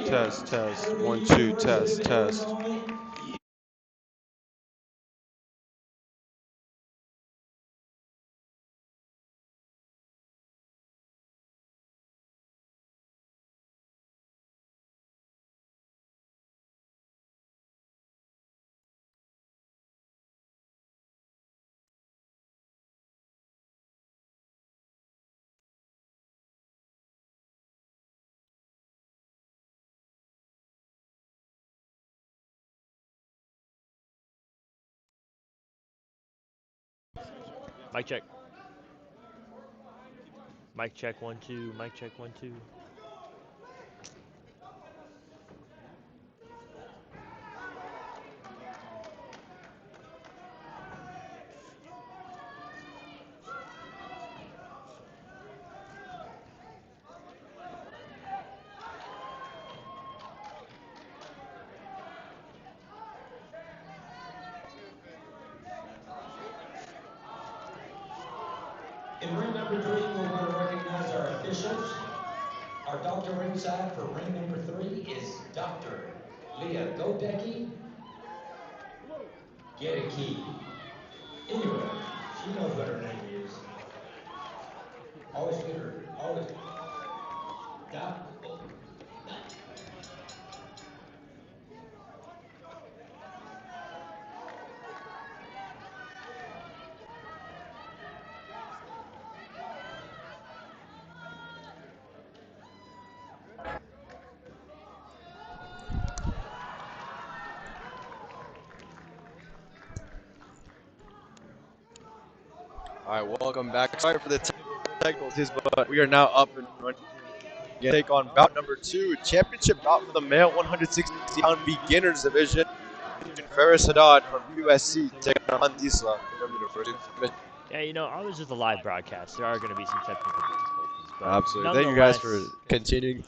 Test, test. 1, 2, test, test. Mic check. Mic check 1 2. Mic check 1 2. In ring number 3, we're going to recognize our officials. Our doctor ringside for ring number 3 is Dr. Leah Godecki. Get a key. Anyway, she knows what her name is. Always get her, always. Doc. All right, welcome back. Sorry for the technical issues, but we are now up and running. We take on bout number 2, championship bout for the male 160-pound beginners division. Perez Haddad from USC taking on Disla from University of Michigan. Yeah, you know, I was just a live broadcast. There are going to be some technical difficulties, but Absolutely. Thank you guys for continuing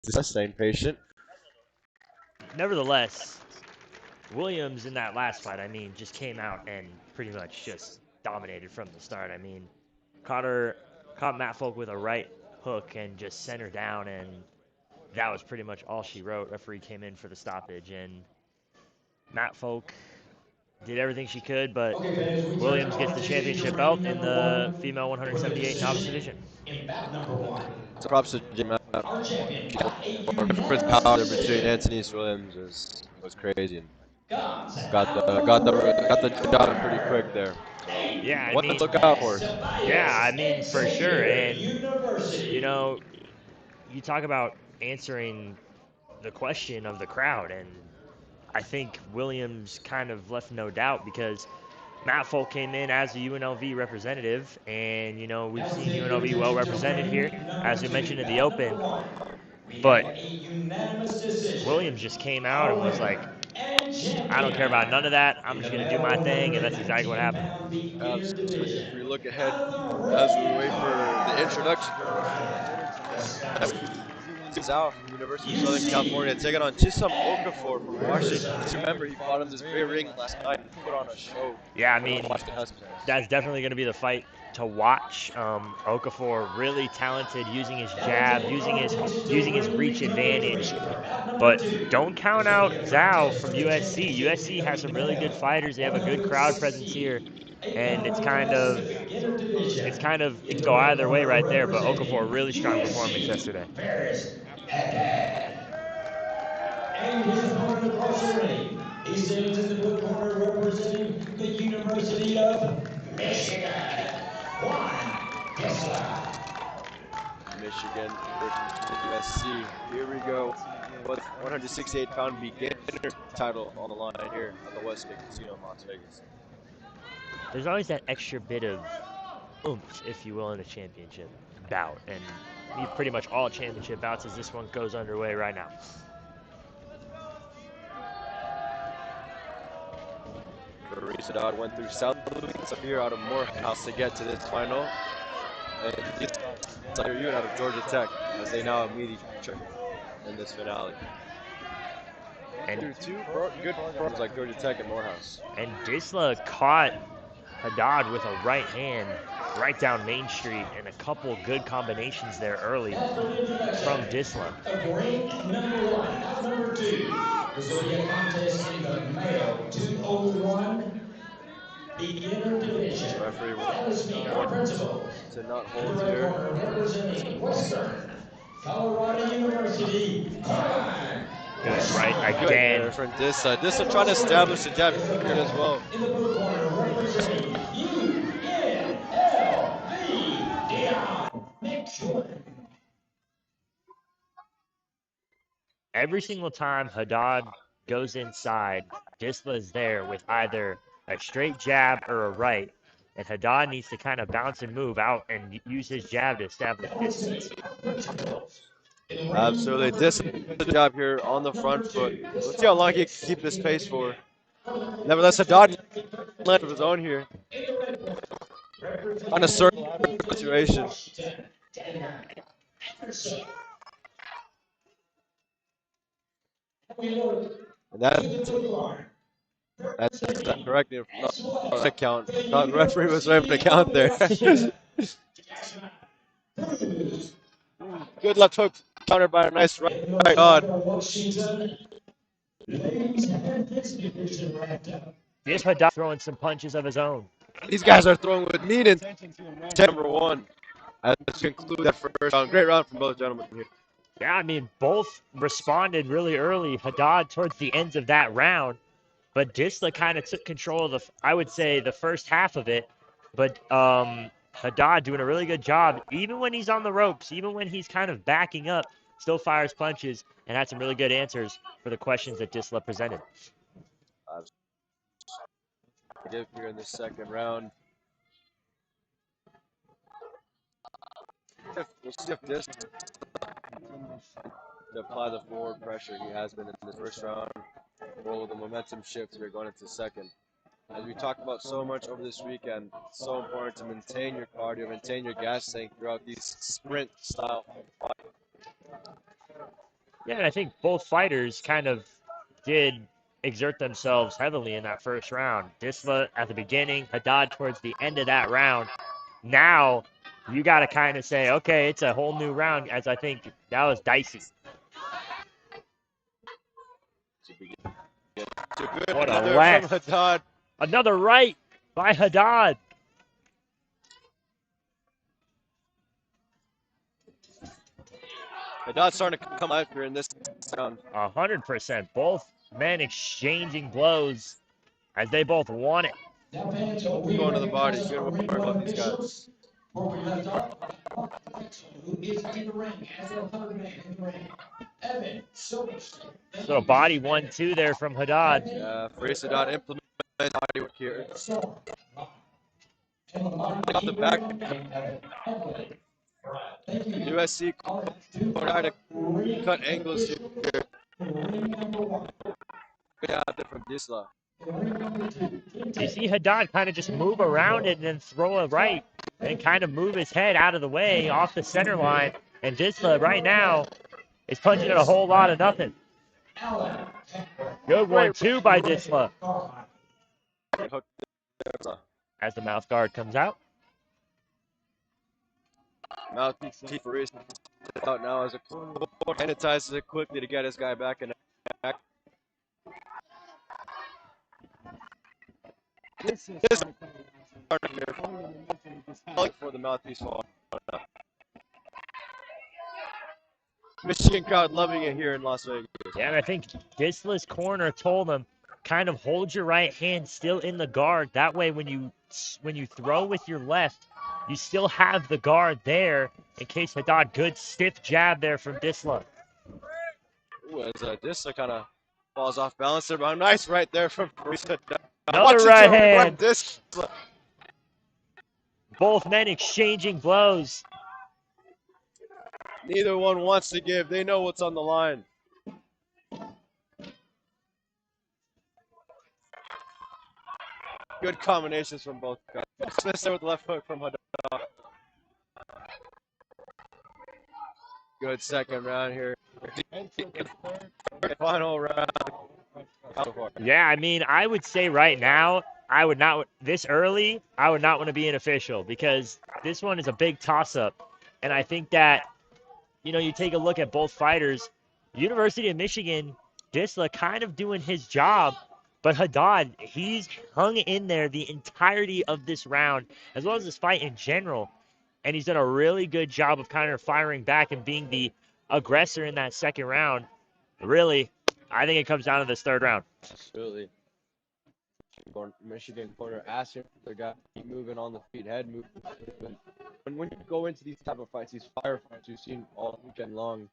to stay patient. Nevertheless, Williams in that last fight, I mean, just came out and pretty much just dominated from the start. I mean, caught Matt Folk with a right hook and just sent her down, and that was pretty much all she wrote. Referee came in for the stoppage, and Matt Folk did everything she could, but Williams gets the championship belt in the female 178 novice division. In bout number 1, So props to Jim. our champion got a The difference unanimous power between decision. Anthony Williams was crazy, and Guns got out the of got the the got the ring. job done pretty quick there. Yeah, I One to mean, look out for. yeah, I mean, for sure. And, University. you know, you talk about answering the question of the crowd, and I think Williams kind of left no doubt because Matt Folk came in as a UNLV representative, and, you know, we've seen UNLV well represented here, as we mentioned in the Open. But Williams just came out and was like, I don't care about none of that. I'm just going to do my thing, and that's exactly what happened. Absolutely. If we look ahead as we wait for the introduction, Zhao from University of Southern California taking on Chisholm Okafor from Washington. Just remember, he fought in this very ring last night and put on a show. Yeah, I mean, Washington Huskies. that's definitely going to be the fight to watch. Okafor really talented, using his jab, using his reach advantage. But don't count out Zhao from USC. USC has some really good fighters. They have a good crowd presence here, and it's kind of it can go either way right there. But Okafor really strong performance yesterday. Haddad. And his opponent across the ring. He stands in the blue corner representing the University of Michigan. Disla. Michigan versus Let's see. Here we go. With 168-pound beginner title on the line here at the Westgate Casino in Las Vegas. There's always that extra bit of oomph, if you will, in a championship bout. And pretty much all championship bouts as this one goes underway right now. Haddad went through South Louis here out of Morehouse to get to this final. And it's unit out of Georgia Tech as they now meet each other in this finale. And through two good programs like Georgia Tech and Morehouse. And Disla caught Haddad with a right hand right down Main Street, and a couple good combinations there early from Disla. Ring number 1, out number 2. This will be a contest in the male 201 beginner division. Referee That is me, our principal. to not In hold the red here. corner, representing Western Colorado University. Good right again. From Disla. Disla trying to establish the jab here as well. In the blue corner, representing UNLV, Dion McEwen. Every single time Haddad goes inside, Disla is there with either a straight jab or a right. And Haddad needs to kind of bounce and move out and use his jab to establish distance. Absolutely. Disla job here on the front foot. Let's see how long he can keep this pace for. Nevertheless, Haddad left of his own here. On a certain situation. And that's correct. Not count. Not referee was able to count there. Good left hook countered by a nice right on. Here's Haddad throwing some punches of his own. These guys are throwing with mean intent. Number 1. Let's conclude that first round. Great round from both gentlemen here. Yeah, I mean, both responded really early. Haddad towards the ends of that round, but Disla kind of took control of I would say, the first half of it. But Haddad doing a really good job, even when he's on the ropes, even when he's kind of backing up, still fires punches and had some really good answers for the questions that Disla presented. Here in the second round. We'll see if this to apply the forward pressure he has been in this first round, or will the momentum shift here going into second. As we talked about so much over this weekend, it's so important to maintain your cardio, maintain your gas tank throughout these sprint style fights. Yeah, and I think both fighters kind of did exert themselves heavily in that first round. Disla at the beginning, Haddad towards the end of that round. Now you got to kind of say, okay, it's a whole new round, as I think that was dicey. What a left. Another right by Haddad. Haddad's starting to come out here in this round. 100%. Both men exchanging blows as they both want it. Going to the body. Good work about these guys. Who is in the ring as the third man in the ring? Evan Silverstein. So body 1-2 there from Haddad. Yeah, Haddad implement body work here. Off the back. USC trying to cut angles here. Good out there from Disla. You see Haddad kind of just move around it and then throw a right and kind of move his head out of the way off the center line. And Disla right now is punching at a whole lot of nothing. Good 1-2 by Disla. As the mouth guard comes out. Mouthpiece Perez out now as a sanitizes it quickly to get his guy back in the back. This is for the mouthpiece fall. Michigan crowd loving it here in Las Vegas. Yeah, and I think Disla's corner told him, kind of hold your right hand still in the guard. That way when you throw with your left, you still have the guard there in case Haddad. Good stiff jab there from Disla. Ooh, as Disla kind of falls off balance there, but nice right there from Haddad. Another right From hand. Disla. Both men exchanging blows. Neither one wants to give. They know what's on the line. Good combinations from both guys. Smith there with the left hook from Haddad. Good second round here. Final round. Yeah, I mean, I would say right now, I would not, this early, I would not want to be an official because this one is a big toss-up. And I think that, you know, you take a look at both fighters, University of Michigan, Disla kind of doing his job, but Haddad, he's hung in there the entirety of this round, as well as this fight in general. And he's done a really good job of kind of firing back and being the aggressor in that second round. Really, I think it comes down to this third round. Absolutely. Michigan corner asking for the guy to keep moving on the feet, head moving. When you go into these type of fights, these firefights you've seen all weekend long,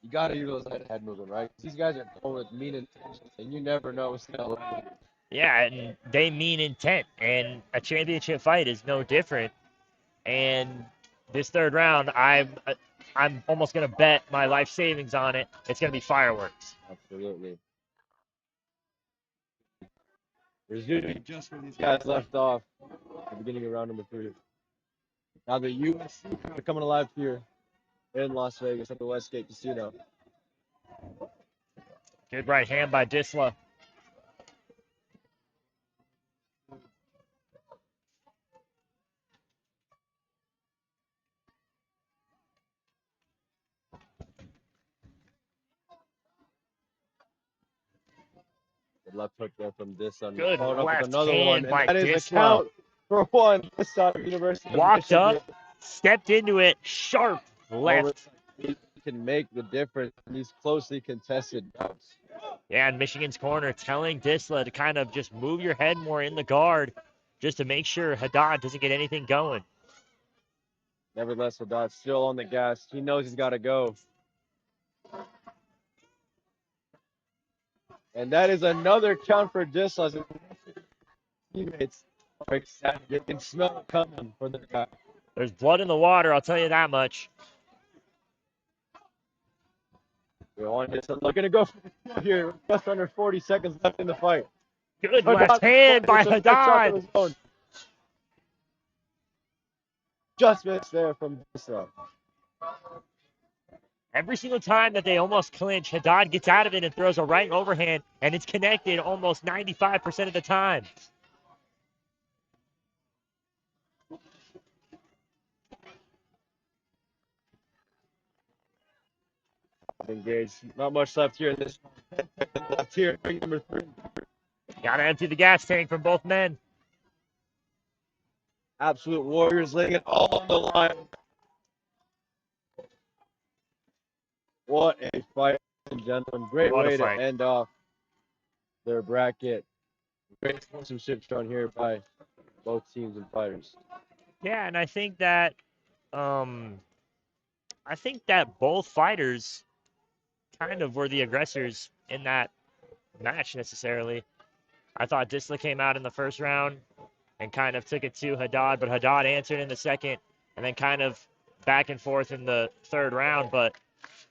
you got to utilize that head movement, right? These guys are going with mean intentions, and you never know what's going to happen. Yeah, and they mean intent, and a championship fight is no different. And this third round, I'm almost gonna bet my life savings on it. It's gonna be fireworks. Absolutely. Resuming just where these guys left off at the beginning of round number 3. Now the USC are coming alive here in Las Vegas at the Westgate Casino. Good right hand by Disla. The left hook there from Disla. Good Followed up with left another hand one. by And that is a Disla. count for one. This side of University of Walked Michigan. up, stepped into it, sharp left. He can make the difference in these closely contested bouts. Yeah, and Michigan's corner telling Disla to kind of just move your head more in the guard just to make sure Haddad doesn't get anything going. Nevertheless, Haddad's still on the gas. He knows he's got to go. And that is another count for Disla. Teammates are excited. You can smell it coming for the guy. There's blood in the water, I'll tell you that much. We're going to go for the kill here. Just under 40 seconds left in the fight. Good left hand by Haddad. Just missed there from Disla. Every single time that they almost clinch, Haddad gets out of it and throws a right overhand, and it's connected almost 95% of the time. Engaged. Not much left here in this. Left here, number 3. Gotta empty the gas tank from both men. Absolute warriors laying it all on the line. What a fight, ladies and gentlemen. Great way to end off their bracket. Great sportsmanship shown here by both teams and fighters. Yeah, and I think that both fighters kind of were the aggressors in that match necessarily. I thought Disla came out in the first round and kind of took it to Haddad, but Haddad answered in the second and then kind of back and forth in the third round. But,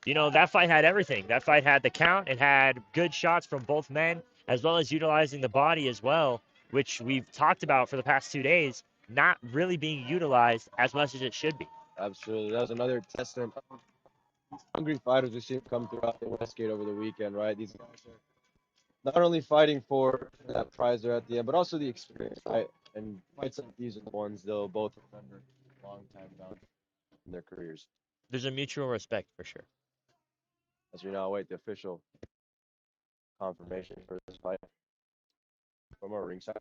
you know, that fight had everything. That fight had the count. It had good shots from both men, as well as utilizing the body as well, which we've talked about for the past 2 days, not really being utilized as much as it should be. Absolutely. That was another testament of these hungry fighters we see come throughout the Westgate over the weekend, right? These guys are not only fighting for that prize there at the end, but also the experience, right? And fights like these are the ones they'll both remember a long time down in their careers. There's a mutual respect for sure. As we now await the official confirmation for this fight from our ringside.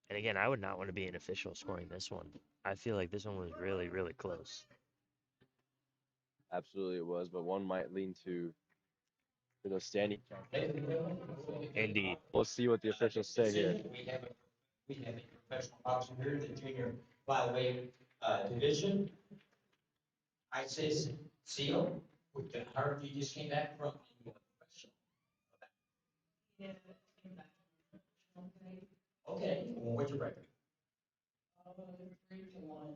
And again, I would not want to be an official scoring this one. I feel like this one was really, really close. Absolutely it was, but one might lean to those standing counts. Indeed. We'll see what the officials say here. We have a professional boxer here, the junior flyweight division. ISIS SEAL, which I heard you just came back from the professional. Okay, well, what's your record? 3-1.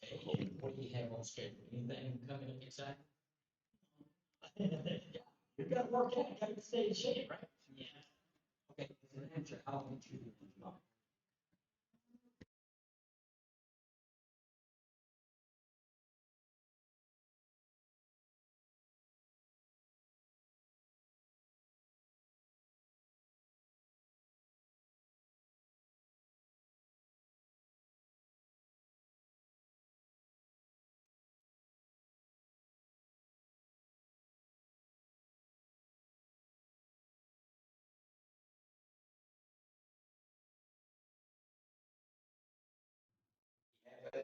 Okay, and what do you have on schedule? Anything coming up inside? You've got to work out, you got to stay in shape, right? Yeah. Okay, as an answer, how would you do this?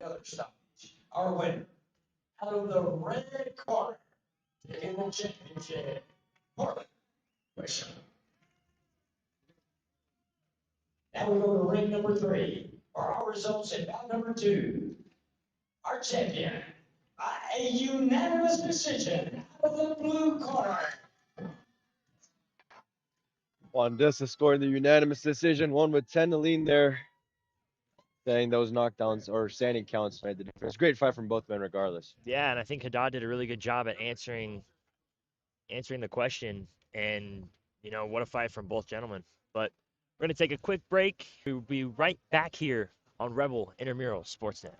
Another stoppage. Our winner, out of the red corner, taking the championship, Portland. Now we go to ring number 3 for our results in bout number 2. Our champion, by a unanimous decision, out of the blue corner. Juan Disla scored the unanimous decision, 1 with 10 to lean there. Saying those knockdowns or standing counts made the difference. Great fight from both men, regardless. Yeah, and I think Haddad did a really good job at answering the question. And what a fight from both gentlemen. But we're gonna take a quick break. We'll be right back here on Rebel Intramural Sportsnet.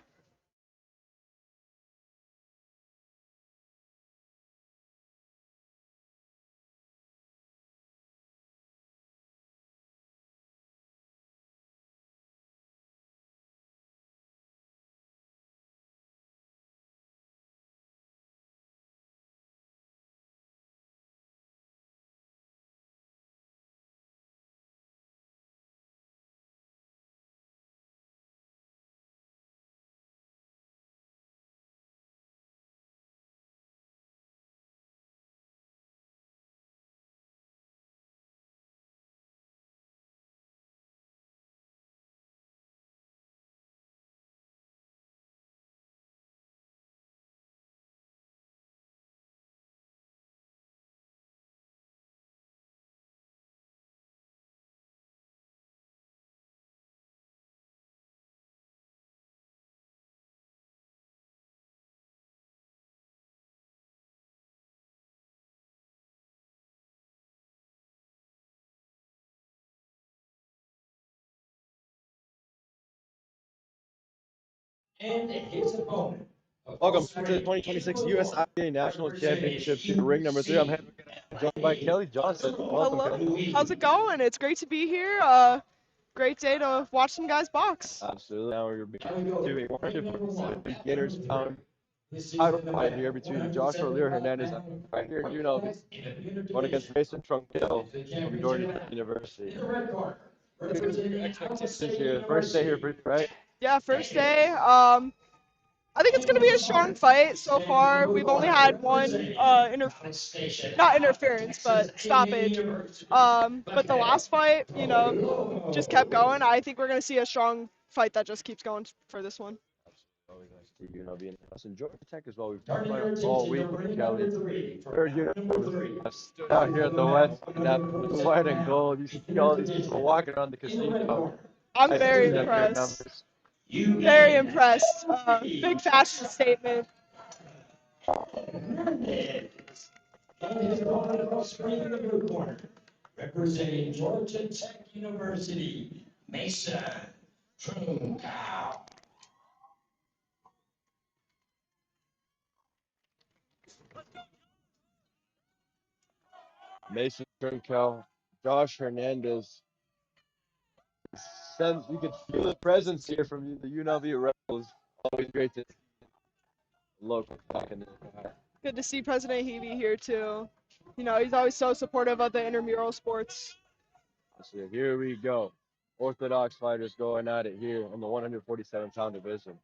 And his opponent. Welcome to the 2026 USIA National Championships here, ring number 3. I'm joined by Kelly Johnson. Welcome, Hello. Kelly. How's it going? It's great to be here. Great day to watch some guys box. Absolutely. Now we're beginning to a 147 beginners pound title fight here between Joshua Leo Hernandez right here, going against Mason Truncale from Georgia University. What's going to be your expectations here? First day here for you, right? Yeah, first day. I think it's going to be a strong fight so far. We've only had one not interference, but stoppage. But the last fight, just kept going. I think we're going to see a strong fight that just keeps going for this one. Always nice to being in us. And Georgia Tech as well. We've talked about it all week, Kelly. Third year out here at the West, in that blue, white, and gold. You see all these people walking around the casino. I'm very impressed. Very impressed. Big fashion statement. And his opponent across the ring in the blue corner, representing Georgia Tech University, Mason Truncale. Mason Truncale, Josh Hernandez. You could feel the presence here from the UNLV Rebels. Always great to see local talking. Good to see President Hebe here too. He's always so supportive of the intramural sports. So here we go. Orthodox fighters going at it here in the 147-pound division.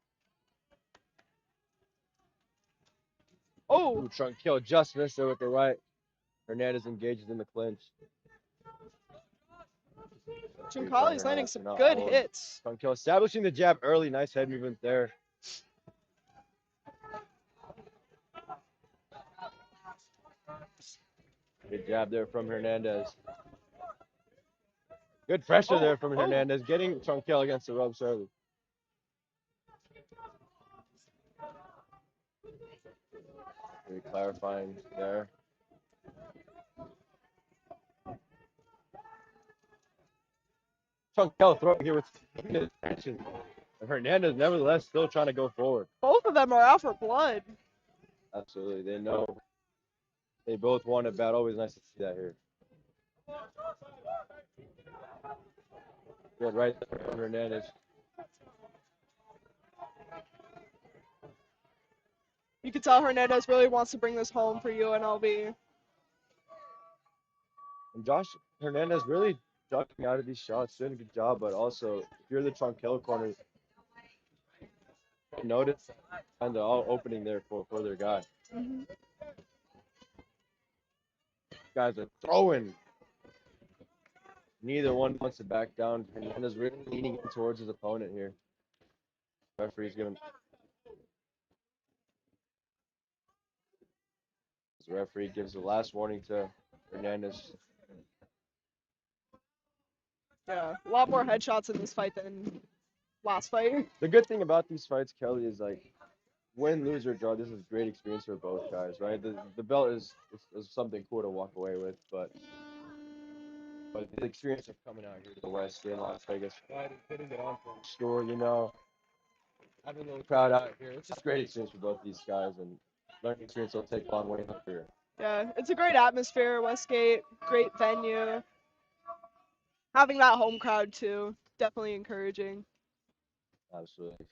Oh, Truncale just missed it with the right. Hernandez engages in the clinch. Truncale is landing some good hits. Truncale establishing the jab early. Nice head movement there. Good jab there from Hernandez. Good pressure there from Hernandez, getting Truncale against the ropes early. Very clarifying there. Truncale throwing here with attention. Hernandez, nevertheless, still trying to go forward. Both of them are out for blood. Absolutely. They know they both want a battle. Always nice to see that here. Good right there from Hernandez. You can tell Hernandez really wants to bring this home for UNLV. And Josh Hernandez really ducking out of these shots, doing a good job, but also if you're the Truncale corner, notice kind of all opening there for their guy. Mm-hmm. Guys are throwing. Neither one wants to back down. Hernandez really leaning in towards his opponent here. Referee's giving. The referee gives the last warning to Hernandez. Yeah, a lot more headshots in this fight than last fight. The good thing about these fights, Kelly, is like win, lose, or draw. This is great experience for both guys, right? The belt is something cool to walk away with, but the experience of coming out here to the West here in Las Vegas, putting it on for sure, you know, having a little crowd out here. It's just a great experience for both these guys, and learning experience will take a long way in the career. Yeah, it's a great atmosphere, Westgate, great venue. Having that home crowd too, definitely encouraging. Absolutely.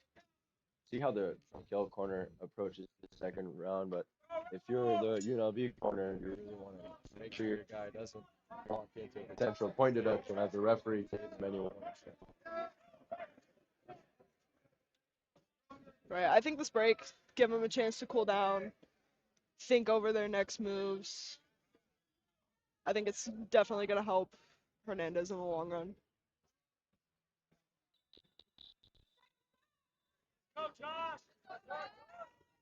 See how the Truncale corner approaches the second round, but if you're the UNLV corner, you really want to make sure your guy doesn't walk into a potential point deduction as the referee takes many ones. Right, I think this break give them a chance to cool down, think over their next moves. I think it's definitely going to help Hernandez in the long run.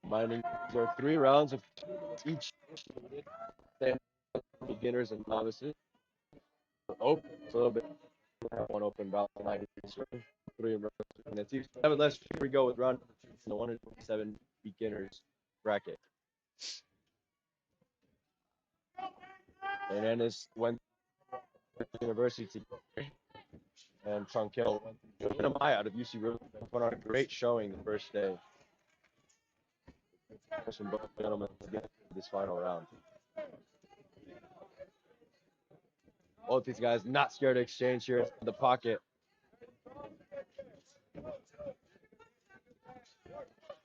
Minding there are 3 rounds of each beginners and novices. Open, it's a little bit one open about 3 minutes each. Nevertheless, here we go with round in the 107 beginners bracket. Hernandez went to university and Truncale went to out of UC River. Put on a great showing the first day. From both gentlemen to get this final round. Both these guys not scared to exchange here in the pocket.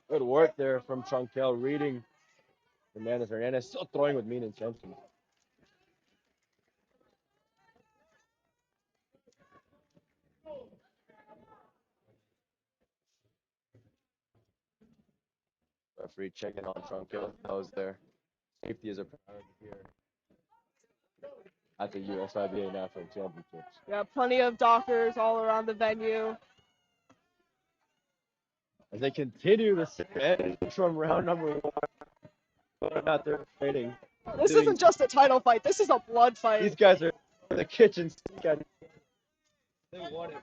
Good work there from Truncale, reading Hernandez. Hernandez still throwing with mean intention. Referee checking on Truncale. That was there. Safety is a priority here at the USIBA National Championships. Yeah, plenty of doctors all around the venue. As they continue to advantage from round number 1, out there fighting. This isn't just a title fight. This is a blood fight. These guys are in the kitchen sink. They want it.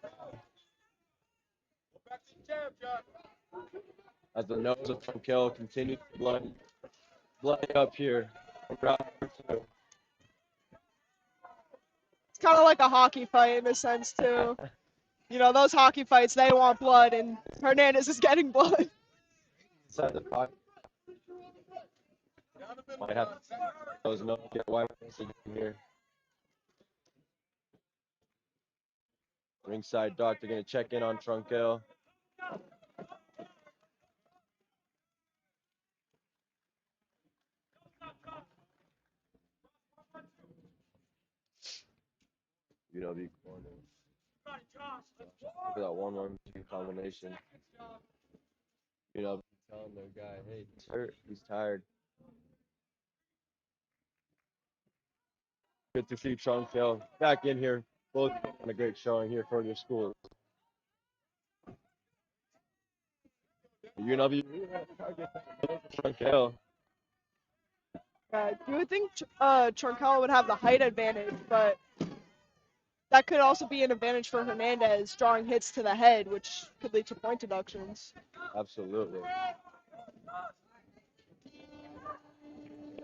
As the nose of Truncale continues to blood up here. It's kind of like a hockey fight in a sense too. You know, those hockey fights, they want blood, and Hernandez is getting blood. Inside the pocket. Might have those no get wide here. Ringside doctor going to check in on Truncale. UW corner. Look at that 1-1-2 combination. UW telling their guy, hey, he's hurt, he's tired. Good to see Truncale back in here. Both on a great showing here for their schools. UNLV Truncale. You would think Truncale would have the height advantage, but that could also be an advantage for Hernandez, drawing hits to the head, which could lead to point deductions. Absolutely.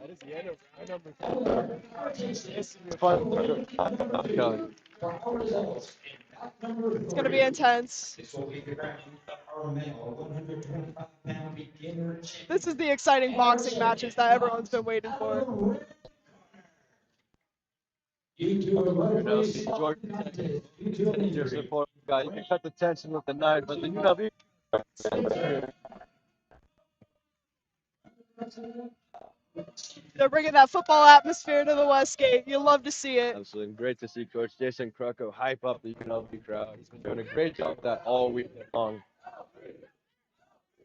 That is the end of round number 2. This is the fun. It's going to be intense. This is the exciting boxing matches that everyone's been waiting for. You know, see George, your support guy. You can cut the tension with the knife, but the UW. They're bringing that football atmosphere to the Westgate. You love to see it. Absolutely great to see Coach Jason Krucko hype up the UNLV crowd. He's been doing a great job with that all week long.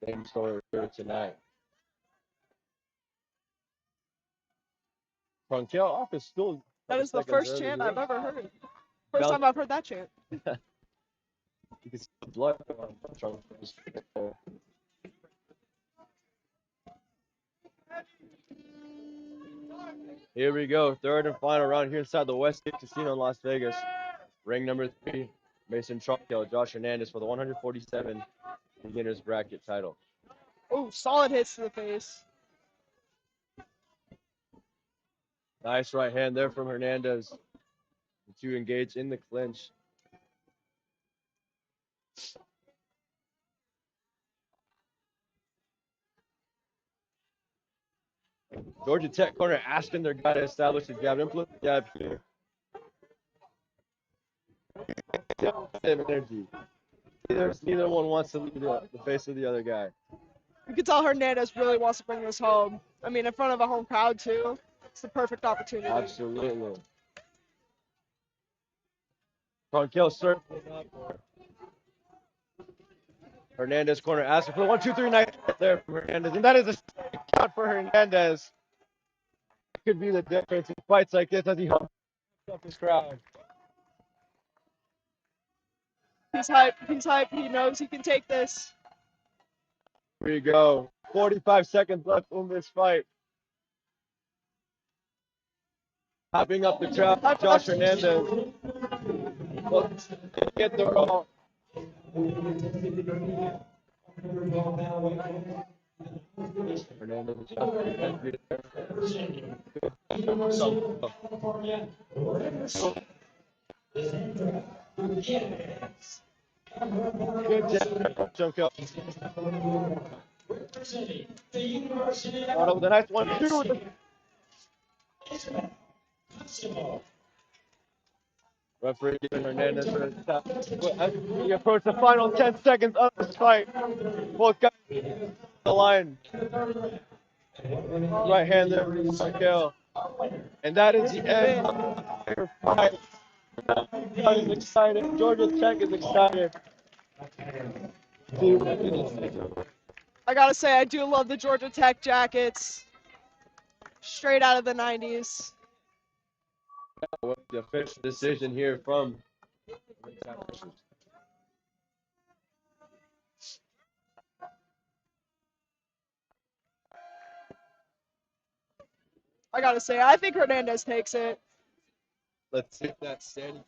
Same story here tonight. Truncale off his stool. That is the first chant I've ever heard. First time I've heard that chant. You can see the blood on Truncale's. Here we go, third and final round here inside the Westgate Casino in Las Vegas. Ring number 3, Mason Truncale, Josh Hernandez for the 147 beginners bracket title. Oh, solid hits to the face. Nice right hand there from Hernandez. The two engage in the clinch. Georgia Tech corner asking their guy to establish a jab. Implement the jab here. Energy. Neither one wants to leave the face of the other guy. You can tell Hernandez really wants to bring this home. I mean, in front of a home crowd, too. It's the perfect opportunity. Absolutely. Truncale circling up. Hernandez corner asking for the 1-2-3 knife there from Hernandez. And that is a shot for Hernandez. Could be the difference in fights like this as he humps up his crowd. He's hype. He's hype. He knows he can take this. Here you go. 45 seconds left in this fight. Hopping up the crowd, Josh Hernandez. Well, get the roll. Hernandez. Good job, the nice 1-2. Referee giving Hernandez for the top. As we approach the final 10 seconds of this fight, both guys on the line. Right hand there, Truncale. And that is the end of the fight. Is excited. Georgia Tech is excited. I gotta say, I do love the Georgia Tech jackets. Straight out of the 90s. The official decision here from I gotta say, I think Hernandez takes it. Let's take that standing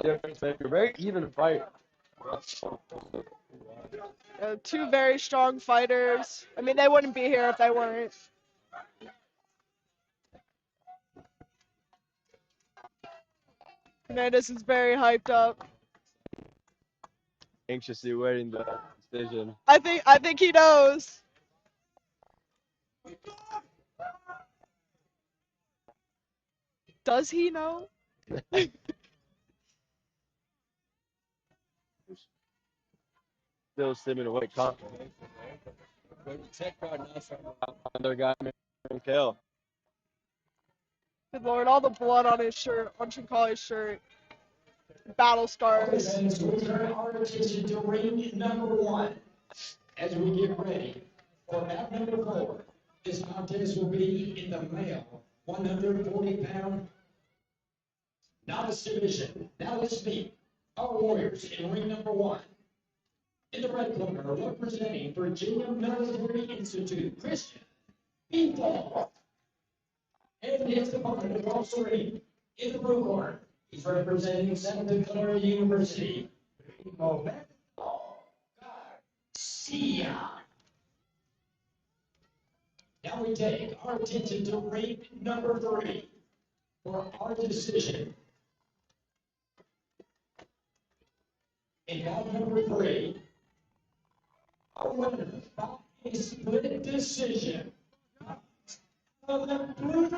difference maker. Very even fight. Two very strong fighters. I mean, they wouldn't be here if they weren't. Hernandez is very hyped up. Anxiously waiting the decision. I think he knows. Does he know? Still simming away confident. Tech crowd now starting to find their guy, Truncale. Good Lord, all the blood on his shirt, on Truncale's shirt. Battle scars. We turn our attention to ring number 1 as we get ready for bout number 4. This contest will be in the male 140-pound novice division. Now let's meet our warriors in ring number 1. In the red corner, representing Virginia Military Institute, Christian Hidalgo. And his opponent across the ring in the blue corner. He's representing Santa Clara University. Now we take our attention to ring number 3 for our decision. In bout number 3, our winner by a split decision. Of the blue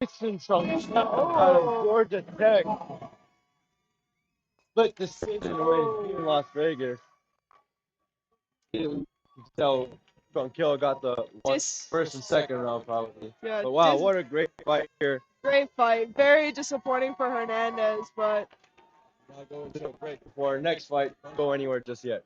Truncale out of Georgia Tech. Split decision win in Las Vegas. So Truncale got the first and second round probably. Yeah, But wow, what a great fight here. great fight. Very disappointing for Hernandez, but Now going to a break before our next fight. Don't go anywhere just yet.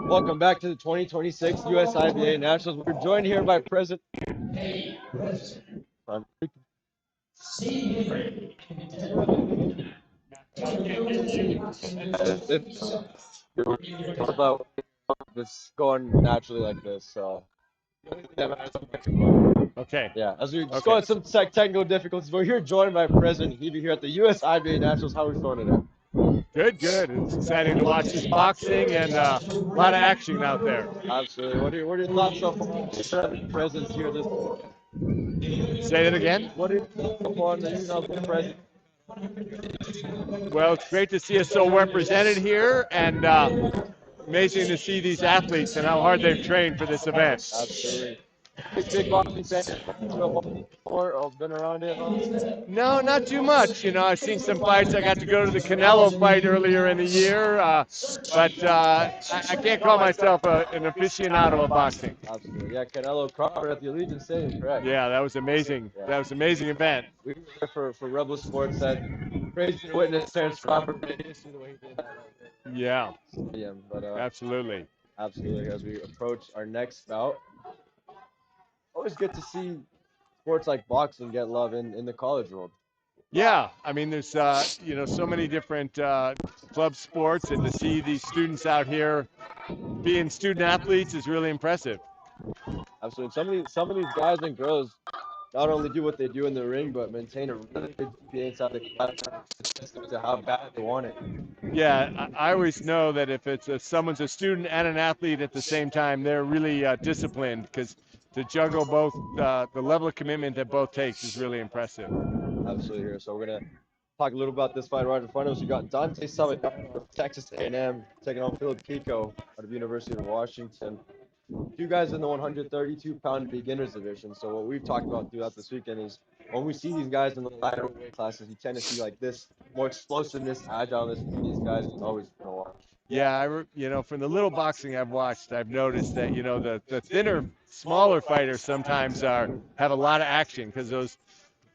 Welcome back to the 2026 USIBA Nationals. We're joined here by President. About this going naturally like this, so. Okay. Yeah, as we just go at some technical difficulties, we're here joined by President Hebe here at the USIBA Nationals. How are we feeling today? Good, good. It's exciting to watch this boxing and a lot of action out there. Absolutely. What are your thoughts so far on the presence here this weekend? Say that again? What are your thoughts so far on the presence? Well, it's great to see us so represented here, and amazing to see these athletes and how hard they've trained for this event. Absolutely. Big boxing fan or been around it? No, not too much. You know, I've seen some fights. I got to go to the Canelo fight earlier in the year, but I can't call myself an aficionado of boxing. Absolutely. Yeah, Canelo Crawford at the Allegiant Stadium, correct? Yeah, that was amazing. Yeah. That was an amazing event. We were there for Rebel Sports. That crazy to witness Terrence Crawford the way he did that. Yeah, But absolutely. absolutely. As we approach our next bout, always good to see sports like boxing get love in the college world. Yeah, I mean, there's you know, so many different club sports, and to see these students out here being student athletes is really impressive. Absolutely. Some of these guys and girls not only do what they do in the ring, but maintain a really good GPA inside the class to how bad they want it. Yeah, I always know that if someone's a student and an athlete at the same time, they're really disciplined, because to juggle both, the level of commitment that both takes is really impressive. Absolutely. Here, so we're gonna talk a little about this fight right in front of us. We got Dante Saviano of Texas A&M taking on Kiko out of University of Washington. Two guys in the 132-pound beginners division. So what we've talked about throughout this weekend is when we see these guys in the lighter weight classes, you tend to see like this more explosiveness, agileness from these guys. It's always fun to watch. Yeah, you know, from the little boxing I've watched, I've noticed that, you know, the thinner, smaller fighters sometimes have a lot of action, because those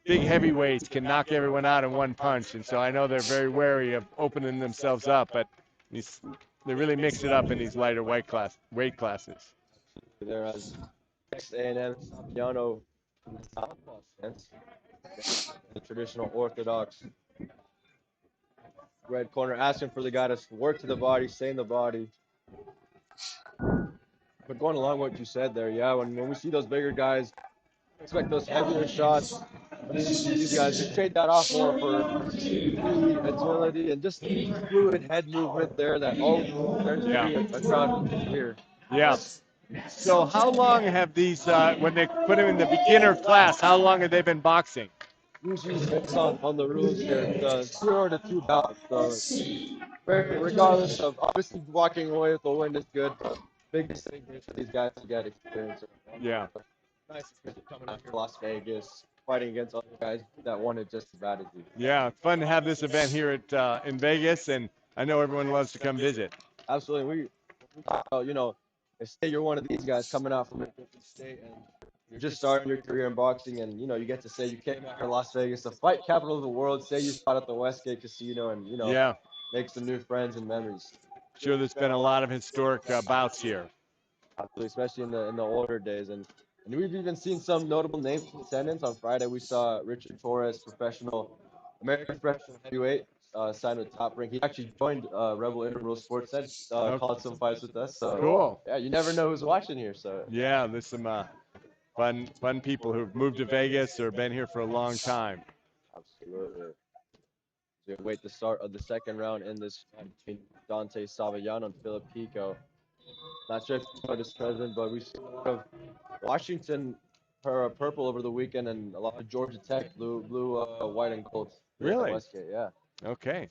big heavyweights can knock everyone out in one punch, and so I know they're very wary of opening themselves up, but they really mix it up in these lighter weight classes. There as A&M Saviano, the traditional orthodox red corner, asking for the guy to work to the body, stay in the body. But going along with what you said there, yeah, when we see those bigger guys, expect those heavier shots. These guys, they trade that off more for speed, agility, and just fluid head movement there that always turns to be a crowd here. Yeah. So how long have these, when they put them in the beginner class, how long have they been boxing? Usually based on the rules here, it's 0 to 2 bouts. So regardless of, obviously walking away with the win is good, but biggest thing is for these guys to get experience. Yeah. nice coming out here to Las Vegas, fighting against other guys that want it just as bad as you. Yeah, fun to have this event here at in Vegas, and I know everyone loves to come visit. Absolutely. We talk about, say you're one of these guys coming out from a different state and you're just starting your career in boxing, and you get to say you came out here to Las Vegas, the fight capital of the world. Say you fought at the Westgate Casino, and Yeah, make some new friends and memories. sure. There's been a lot of historic bouts here. Absolutely, especially in the older days, and we've even seen some notable names in attendance. On Friday, we saw Richard Torres, American professional heavyweight, signed with Top Rank. He actually joined Rebel Intramural Sports Ed, called some fights with us. So Cool. yeah, you never know who's watching here. So Yeah, there's some fun people who've moved to Vegas or been here for a long time. absolutely. So we wait the start of the second round in this fight between Saviano and Philip Kiko. Not sure if you noticed, President, but we see a lot of Washington purple over the weekend, and a lot of Georgia Tech blue, white, and gold. Really? Westgate, yeah. Okay.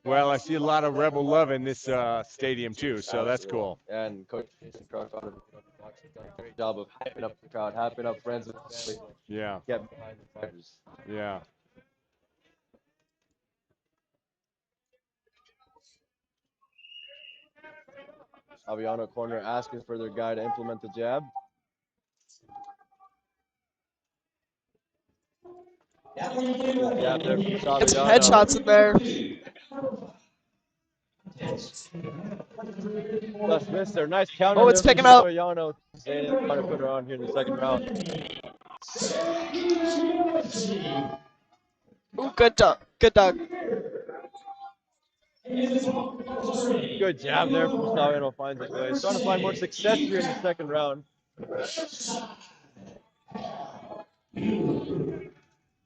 Well, I see a lot of Rebel love in this stadium too, so that's cool. And Coach Jason Cross done a great job of hyping up the crowd, hyping up friends and family. Yeah. Get behind the fighters. Yeah. Saviano corner asking for their guy to implement the jab. Jab there from Saviano. Get some headshots in there. Just missed there. Nice counter. Oh, it's there from picking up. Saviano. Trying to put her on here in the second round. Ooh, good dog. Good dog. Good jab there from Saviano. Finds his way. He's trying to find more success here in the second round.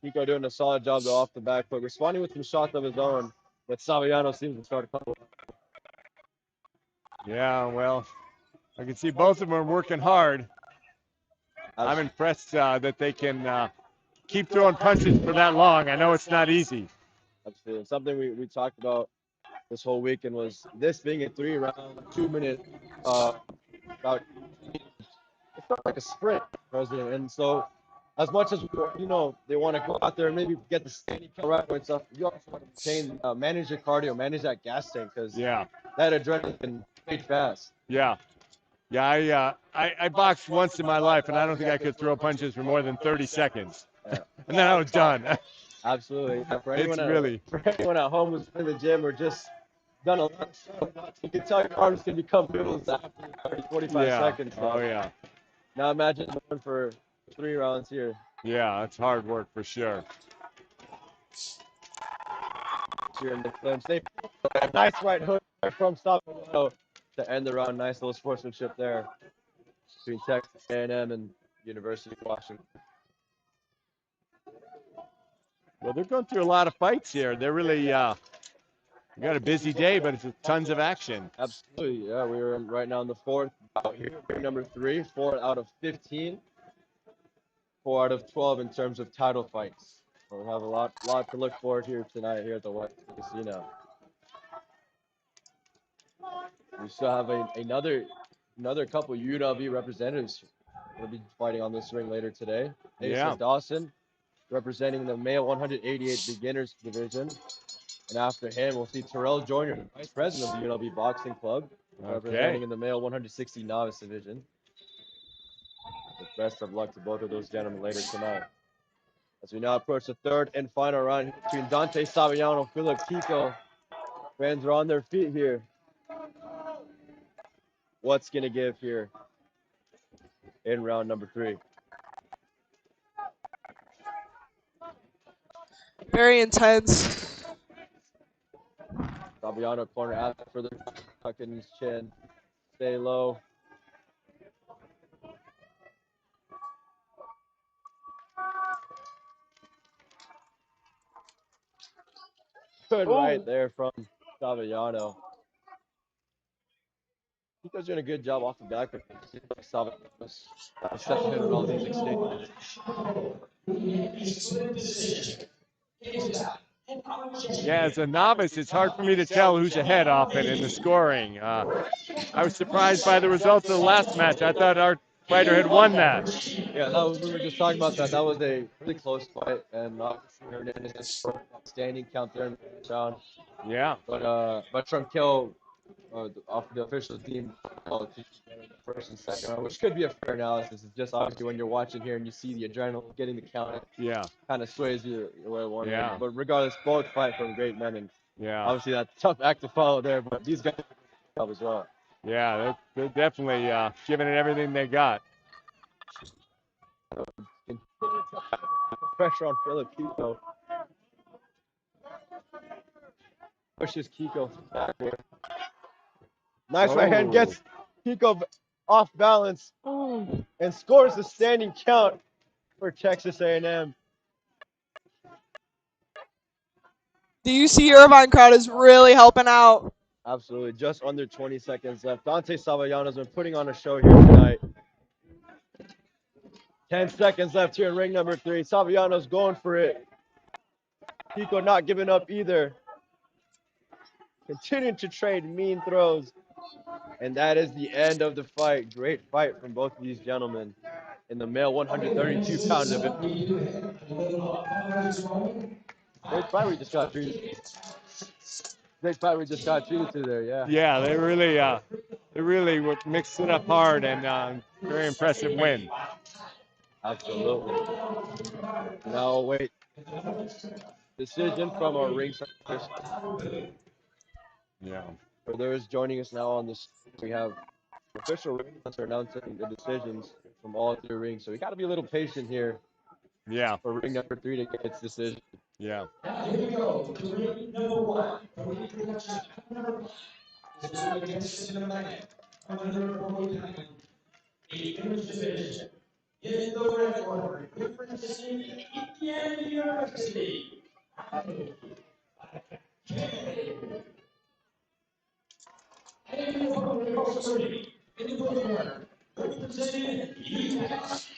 Kiko doing a solid job though off the back foot, responding with some shots of his own, but Saviano seems to start coming. Yeah, well, I can see both of them are working hard. I'm impressed that they can keep throwing punches for that long. I know it's not easy. Absolutely. Something we talked about this whole weekend was this being a 3-round, 2-minute, about, it felt like a sprint, President. And so, as much as they want to go out there and maybe get the steady kill right and stuff, you also want to manage your cardio, manage that gas tank, because that adrenaline can fade fast. Yeah. Yeah, I boxed once in my life, and I don't think I could throw punches for more than 30 seconds. Yeah. And then I was done. Absolutely. Yeah, for anyone at home who's in the gym or just done a lot of stuff, you can tell your arms can become noodles after 30, 45 seconds. So. Oh, yeah. Now imagine going for 3 rounds here. Yeah, that's hard work for sure. Here in the clinch. Nice right hook from Saviano to end the round. Nice little sportsmanship there between Texas A&M and University of Washington. Well, they're going through a lot of fights here. They're really got a busy day, but it's tons of action. Absolutely, yeah. We're right now in the fourth bout here, number 3, 4 out of 15, 4 out of 12 in terms of title fights. So we have a lot to look forward here tonight here at the White Casino. We still have another couple UW representatives will be fighting on this ring later today. Dawson, representing the male 188 beginners division. And after him, we'll see Terrell Joyner, vice president of the UNLV Boxing Club, representing in the male 160 novice division. With best of luck to both of those gentlemen later tonight. As we now approach the third and final round between Dante Saviano and Philip Kiko. Fans are on their feet here. What's going to give here in round number 3? Very intense. Saviano corner after further tucking his chin. Stay low. Good right there from Saviano. Kiko's doing a good job off the back. Saviano's stepping in all these exchanges. Yeah, as a novice, it's hard for me to tell who's ahead often in the scoring. I was surprised by the results of the last match. I thought our fighter had won that. Yeah, we were just talking about that. That was a really close fight, and Hernandez scored a standing count there in the first round. Yeah. But Truncale, off the official team, first and second round, which could be a fair analysis. It's just obviously when you're watching here and you see the adrenaline getting the count, Yeah. kind of sways you away one way. Yeah. But regardless, both fight from great men, and Yeah. obviously that's a tough act to follow there. But these guys help as well. Yeah, they're definitely giving it everything they got. Pressure on Philip Kiko. Pushes Kiko backward. Nice right hand, gets Kiko off balance and scores the standing count for Texas A&M. The UC Irvine crowd is really helping out. Absolutely, just under 20 seconds left. Dante Saviano's been putting on a show here tonight. 10 seconds left here in ring number 3. Saviano's going for it. Kiko not giving up either. Continuing to trade mean throws. And that is the end of the fight. Great fight from both of these gentlemen in the male 132-pound division. Great fight we just got treated. Great fight we just got treated to there, yeah. Yeah, they really mixed it up hard, and very impressive win. Absolutely. Now wait. Decision from our ringside. Yeah. For those joining us now on this, we have official ring announcer announcing the decisions from all 3 rings. So we got to be a little patient here. Yeah. For ring number 3 to get its decision. Yeah. Now here we go to ring number 1. From the production number 1. This will be against the man. 140 pounds. The English division. In the red corner, representing Indiana University. And in the blue corner, representing UMass.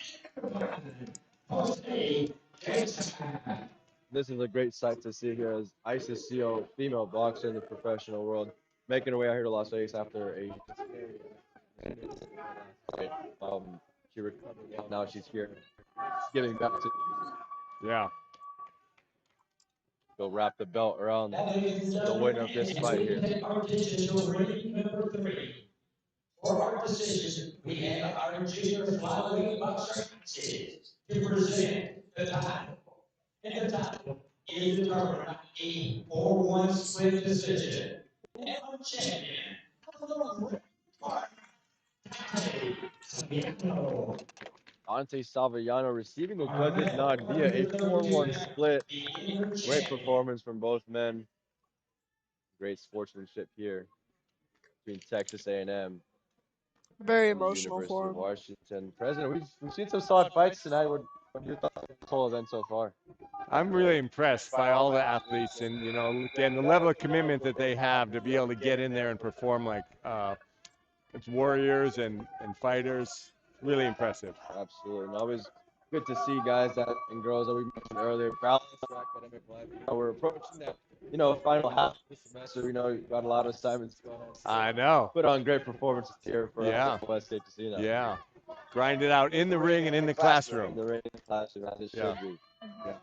This is a great sight to see here as Isis CO, female boxer in the professional world, making her way out here to Las Vegas after a she recovered well. Now she's here, getting back to go wrap the belt around the winner of this fight here. Number 3. For our decision, we have our junior flyweight boxer to present the title. And the title is determined by a 4-1 split decision. And our champion, Dante Saviano receiving the judge's nod via a 4-1 split. Great performance from both men. Great sportsmanship here between Texas A&M. Very and the emotional University for of him. Washington. President, we've seen some solid fights tonight. What are your thoughts on this whole event so far? I'm really impressed by all the athletes, and again, the level of commitment that they have to be able to get in there and perform like it's warriors and fighters. Really impressive. Absolutely, and always good to see guys and girls that we mentioned earlier balance their academic life. We're approaching that, final half of the semester. We've got a lot of assignments going on. I know. Put on great performances here for West State Casino. Yeah. Grind it out in the ring and in the classroom. In the ring and classroom, as it should be. Yeah.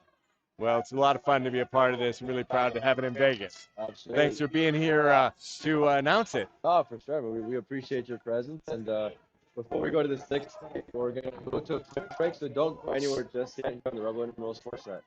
Well, it's a lot of fun to be a part of this. I'm really proud to have it in Vegas. Absolutely. Thanks for being here to announce it. Oh, for sure. We appreciate your presence. And before we go to the sixth, we're going to go to a quick break, so don't go anywhere just yet. You're on the Rebel Emerald Sports Net.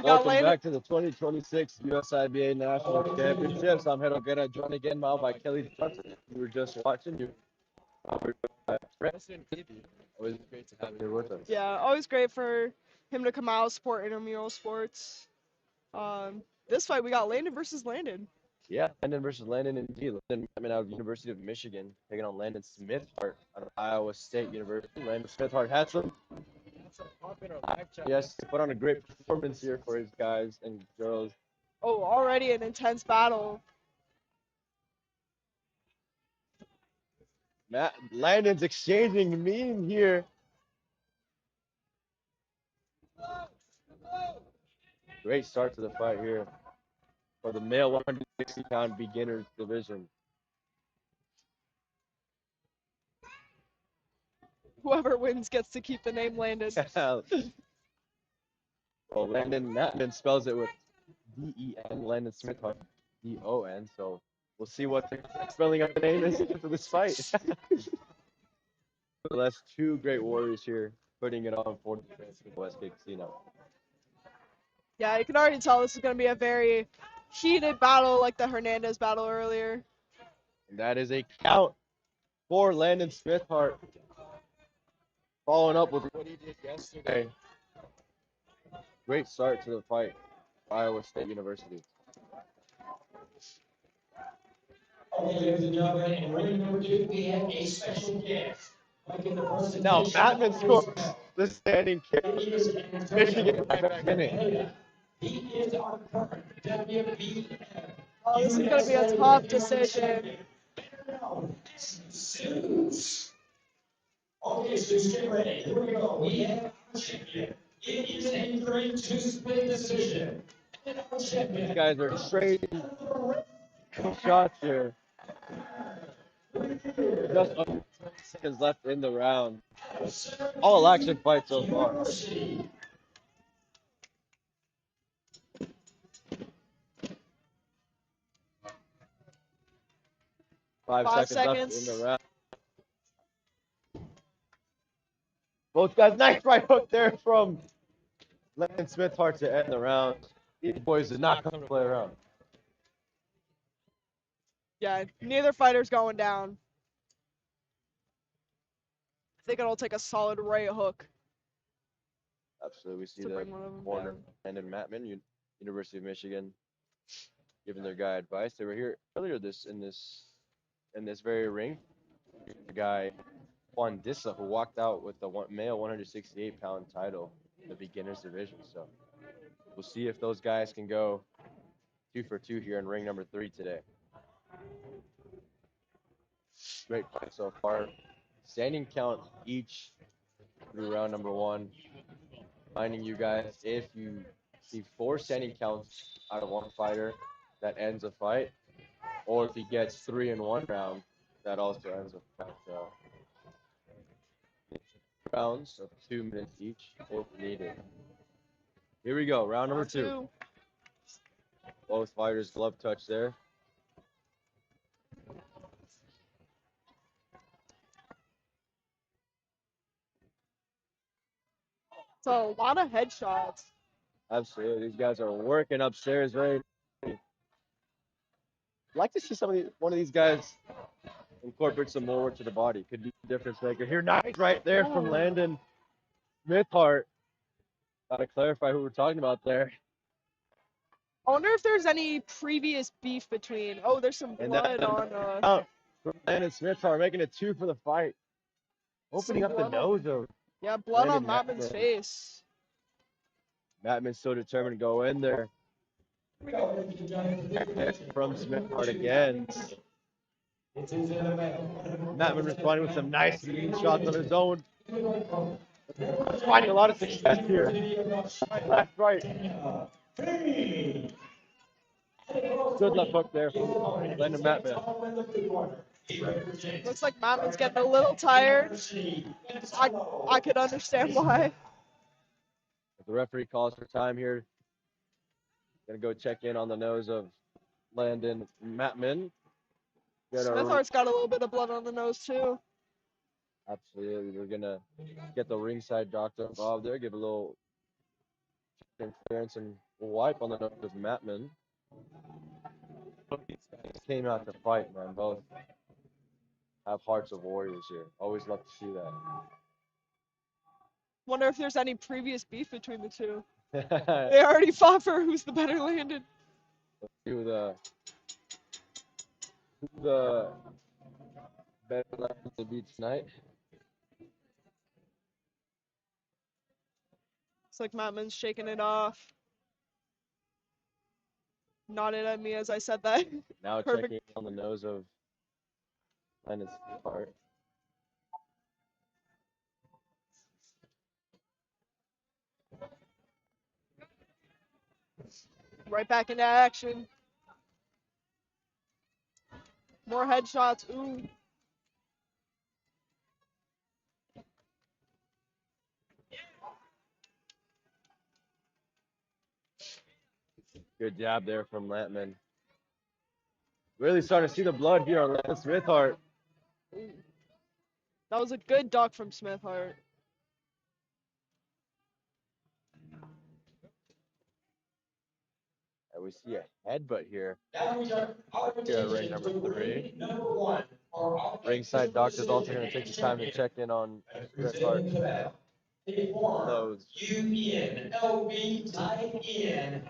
got Welcome Landon. back to the 2026 USIBA National Championships. I'm Hidalgo, joined again now by Kelly Johnson. You were just watching you. Always great to have you here with us. Yeah, always great for him to come out, support intramural sports. This fight we got Landon versus Landon. Yeah, Landon versus Landon indeed. Landon Maatman out of University of Michigan, taking on Landon Smithart out of Iowa State University. Landon Smithart had some yes, put on a great performance here for his guys and girls. Oh, already an intense battle. Landon's exchanging mean here. Great start to the fight here for the male 160-pound beginners division. Whoever wins gets to keep the name Landon. Well, Landon Maatman spells it with D-E-N. Landon Smithart, D-O-N. So we'll see what the spelling of the name is for this fight. That's two great warriors here putting it on for the Westgate Casino. Yeah, you can already tell this is going to be a very heated battle like the Hernandez battle earlier. And that is a count for Landon Smithart. Following up with what he did yesterday. Great start to the fight, Iowa State University. Okay, ladies and gentlemen, in ring number 2, we have a special guest. Now, Maatman scores the standing kick. Michigan right back in it. He is our current WBF. Oh, this is going to be a tough decision. Okay, so get ready. Here we go. We have our champion. It is a 3-2 split decision. And our champion. These guys are trading shots here. Just under 20 seconds left in the round. All action fight so far. 5 seconds left in the round. Both guys, nice right hook there from Landon Smithart to end the round. These boys did not come to play around. Yeah, neither fighter's going down. I think it'll take a solid right hook. Absolutely, we see To the bring one of them corner down. Landon Maatman, University of Michigan, giving their guy advice. They were here earlier in this very ring. The guy Disla, who walked out with the male 168-pound title in the beginners division. So we'll see if those guys can go 2 for 2 here in ring number 3 today. Great fight so far. Standing count each through round number 1. Reminding you guys, if you see 4 standing counts out of one fighter, that ends a fight. Or if he gets 3 in one round, that also ends a fight. So rounds of 2 minutes each if needed. Here we go, round number 2. Both fighters glove touch there. So a lot of headshots. Absolutely, these guys are working upstairs. Very. I'd like to see one of these guys incorporate some more work to the body. Could be a difference maker. Here, nice right there from Landon Smithart. Gotta clarify who we're talking about there. I wonder if there's any previous beef between. Oh, there's some And blood that's on. out from Landon Smithart, making it 2 for the fight. Opening up the nose of Yeah, blood on Landon Maatman's Maatman. face. Maatman's so determined to go in there. From Smithart again. Maatman responding with some nice shots on his own. He's finding a lot of success here. Left, right. Good left hook there from Landon Maatman. Looks like Maatman's getting a little tired. I could understand why. The referee calls for time here. Gonna go check in on the nose of Landon Maatman. Smithart's got a little bit of blood on the nose too. Absolutely. We're gonna get the ringside doctor involved there, give a little clearance and wipe on the nose of Maatman. These guys came out to fight, man. Both have hearts of warriors here. Always love to see Wonder if there's any previous beef between the two. that. They already fought for who's the better landed. Do the better left of the beat tonight. It's like Maatman's shaking it off. Nodded at me as I said that. Now Perfect. checking on the nose of Lennon Smithart. Right back into action. More headshots. Ooh. Good jab there from Lampman. Really starting to see the blood here on Lennon Smithart. That was a good duck from Smithart. And we see a headbutt here. Now we turn our Here at ring attention number to 3. ring number 1. Ringside doctor's also going to take the time to check in on Smithart. The former Nose. UNLV tied in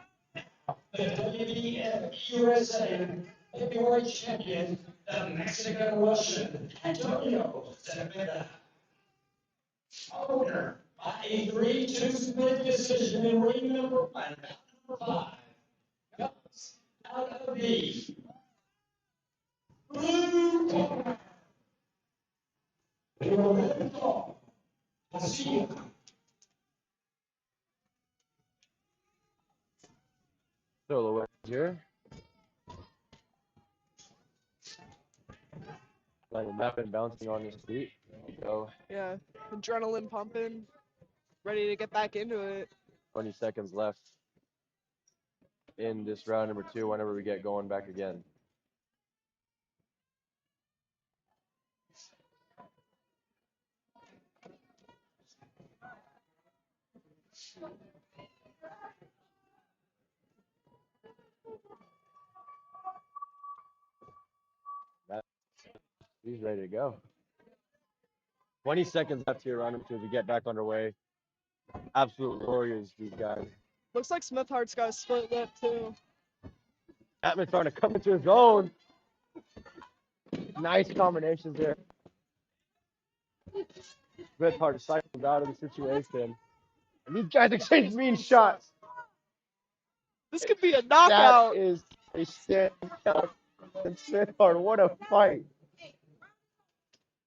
the WBF USA heavyweight champion, the Mexican-Russian Antonio Zepeda. Owner by a 3-2 split decision in ring number 1, number 5. Comes out of the blue corner. The red call. Usiba. Throw the away here. Lennon Maatman bouncing on his feet. Go. Yeah. Adrenaline pumping. Ready to get back into it. 20 seconds left in this round number 2 whenever we get going back again. He's ready to go. 20 seconds left here, round number 2 as we get back underway. Absolute warriors, these guys. Looks like Smithart's got a split lip too. Maatman trying to come into his own. Nice combinations there. Smithart cycled out of the situation. And these guys exchange mean shots. This could be a knockout. That is a standing count. And Smithart, what a fight.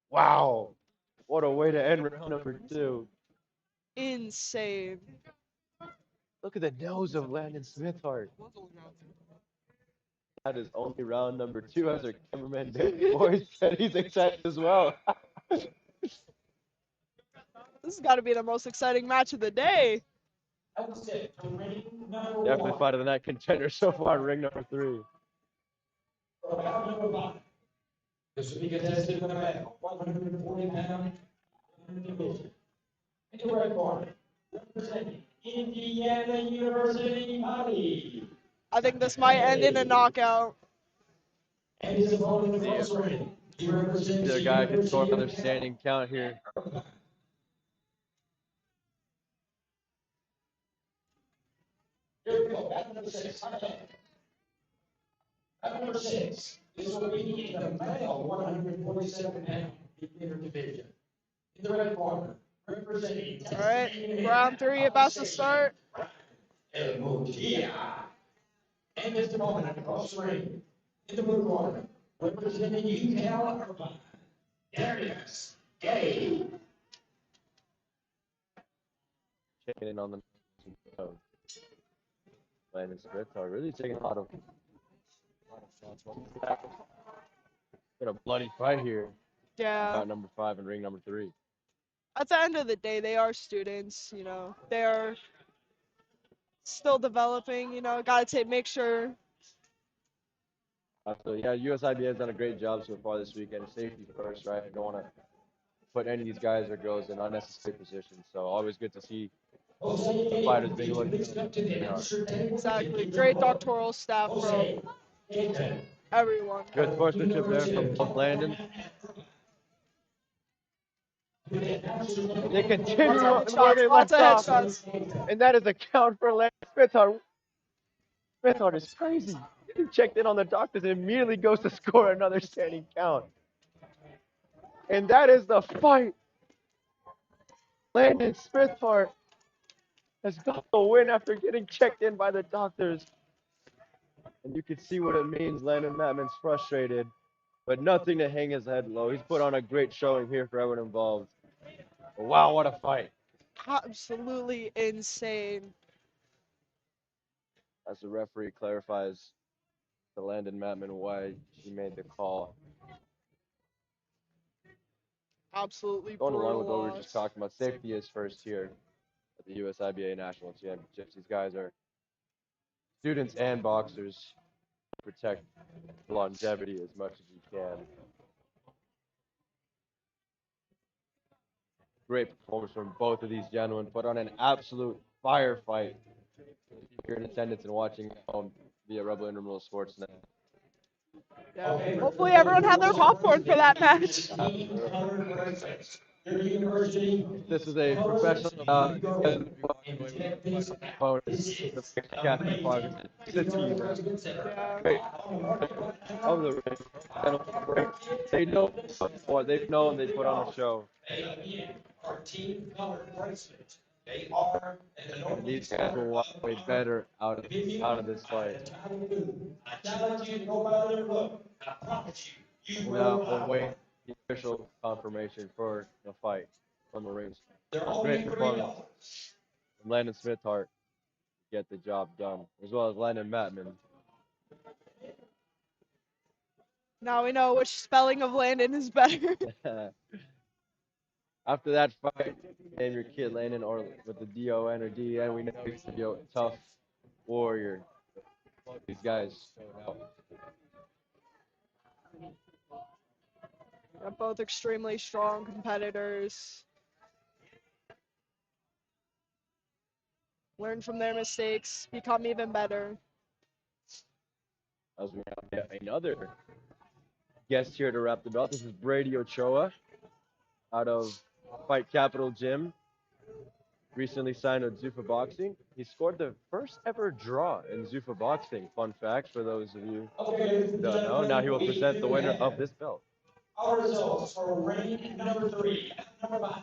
Wow. What a way to end round number 2. Insane. Look at the nose of Landon Smithart. That is only round number 2 as our cameraman boy said he's excited as well. This has got to be the most exciting match of the day. That's it. For ring number Definitely 1. fight of the night contender so far, ring number 3. For round number 5. This will be contested in the male 140-pound division. In the red corner, representing Indiana University Body. I think this might end in a knockout. And his opponent in the close ring. He represents The guy can score another University standing count here. Here we go. Battle number 6. Battle number 6. This will be in the male 147-pound beginner division. In the red corner, representing. All right, round 3 about to start. El Mutia. And his opponent across the ring. In the blue corner, representing UCal Irvine. Darius Gay. Checking in on the Landon Smithart. Really taking a lot of shots. Been a bloody fight here. Yeah. Round number 5 and ring number 3. At the end of the day, they are students, you know. They are still developing, you know. Got to make sure. So yeah, USIB has done a great job so far this weekend. Safety first, right? Don't want to put any of these guys or girls in unnecessary positions. So always good to see The fighters being looked Exactly. Great doctoral staff from everyone. Good sportsmanship there from both Landon. They continue where they Lots left of off, headshots. and that is a count for Landon Smithart. Smithart is crazy. He checked in on the doctors and immediately goes to score another standing count. And that is the fight. Landon Smithart has got the win after getting checked in by the doctors. And you can see what it means. Landon Maatman's frustrated, but nothing to hang his head low. He's put on a great showing here for everyone involved. Wow, what a fight. Absolutely insane. As the referee clarifies to Landon Maatman why he made the call. Absolutely Going along brutal with what we were loss. just talking about, safety is first here at the USIBA National Championships. These guys are students and boxers. Protect longevity as much as you can. Great performance from both of these gentlemen. Put on an absolute firefight. If you're in attendance and watching at home via Rebel Intramural Sportsnet. Yeah. Hopefully everyone had their popcorn for that match. This is a professional bonus. The captain progress. It's a team. Great. Of the ring. They know what they've known. They put on a show. And these guys will walk away better out of this fight. Now we'll wait the official confirmation for the fight from the rings. Great performance from Landon Smithart to get the job done, as well as Landon Maatman. Now we know which spelling of Landon is better. After that fight, name your kid Landon or with the D-O-N or D-E-N. We know he's going to be a tough warrior. These guys showed out. They're both extremely strong competitors. Learn from their mistakes, become even better. As we have another guest here to wrap the belt. This is Brady Ochoa out of Fight Capital Gym. Recently signed with Zuffa Boxing. He scored the first ever draw in Zuffa Boxing. Fun fact for those of you who don't know. Now he will present the winner of this belt. Our results for rank number 3, number 5,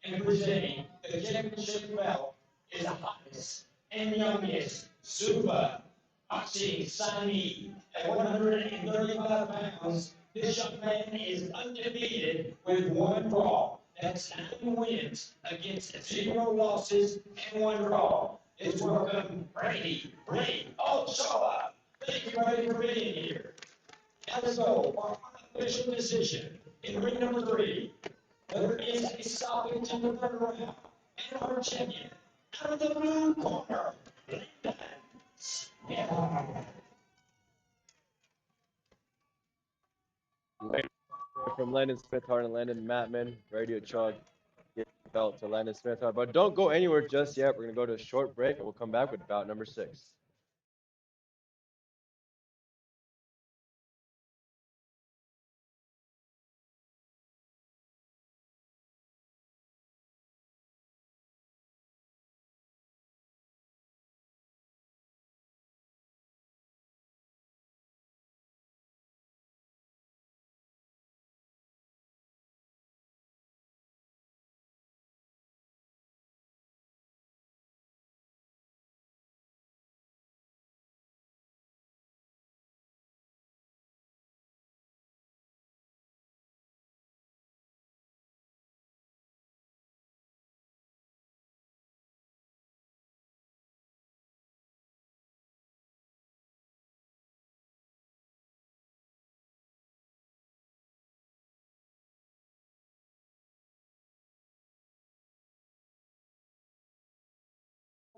and presenting the championship belt is the hottest and youngest Zuffa Boxing signee at 135 pounds. This young man is undefeated with 1 draw. That's 9 wins against 0 losses and 1 draw. Let's welcome Brady Ochoa. Thank you, Brady, for being here. Now let's go for our official decision in ring number 3. There is a stoppage in the third round. And our champion, out of the blue corner, Landon Smithart. From Landon Smithart and Landon Maatman, Brady Ochoa gets the belt to Landon Smithart. But don't go anywhere just yet. We're going to go to a short break and we'll come back with bout number 6.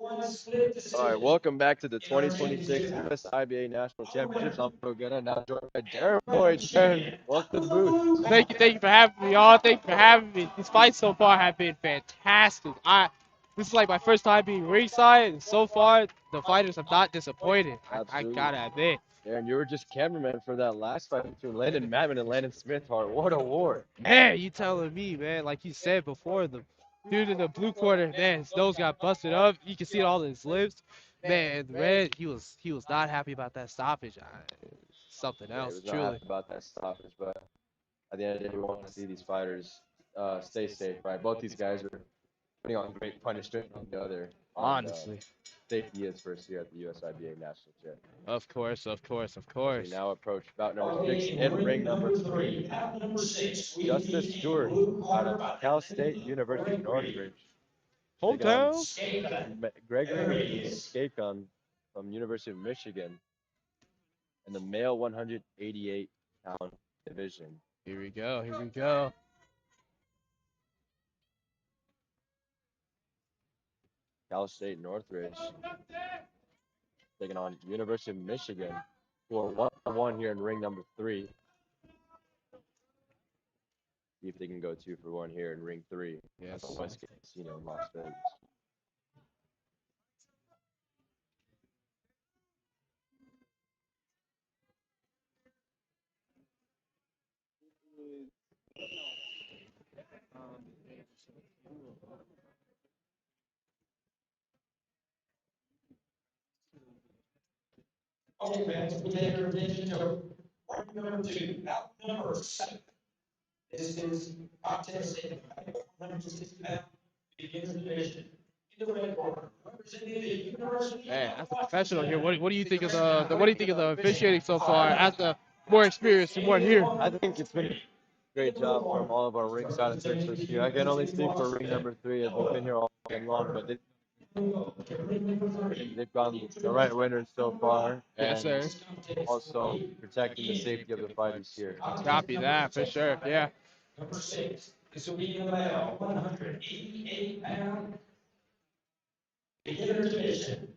All right, welcome back to the 2026 USIBA National Championships. I'm Gonna now joined by Darren Boyd. Darren, welcome to the booth. Thank you for having me, y'all. Thank you for having me. These fights so far have been fantastic. This is like my first time being ringside, and so far the fighters have not disappointed. I Absolutely. gotta admit. And you were just cameraman for that last fight between Landon Maatman and Landon Smithart. What a war. Man, you telling me, man? Like you said before, the dude in the blue corner, man, his nose got busted up. You can see it all in his lips. Man, the red, he was not happy about that stoppage. Something Yeah, he else, was not truly. happy about that stoppage, but at the end of the day, we want to see these fighters stay safe, right? Both these guys are putting on great punishment on the other. Honestly. Safety is first here at the USIBA National Championship. Of course, of course, of We course. now approach bout number 6 and ring number 3. Justice Stewart out of Cal State University, Northridge. Hometown? Gregory Shykown from University of Michigan in the male 188-pound division. Here we go, here we go. Cal State Northridge taking on University of Michigan for 1-1 here in ring number 3. See if they can go 2-for-1 here in ring 3. Yes. At the Westgate Casino in Las Vegas. Okay, fans, we take your attention to point number 2, bout number 7. This is contest in 160 pound beginner division. In the red corner, representing the University. Man, as a professional here, what do you think of the what do you think of the officiating so far? As the more experienced one here. I think it's been a great job from all of our ringside officials here. I can only speak for ring number 3 as we've been here all day long, but they've gone the right winners so far. Yes, sir. Also protecting the safety of the fighters here. Copy that for sure. Yeah. Number 6. This will be in the male 188 pound beginner division.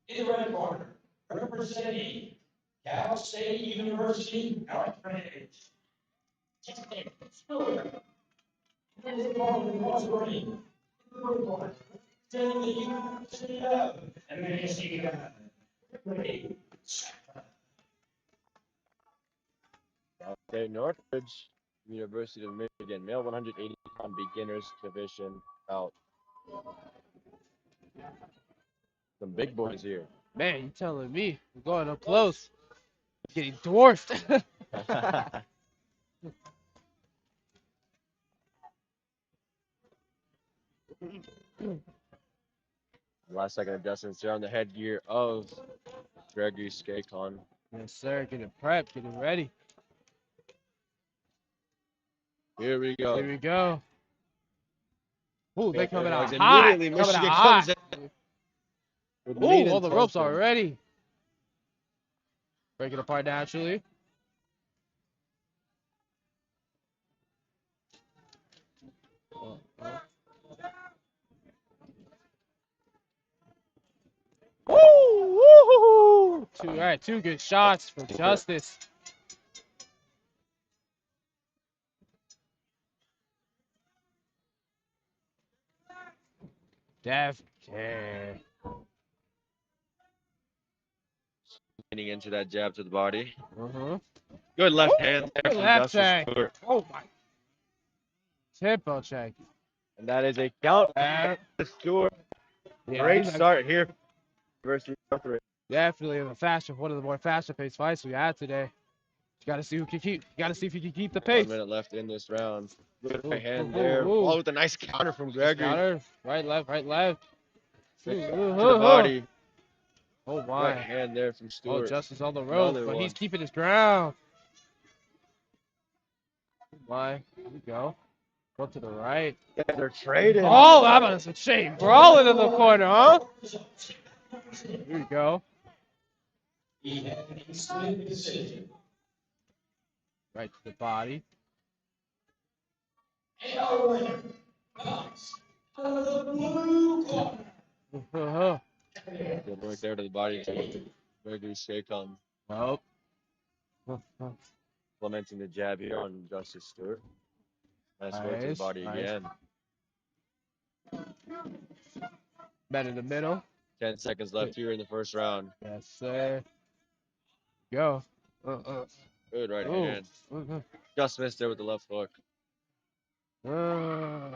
In the red corner, representing Cal State University, Northridge. Stewart. In the ring. In the red corner, representing the University of Michigan. Okay, Northridge, University of Michigan, male 180-pound beginners division out. Some big boys here. Man, you telling me? We're going up close. Getting dwarfed. Last second adjustments there on the headgear of Gregory Shykown. Yes, sir. Getting prepped, getting ready. Here we go. Here we go. Ooh, they coming out Immediately, hot. Coming Michigan out comes hot. in with Ooh, lean all the ropes intention. already. Break it apart naturally. Woo! All right, 2 good shots for Justice. Def. Yeah. Getting into that jab to the body. Uh-huh. Good left hand there Good from left Justice check. Stewart. Oh, my. Tempo check. And that is a count for Stewart. Yeah, Great start here versus Northridge. definitely one of the more faster-paced fights we had today. You gotta see who can keep. You gotta see if he can keep the 1 pace. minute left in this round. Good right Ooh, hand ooh, there. ooh. Followed with a nice counter from Gregory. Counter. Right, left, right, left. To the body. Oh Right my. hand there from Oh, Stewart. Justice on the rope, Another but one. he's keeping his ground. Oh my. Here we go. Go to the right. Yeah, they're trading. Oh, how about some shade brawling in the corner, huh? Here we go. He had a split decision. Right to the body. And our winner comes out of the blue corner. Uh-huh. Good work there to the body. Gregory Shykown Oh. implementing the jab here on Justice Stewart. Nice work to the Nice, body nice. again. Bet in the middle. 10 seconds left here in the first round. Yes, sir. Go. Good right Ooh. hand. Just missed there with the left hook.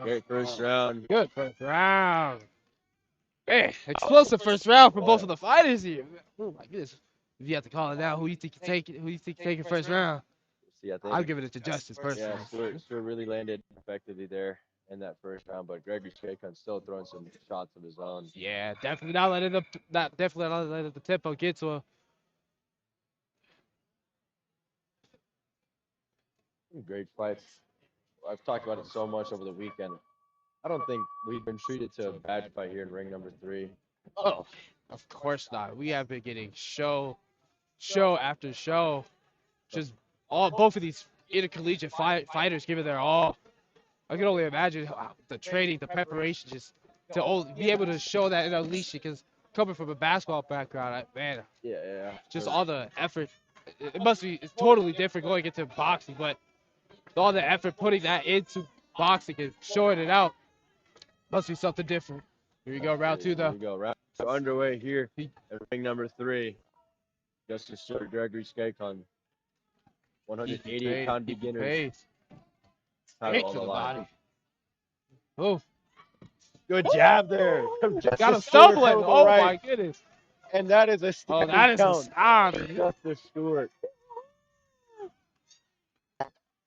Great first round. Good first round. Hey, explosive first round for both of the fighters here. Oh my goodness. If you have to call it out, who you think you take it? Who you think you take it first round? See, I think, I'll give it to Justice personally. Yeah, Stewart really landed effectively there in that first round, but Gregory Shykown still throwing some shots of his own. Yeah, definitely not letting the tempo get to him. Great fights. I've talked about it so much over the weekend. I don't think we've been treated to a bad fight here in ring number 3. Oh, of course not. We have been getting show after show. Just both of these intercollegiate fighters giving their all. I can only imagine the training, the preparation, just to be able to show that and unleash it. Because coming from a basketball background, man, just all the effort. It must be it's totally different going into boxing, but all the effort putting that into boxing and showing it out must be something different. Here we go, round 2 though. Here we go, round 2 underway here at ring number 3. Justice Stewart, Gregory Shykown. 188-pound beginners. Title on the line. Oh. Good jab there. Got him stumbling. Oh my goodness. And that is a standing count. Justice Stewart.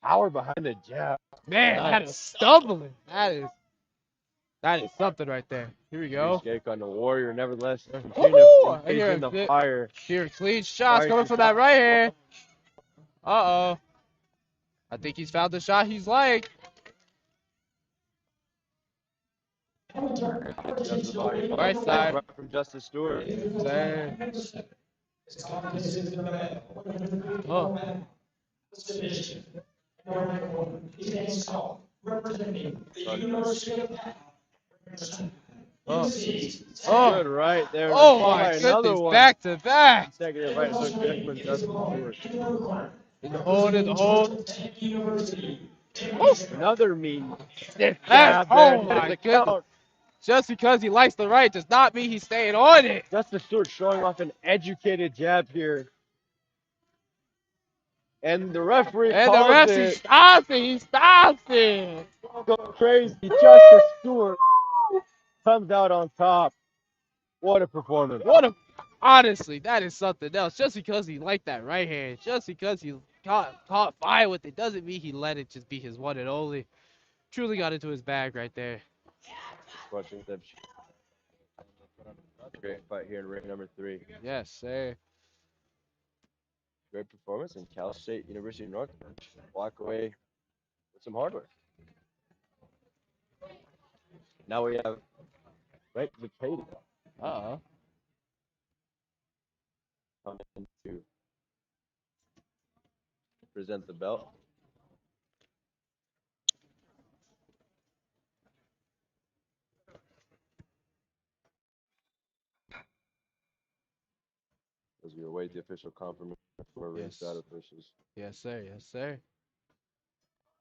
Power behind the jab. Man, that is stumbling. That is something right there. Here we go. Shykown, the warrior, nevertheless. In the fire. Here, clean shots coming from that right hand. Uh-oh. I think he's found the shot he's like. Right side. Right from Justice Stewart. Oh. Good right there. Oh my goodness, back to back. Second right hook there from Justice Stewart. In the hold. Another mean stiff jab. Oh there. my goodness. Just because he likes the right does not mean he's staying on it. Justice Stewart showing off an educated jab here. And the referee calls it. He stops it. Go crazy. Justice Stewart comes out on top. What a performance. Honestly, that is something else. Just because he liked that right hand, just because he caught fire with it, doesn't mean he let it just be his one and only. Truly got into his bag right there. Great fight here in ring number 3. Yes, sir. Great performance, and Cal State University of North walk away with some hardware. Now we have Frank McCady. Coming to present the belt. As we await the official confirmation for ringside officials. Yes, sir. Yes, sir.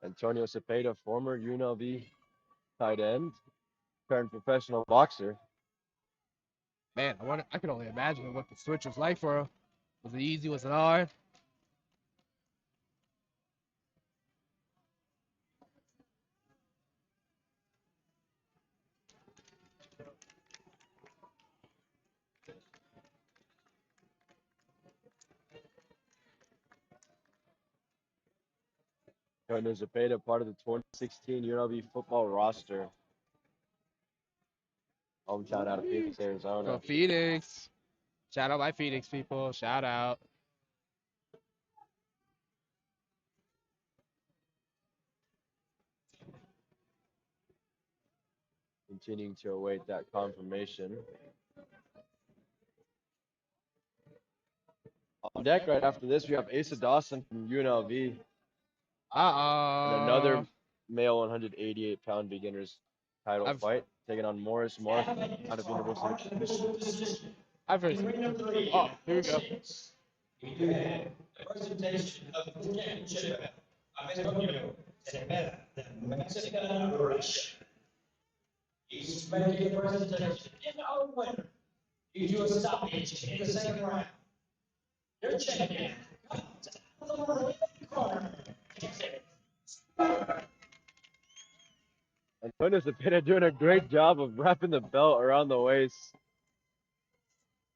Antonio Cepeda, former UNLV tight end, turned professional boxer. Man, I could only imagine what the switch was like for him. Was it easy? Was it hard? Antonio Cepeda, part of the 2016 UNLV football roster. Hometown out of Phoenix, Arizona. Go Phoenix. Shout out my Phoenix people. Shout out. Continuing to await that confirmation. On deck right after this, we have Asa Dawson from UNLV. And another male 188-pound beginners title fight, taking on Morris Mark out of University. I've heard. Oh, here we go. We have the presentation of the championship of Antonio Cepeda, the Mexican Rush. He's ready to give the presentation. And our winner, due to a stoppage in the second round, your champion comes out of the ring corner. Antonio Cepeda doing a great job of wrapping the belt around the waist.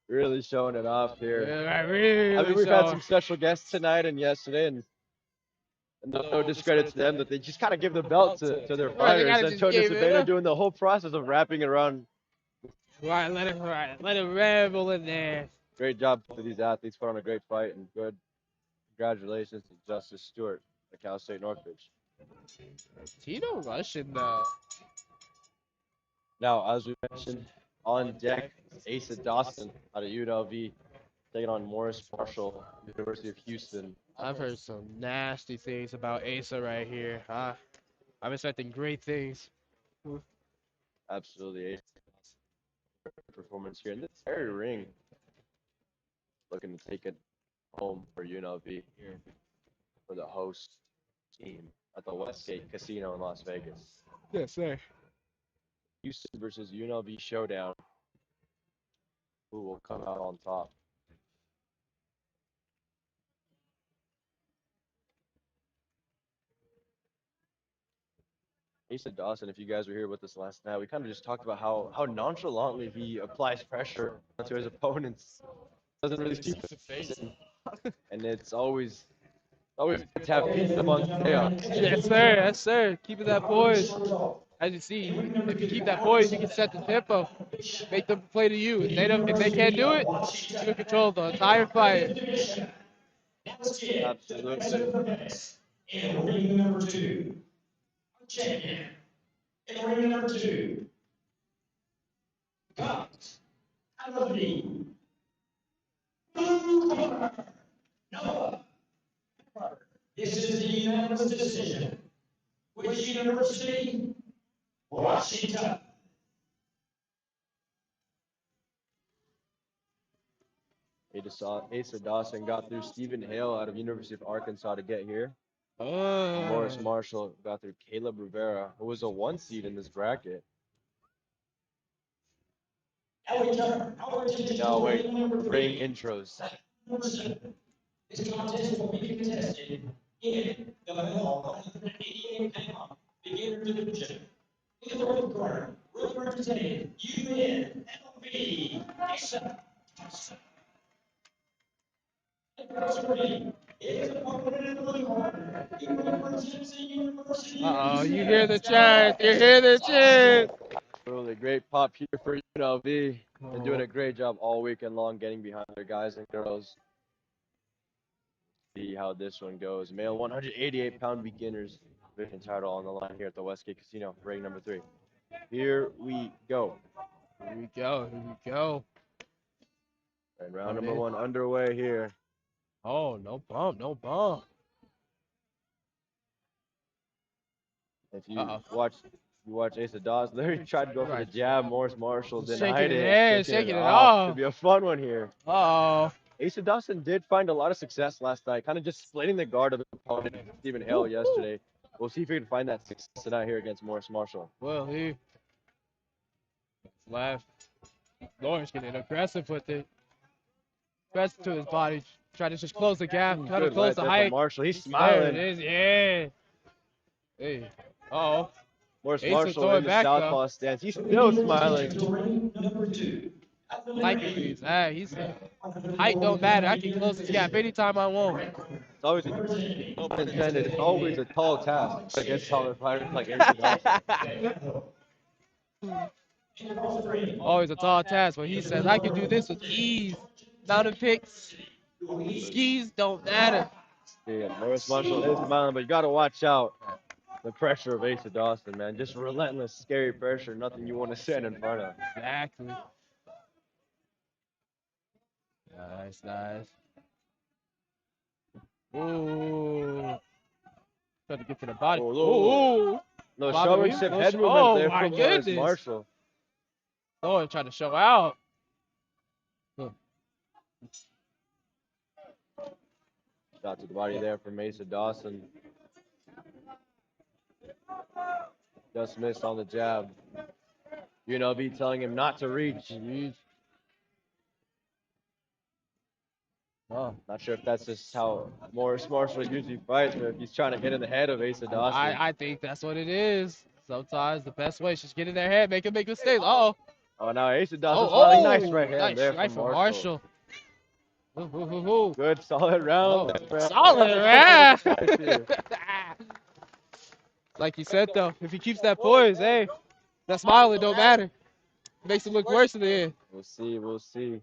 Really showing it off here. Yeah, really I mean, we've had showing. some special guests tonight and yesterday, and no discredit to them, that they just kind of give the belt to their Right, they fighters. kinda just Antonio gave it Cepeda up. doing the whole process of wrapping it around. Right, let it revel in there. Great job to these athletes. Put on a great fight, and good. Congratulations to Justice Stewart at Cal State Northridge. Tito rushing though. Now, as we mentioned, on deck, Asa Dawson out of UNLV taking on Morris Marshall, University of Houston. I've heard some nasty things about Asa right here. I'm expecting great things. Absolutely, Asa performance here in the Terry Ring. Looking to take it home for UNLV here for the host team at the Westgate Casino in Las Vegas. Yes, sir. Houston versus UNLV showdown. Who will come out on top? Asa Dawson, if you guys were here with us last night, we kind of just talked about how nonchalantly he applies pressure to his opponents. Doesn't really see the face, and it's always good to have peace among chaos. Yes, sir. Yes, sir. Keeping that poise. As you see, if you keep that poise, you can set the tempo, make them play to you. If they can't do it, you control the entire fight. Absolutely. In ring number 2, champion. In ring number 2, comes out of the blue corner, Noah. This is the unanimous decision. Which university? Washington. Asa Dawson got through Stephen Hale out of University of Arkansas to get here. Oh. Morris Marshall got through Caleb Rivera, who was a 1 seed in this bracket. No, wait, ring intros. This contest will be contested in the male 188-pound beginner division. In the red corner, representing UNLV, Disla. Uh-oh, you hear the chant. You hear the chant. Really great pop here for UNLV. They're doing a great job all weekend long getting behind their guys and girls. See how this one goes. Male 188-pound beginners division title on the line here at the Westgate Casino, ring number 3. Here we go. Here we go. Here we go. And round number 1 underway here. Oh, no bump. No bump. If you watch Asa Dawson, there he tried to go for the jab. Morris Marshall denied Shaking it. shaking it off. Could be a fun one here. Uh-oh. Asa Dawson did find a lot of success last night, kind of just splitting the guard of his opponent, Stephen Hale, yesterday. We'll see if he can find that success tonight here against Morris Marshall. Well, he left. Lawrence getting aggressive with it. Aggressive to his body. Trying to just close the gap. Trying to close the height. Marshall, he's smiling. There it is. Yeah. Hey. Uh-oh. Morris Asa Marshall throwing in the back, southpaw stance. He's still smiling. Like it, he's height don't matter. I can close this gap anytime I want. It's always it's always a tall task against taller fighters like Asa Dawson. Always a tall task, but he says I can do this with ease. Mountain picks, skis don't matter. Yeah, Morris Marshall is smiling, but you got to watch out. The pressure of Asa Dawson, man. Just relentless, scary pressure. Nothing you want to stand in front of. Exactly. Nice. Ooh. Trying to get to the body. Ooh. No showing ship head movement there from Morris Marshall. Oh, I'm trying to show out. Shot to the body there from Asa Dawson. Just missed on the jab. UNLV telling him not to reach. Oh, not sure if that's just how Morris Marshall usually fights, or if he's trying to get in the head of Asa Dawson. I think that's what it is. Sometimes the best way is just get in their head, make them make mistakes. Uh-oh. Oh, now Asa Dawson's Oh, fighting. Nice right hand nice there right from from Marshall. Marshall. Good, solid round. Solid round. Like you said, though, if he keeps that poise, hey, that smile, it don't matter. Makes him look worse in the end. We'll see. We'll see.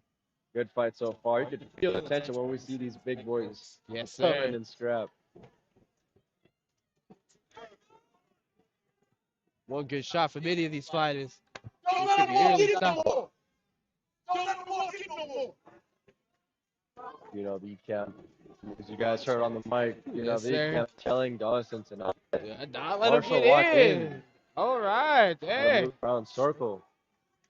Good fight so far. You can feel the tension when we see these big boys Yes, coming sir. and scrap. One good shot from any of these fighters. It could be early stop. UNLV camp. As you guys heard on the mic, Yes, UNLV sir. camp telling Dawson tonight. Not let him Marshall get walk in. All right. Wanna Hey. move around circle.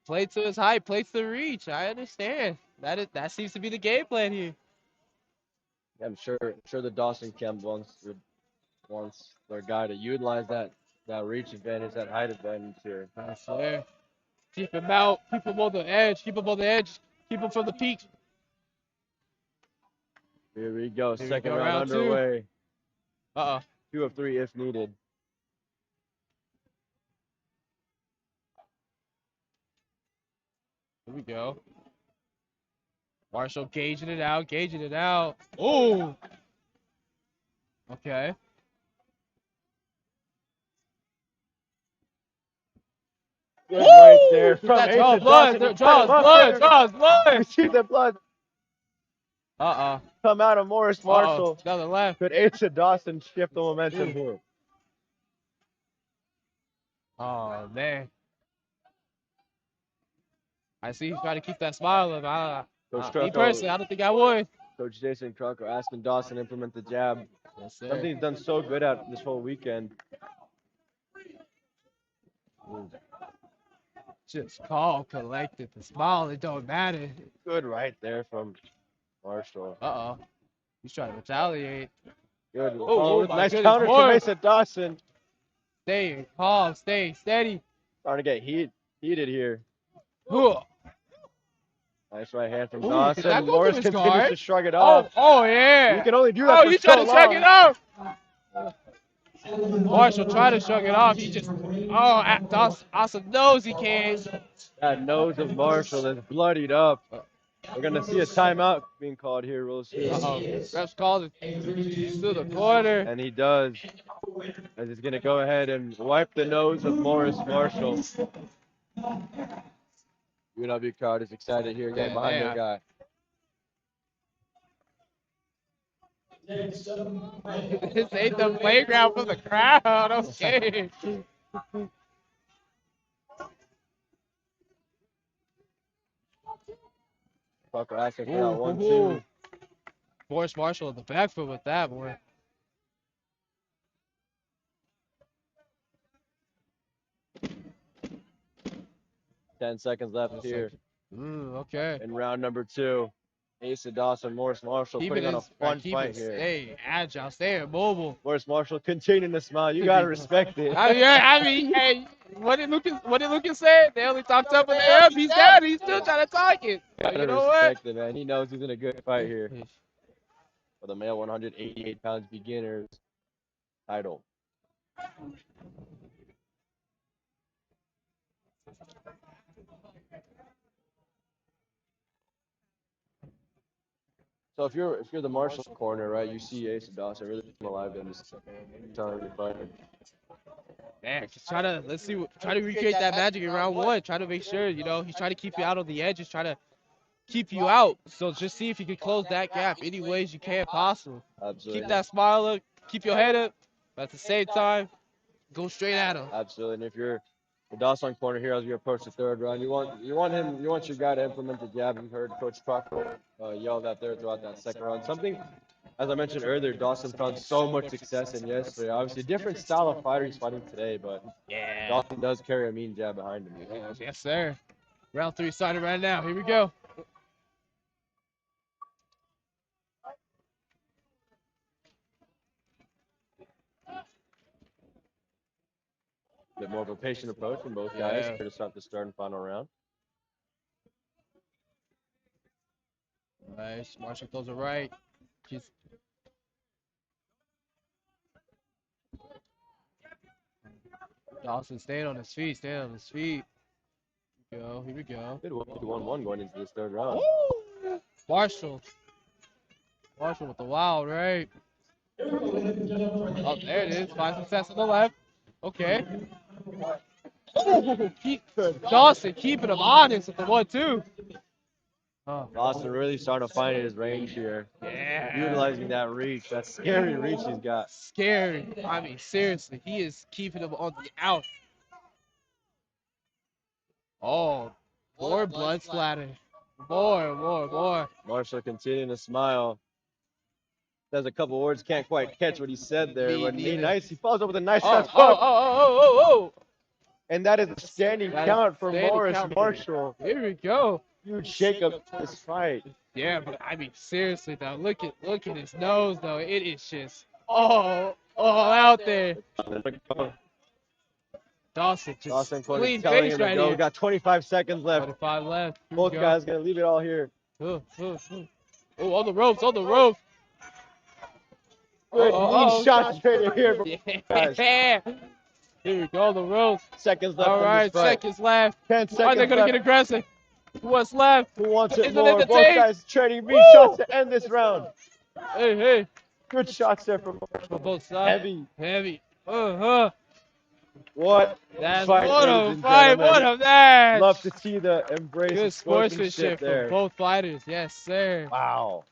Play to his height, play to the reach. I understand. That seems to be the game plan here. I'm sure the Dawson camp wants their guy to utilize that reach advantage, that height advantage here. Yes, sir. Keep him out. Keep him on the edge. Keep him on the edge. Keep him from the peak. Here we go. Here we Second go, round round two. underway. 2 of 3 if needed. Here we go. Marshall gauging it out. Oh! Okay. Good right there from That Asa draws Dawson. blood. Draws blood. We see the blood come out of Morris Marshall. Down the left. Could Asa Dawson shift the momentum here? Oh, man. I see he's trying to keep that smile up. Me personally, I don't think I would. Coach Jason Truncale asking Dawson to implement the jab. Yes, sir. Something he's done so good at this whole weekend. Just calm, collected. The smile, it don't matter. Good right there from Marshall. He's trying to retaliate. Good. Nice goodness, counter Morris. from Asa Dawson. Stay calm, stay steady. Starting to get heated here. Ooh. Nice right hand from Ooh, Dawson. did that go Morris through his continues guard? to shrug it off. Oh, yeah. You can only do that for he's so trying to shrug it long. off. Marshall trying to shrug it off. He just, Dawson knows he can't. That nose of Marshall is bloodied up. We're going to see a timeout being called here real soon. Ref's called it to the corner. And he does. As he's going to go ahead and wipe the nose of Morris Marshall. UNLV crowd is excited here, getting behind their guy. This ain't the playground for the crowd. Okay. Fucker asking for that 1-2. Morris Marshall in the back foot with that, boy. Ten seconds left here. Okay. In round number 2. Asa Dawson, Morris Marshall putting on a fun fight here. Stay agile, stay mobile. Morris Marshall continuing to smile. You gotta respect it. I mean, hey, what did Lucas say? They only talk tough when they're up. He's down. He's still trying to talk it. Gotta You know respect what? it, man. He knows he's in a good fight here for the male 188 pounds beginners title. So if you're the Marshall corner, right, you see Asa Dawson really come alive in this time of fight. Man, just try to recreate that magic in round 1. Try to make sure, he's trying to keep you out on the edge. He's trying to keep you out. So just see if you can close that gap any ways you can possible. Absolutely. Keep that smile up, keep your head up, but at the same time, go straight at him. Absolutely. And if you're the Dawson corner here as we approach the 3rd round, you want your guy to implement the jab. You heard Coach Truncale yell that there throughout that 2nd round. Something, as I mentioned earlier, Dawson found so much success in yesterday. Obviously, a different style of fighter he's fighting today, but Dawson does carry a mean jab behind him. Yes, sir. Round 3 started right now. Here we go. The bit more of a patient approach from both guys Yeah. here to start the start and final round. Nice. Marshall throws it right. Just Dawson staying on his feet. Staying on his feet. Here we go. Good 1-1 going into this third round. Woo! Marshall with the wild, right? Oh, there it is. Find success on the left. Okay. Oh, Dawson keeping him honest with the 1-2. Oh. Dawson really starting to find his range here. Yeah. Utilizing that reach, that scary reach he's got. Scary. I mean, seriously, he is keeping him on the out. Oh, more blood splatter. More. Marshall continuing to smile. Says a couple words, can't quite catch what he said there. Me But neither. nice, he follows up with a nice Oh, left hook. oh. And that is a standing That is count for standing Morris count. Marshall. Here we go. Huge shakeup to this fight. Yeah, but I mean, seriously though, look at his nose though. It is just all out there. Dawson Dawson clean telling face him to right go. here. We got 25 seconds left. 25 left. Here we Both go. guys gonna leave it all here. Oh, on the ropes. Good clean shot straight here from guys. Yeah. Here we go, on the ropes. Seconds left All in right, this fight. seconds left. 10 Are they seconds gonna left. get aggressive? What's left? Who wants Is it it more? in the Both tape? guys trading V Woo! shots to end this round. Hey. Good shots there from Marshall. On both sides. Heavy. What What a ladies fight! and What gentlemen. a match! Love to see the embrace Good of sportsmanship sportsmanship there. from both fighters. Yes, sir. Wow.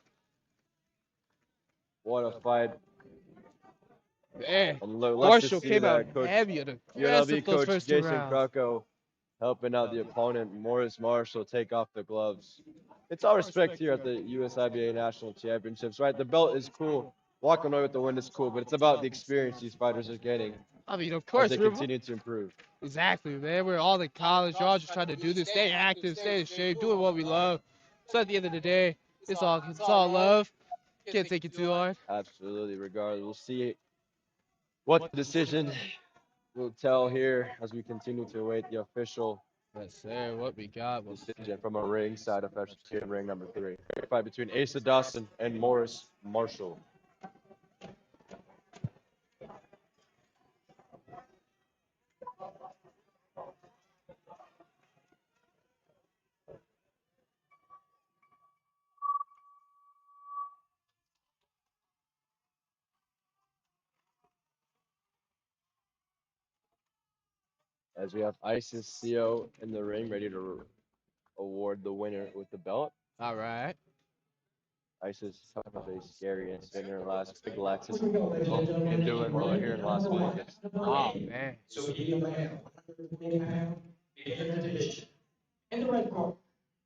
What a fight. Man, And look, Marshall to see came out that Coach heavy and UNLV aggressive those coach first 2 Jason rounds. Krauko helping out the opponent, Morris Marshall, take off the gloves. It's all respect here at the USIBA National Championships, right? The belt is cool. Walking away with the win is cool, but it's about the experience these fighters are getting I mean, of as course, they we're continue to improve. exactly, man. We're all in college. We're all just trying to do this, stay active, stay in shape, doing what we love. So at the end of the day, it's all love. Can't take it too hard. Absolutely, regardless. We'll see what the decision will tell here as we continue to await the official Yes, sir. What we got? decision from a ringside official here in ring number 3. Fight between Asa Dawson and Morris Marshall. As we have Isis CO in the ring, ready to award the winner with the belt. All right. Isis talking about very scary and spinner last big Lexus. Been doing well here in Las Vegas. Oh man. So he'll have 140 pound in the division. In the red corner,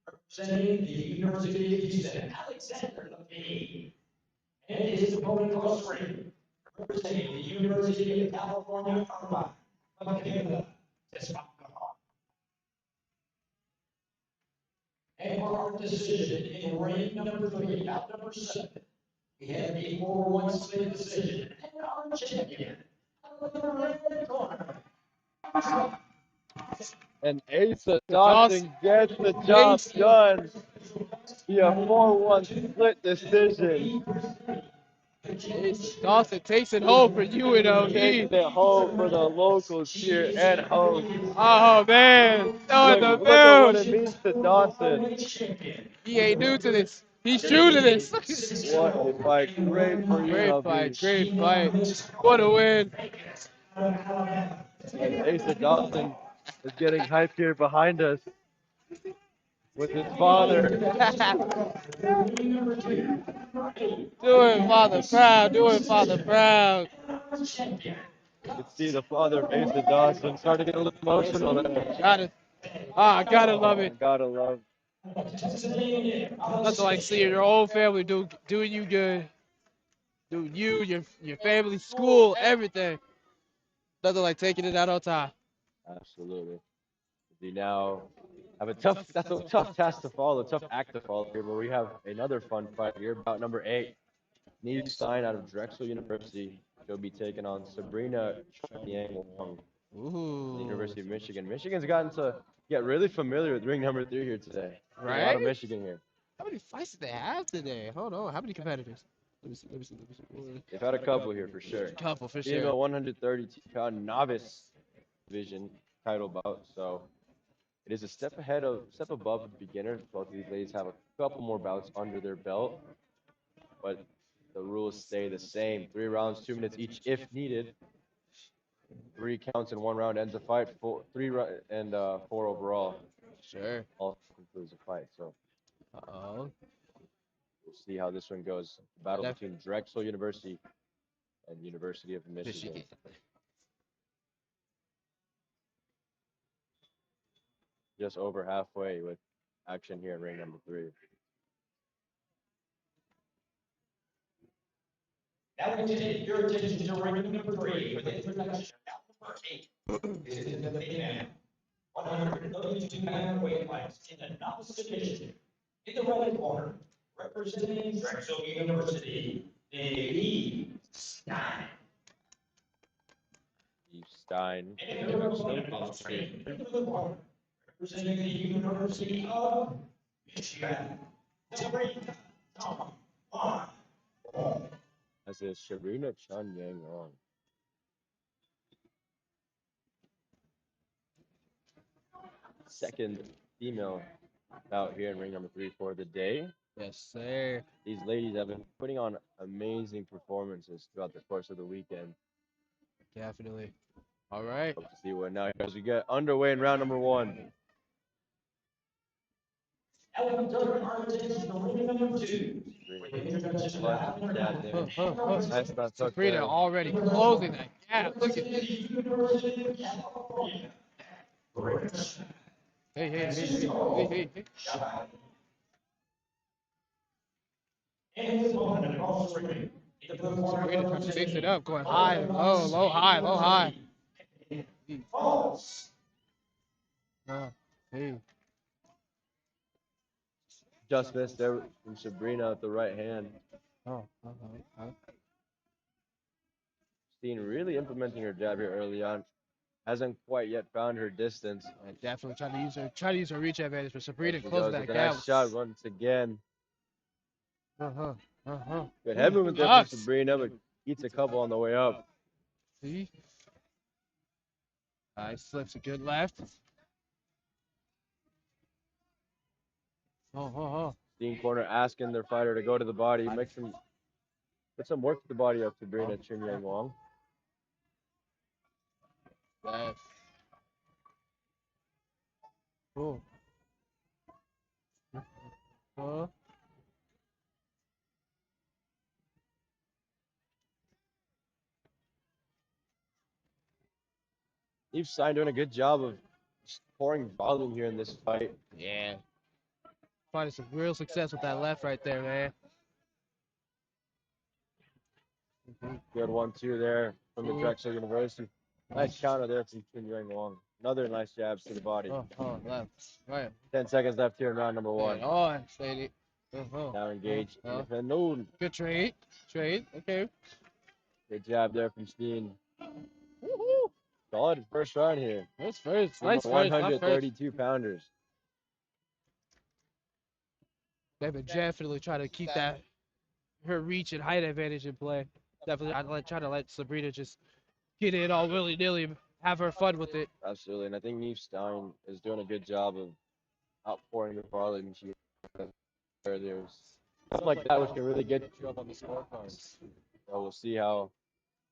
representing the University of Houston, Alexander Levine. And his opponent across the ring, representing the University of California, Irvine, and for our decision in ring number 3, out number 7, we have a 4-1 split decision, and our champion, out of the red corner. And Asa Dawson gets the job done via 4-1 split decision. Dawson takes it home for UNLV. Takes it home for the locals here at home. Oh man, throwing the Look at what it bill. means to Dawson. He ain't new to this. He's true to this. What a fight. Great for UNLV. Great fight. What a win. And Asa Dawson is getting hype here behind us with his father. Doing father proud. You can see the father of Asa Dawson starting to get a little emotional there. Gotta love it. Gotta love. Nothing like seeing your whole family doing you good. Doing you, your family, school, everything. Nothing like taking it out on time. Absolutely. We now have a tough task to follow, a tough act to follow here, but we have another fun fight here, bout number 8. Needed Stein out of Drexel University. She'll be taking on Sabrina Yang Wong. Ooh. The University of Michigan. Michigan's gotten to get really familiar with ring number 3 here today. There's a lot of Right? Michigan here. How many fights did they have today? Hold on. How many competitors? Let me see. Let me see. Let me see. They've had a couple here for sure. Couple for Female sure. 132-pound novice division title bout. So it is a step above the beginners. Both of these ladies have a couple more bouts under their belt, but the rules stay the same. 3 rounds, 2 minutes each if needed. 3 counts in 1 round ends a fight. 4 overall. Sure. All concludes the fight. So Uh-oh. we'll see how this one goes. Battle between Drexel University and University of Michigan. Just over halfway with action here in ring number 3. Now we take your attention to ring number 3 with the introduction of number 8. This is the female 132-pound weight class in the novice division. In the red corner, representing Drexel University, Eve Stein. Eve Stein. And in the opponent on the screen, in the blue corner, representing the University of Michigan, Sabrina Wong. As is Sharina Chun Yang Wong. Second female out here in ring number 3 for the day. Yes, sir. These ladies have been putting on amazing performances throughout the course of the weekend. Definitely. All right. Hope to see what now as we get underway in round number 1. Sabrina already closing that gap. Look at this. Hey. Sabrina trying to mix it up, going high and low, low, high, low, high. Hey. Just missed there from Sabrina with the right hand. Steen really implementing her jab here early on. Hasn't quite yet found her distance. Definitely trying to use her reach advantage, but Sabrina closing that gap. Nice shot once again. Good Good head movement there from Sabrina, but eats a couple on the way up. See? Nice, slips a good left. Steen corner asking their fighter to go to the body, put some work to the body of Sabrina Chun Yang Wong. Yes. Cool. Eve Stein doing a good job of pouring volume here in this fight. Yeah. Finding some real success with that left right there, man. Good 1-2 there from the Drexel University. Nice counter there from Chun Yang Wong. Another nice jabs to the body. Left. Right. 10 seconds left here in round number 1. Steady. Now engaged. No. Good trade. Okay. Good jab there from Steen. Solid first round here. That's first. Nice 132 pounders. They've been definitely trying to keep her reach and height advantage in play. Definitely, try to let Sabrina just get in all willy-nilly, have her fun with it. Absolutely, and I think Eve Stein is doing a good job of outpouring the volume she earlier. Something like that which can really get you up on the scorecards. So we'll see how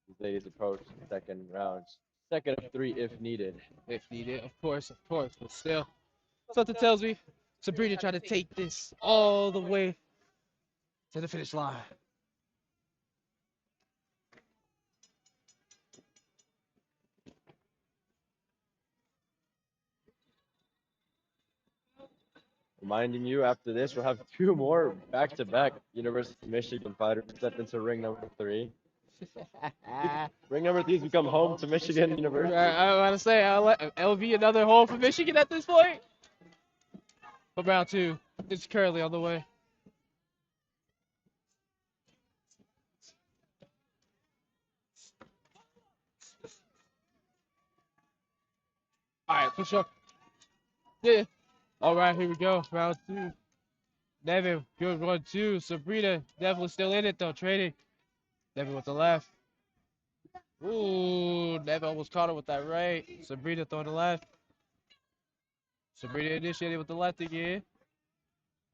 these ladies approach the second round. Second of 3 if needed. If needed, of course. But still, something tells me Sabrina trying to take this all the way to the finish line. Reminding you, after this, we'll have 2 more back-to-back University of Michigan fighters step into ring number 3. Ring number 3 has become home to Michigan University. I want to say, it'll be another home for Michigan at this point. But round 2 is currently on the way. for sure. Yeah. All right, here we go. Round 2. Devin, good run 2. Sabrina, definitely still in it though, trading. Devin with the left. Ooh, Devin almost caught her with that right. Sabrina throwing the left. Sabrina initiated with the left again.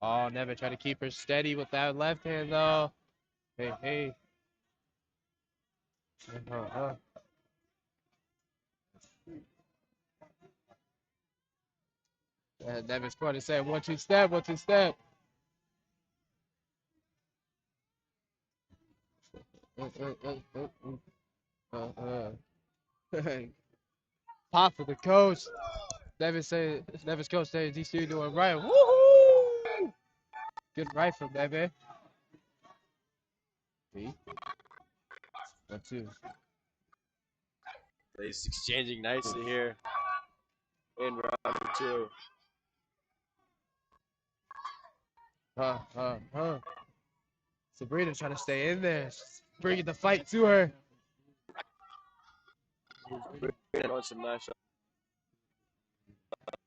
Oh, Devin trying to keep her steady with that left hand though. Hey. Devin's trying to say 1-2 step, 1-2 step. Pop for the coach. Devin's coach says he's still doing right. Woohoo! Good right from Devin. 1-2. They's exchanging nicely here in round 2. Sabrina trying to stay in there. She's bringing the fight to her. Doing some nice shots.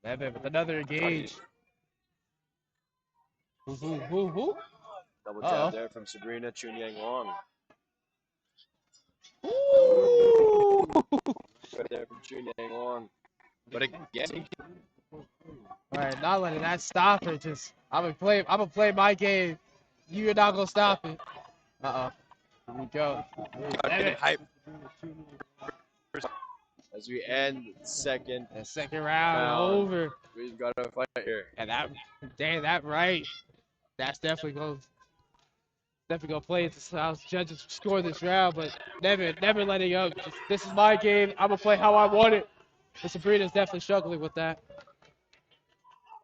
Devin with another engage. Who? Double jab there from Sabrina Chunyang Wong. Ooh. Right there from Chunyang Wong. But again, All right, not letting that stop her. Just I'm gonna play my game. You're not gonna stop it. Here we go. getting hype as we end the second round over. We've got a fight here. And that right. That's definitely gonna play into how judges score this round. But never letting up. This is my game. I'm gonna play how I want it. But Sabrina's definitely struggling with that.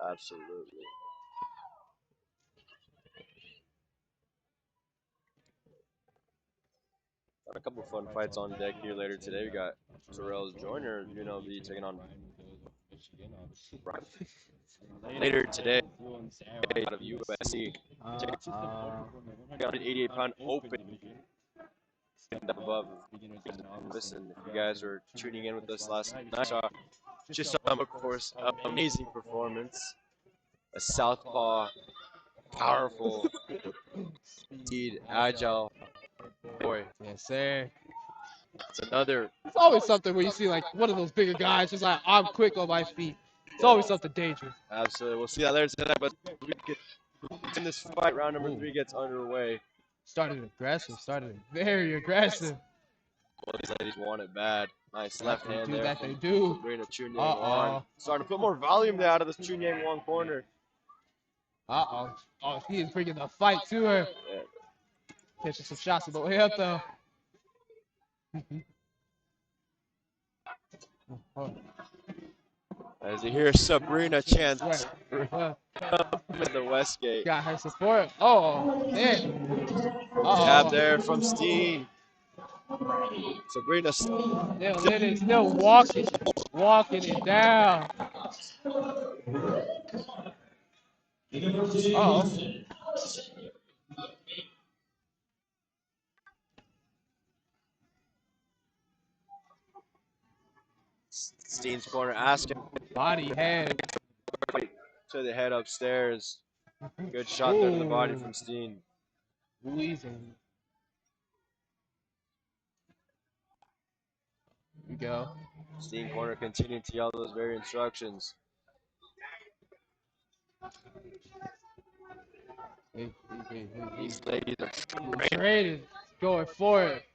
Absolutely. Got a couple of fun fights on deck here later today. We got Terrell Joyner, be taking on later today out of USC. 188-pound open. Up above. Listen, if you guys were tuning in with us last night, just saw, of course, amazing performance. A southpaw, powerful, speed, agile boy. Yes, sir. It's another. It's always something where you see like one of those bigger guys just like I'm quick on my feet. It's always something dangerous. Absolutely. We'll see that later tonight, but we get in this fight. Round number 3 gets underway. Started very aggressive. Well, these ladies want it bad. Nice left hand there. That they do. Sabrina Chunyang Wong. Starting to put more volume there out of this Chunyang Wong corner. Oh, he is bringing the fight to her. Yeah. Catching some shots on the way up though. As you hear Sabrina chant in the Westgate. Got her support. Oh, man. Jab there from Steen. Sabrina still walking it down. Steen's corner asking. Body head. To the head upstairs. Good shot there to the body from Steen. Here we go. Steen corner continuing to yell those very instructions. These ladies are trading, going for it.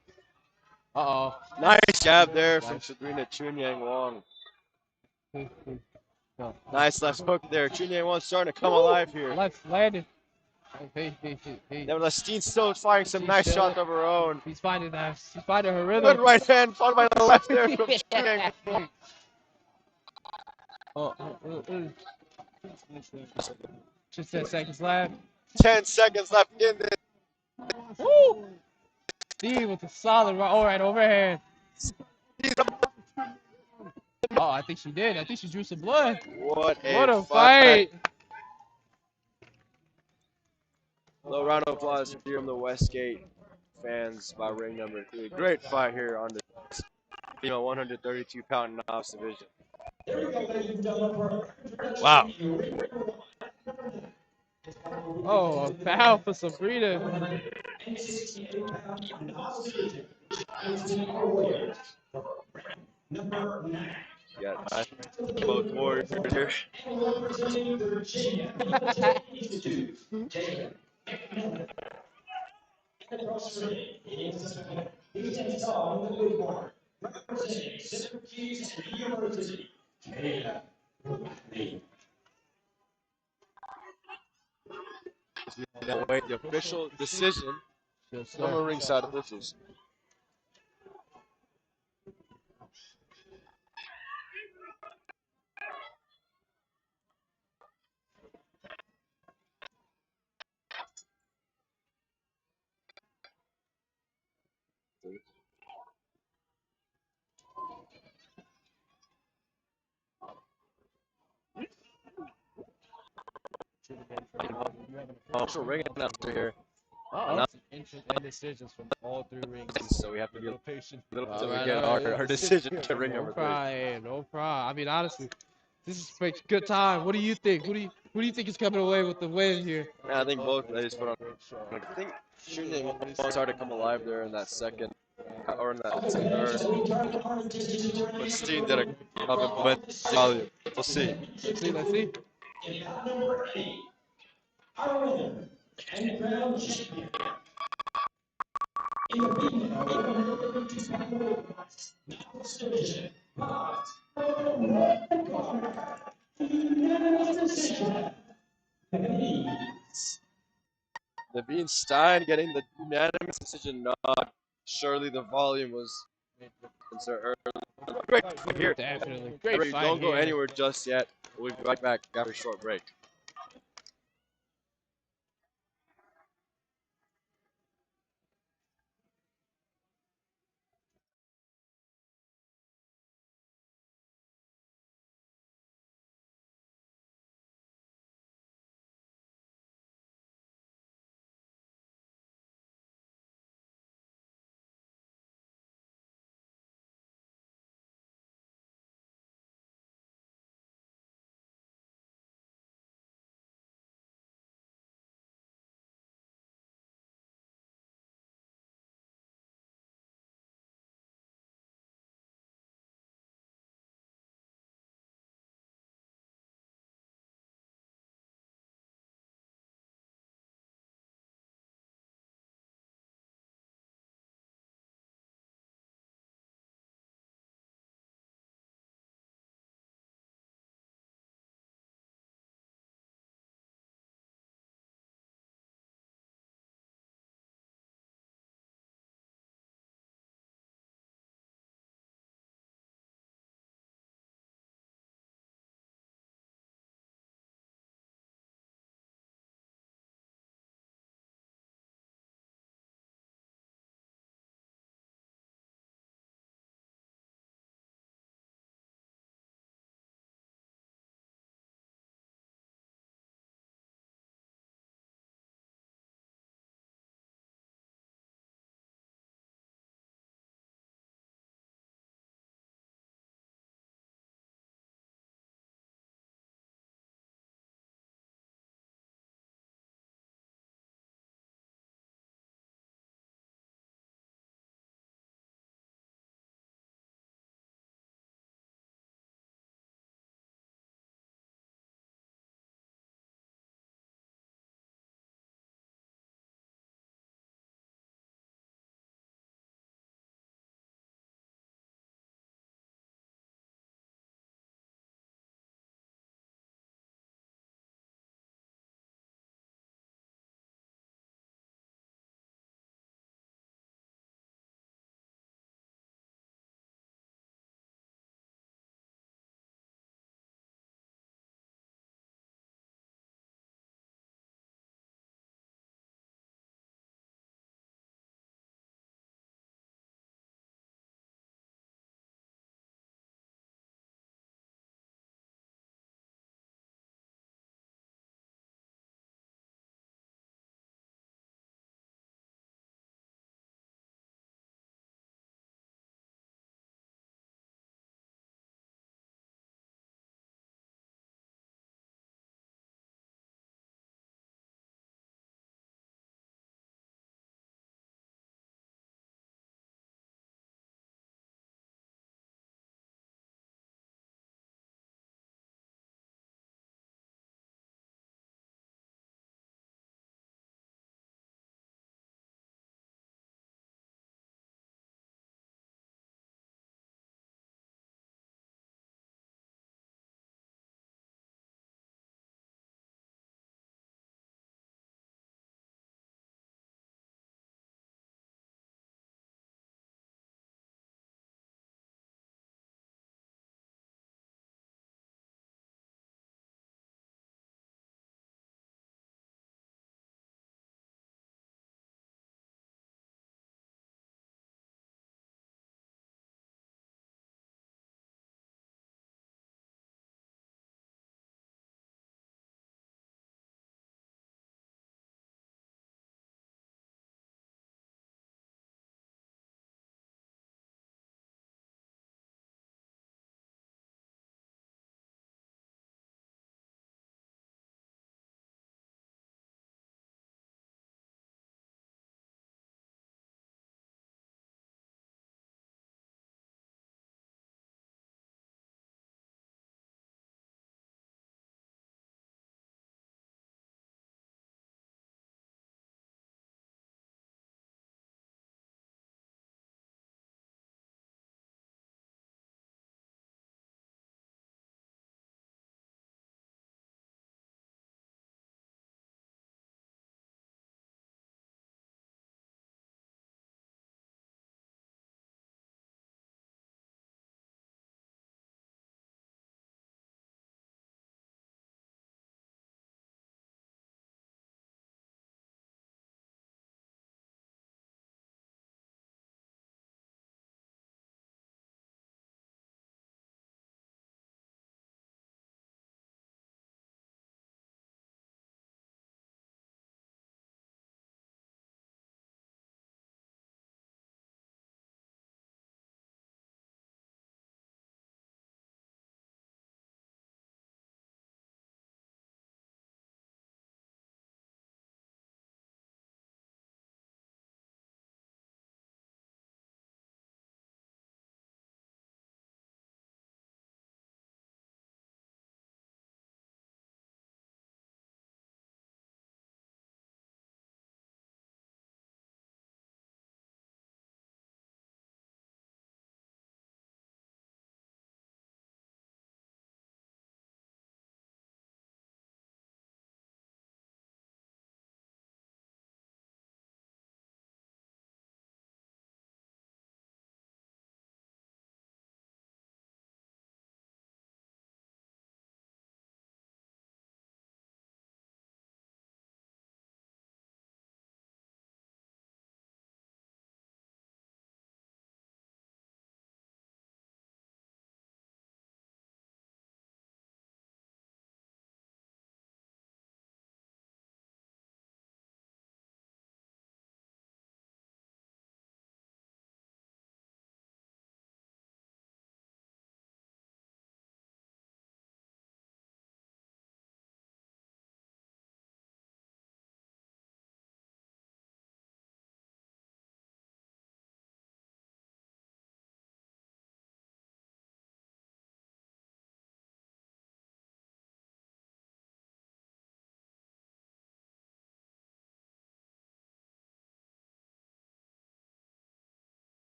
Nice jab there from Sabrina Chunyang Wong. Nice left hook there. Chunyang Wong starting to come alive here. Left landed. Nevertheless, Steen's still firing some nice shots of her own. She's finding her rhythm. Good right hand followed by the left there from Chunyang Wong. Just 10 seconds left. 10 seconds left in this. Woo! Steve with a solid right overhand. I think she did. I think she drew some blood. What a fight. Little round of applause here from the Westgate fans by ring number 3. Great fight here on the 132-pound novice division. Wow. Oh, a foul for Sabrina. Yeah, both Warriors here. Now wait the official decision Yes, from sir. our ringside officials. Official ring announcer here. Uh-oh. And decisions from all three rings. So we have to be a patient. little All until we right, get all right. our decision to ring No number 3. problem, no problem. I mean, honestly, this is a good time. What do you think? Who do you think is coming away with the win here? I think both ladies put on. I think shooting started to come alive there in that second, or in that third. But Steen did a job implementing volume. We'll see. Let's see, let's see. Devine Stein getting the unanimous decision nod. Surely the volume was early. Great fight here. Definitely. Great Everybody, fight don't go here. anywhere just yet. We'll be right back after a short break.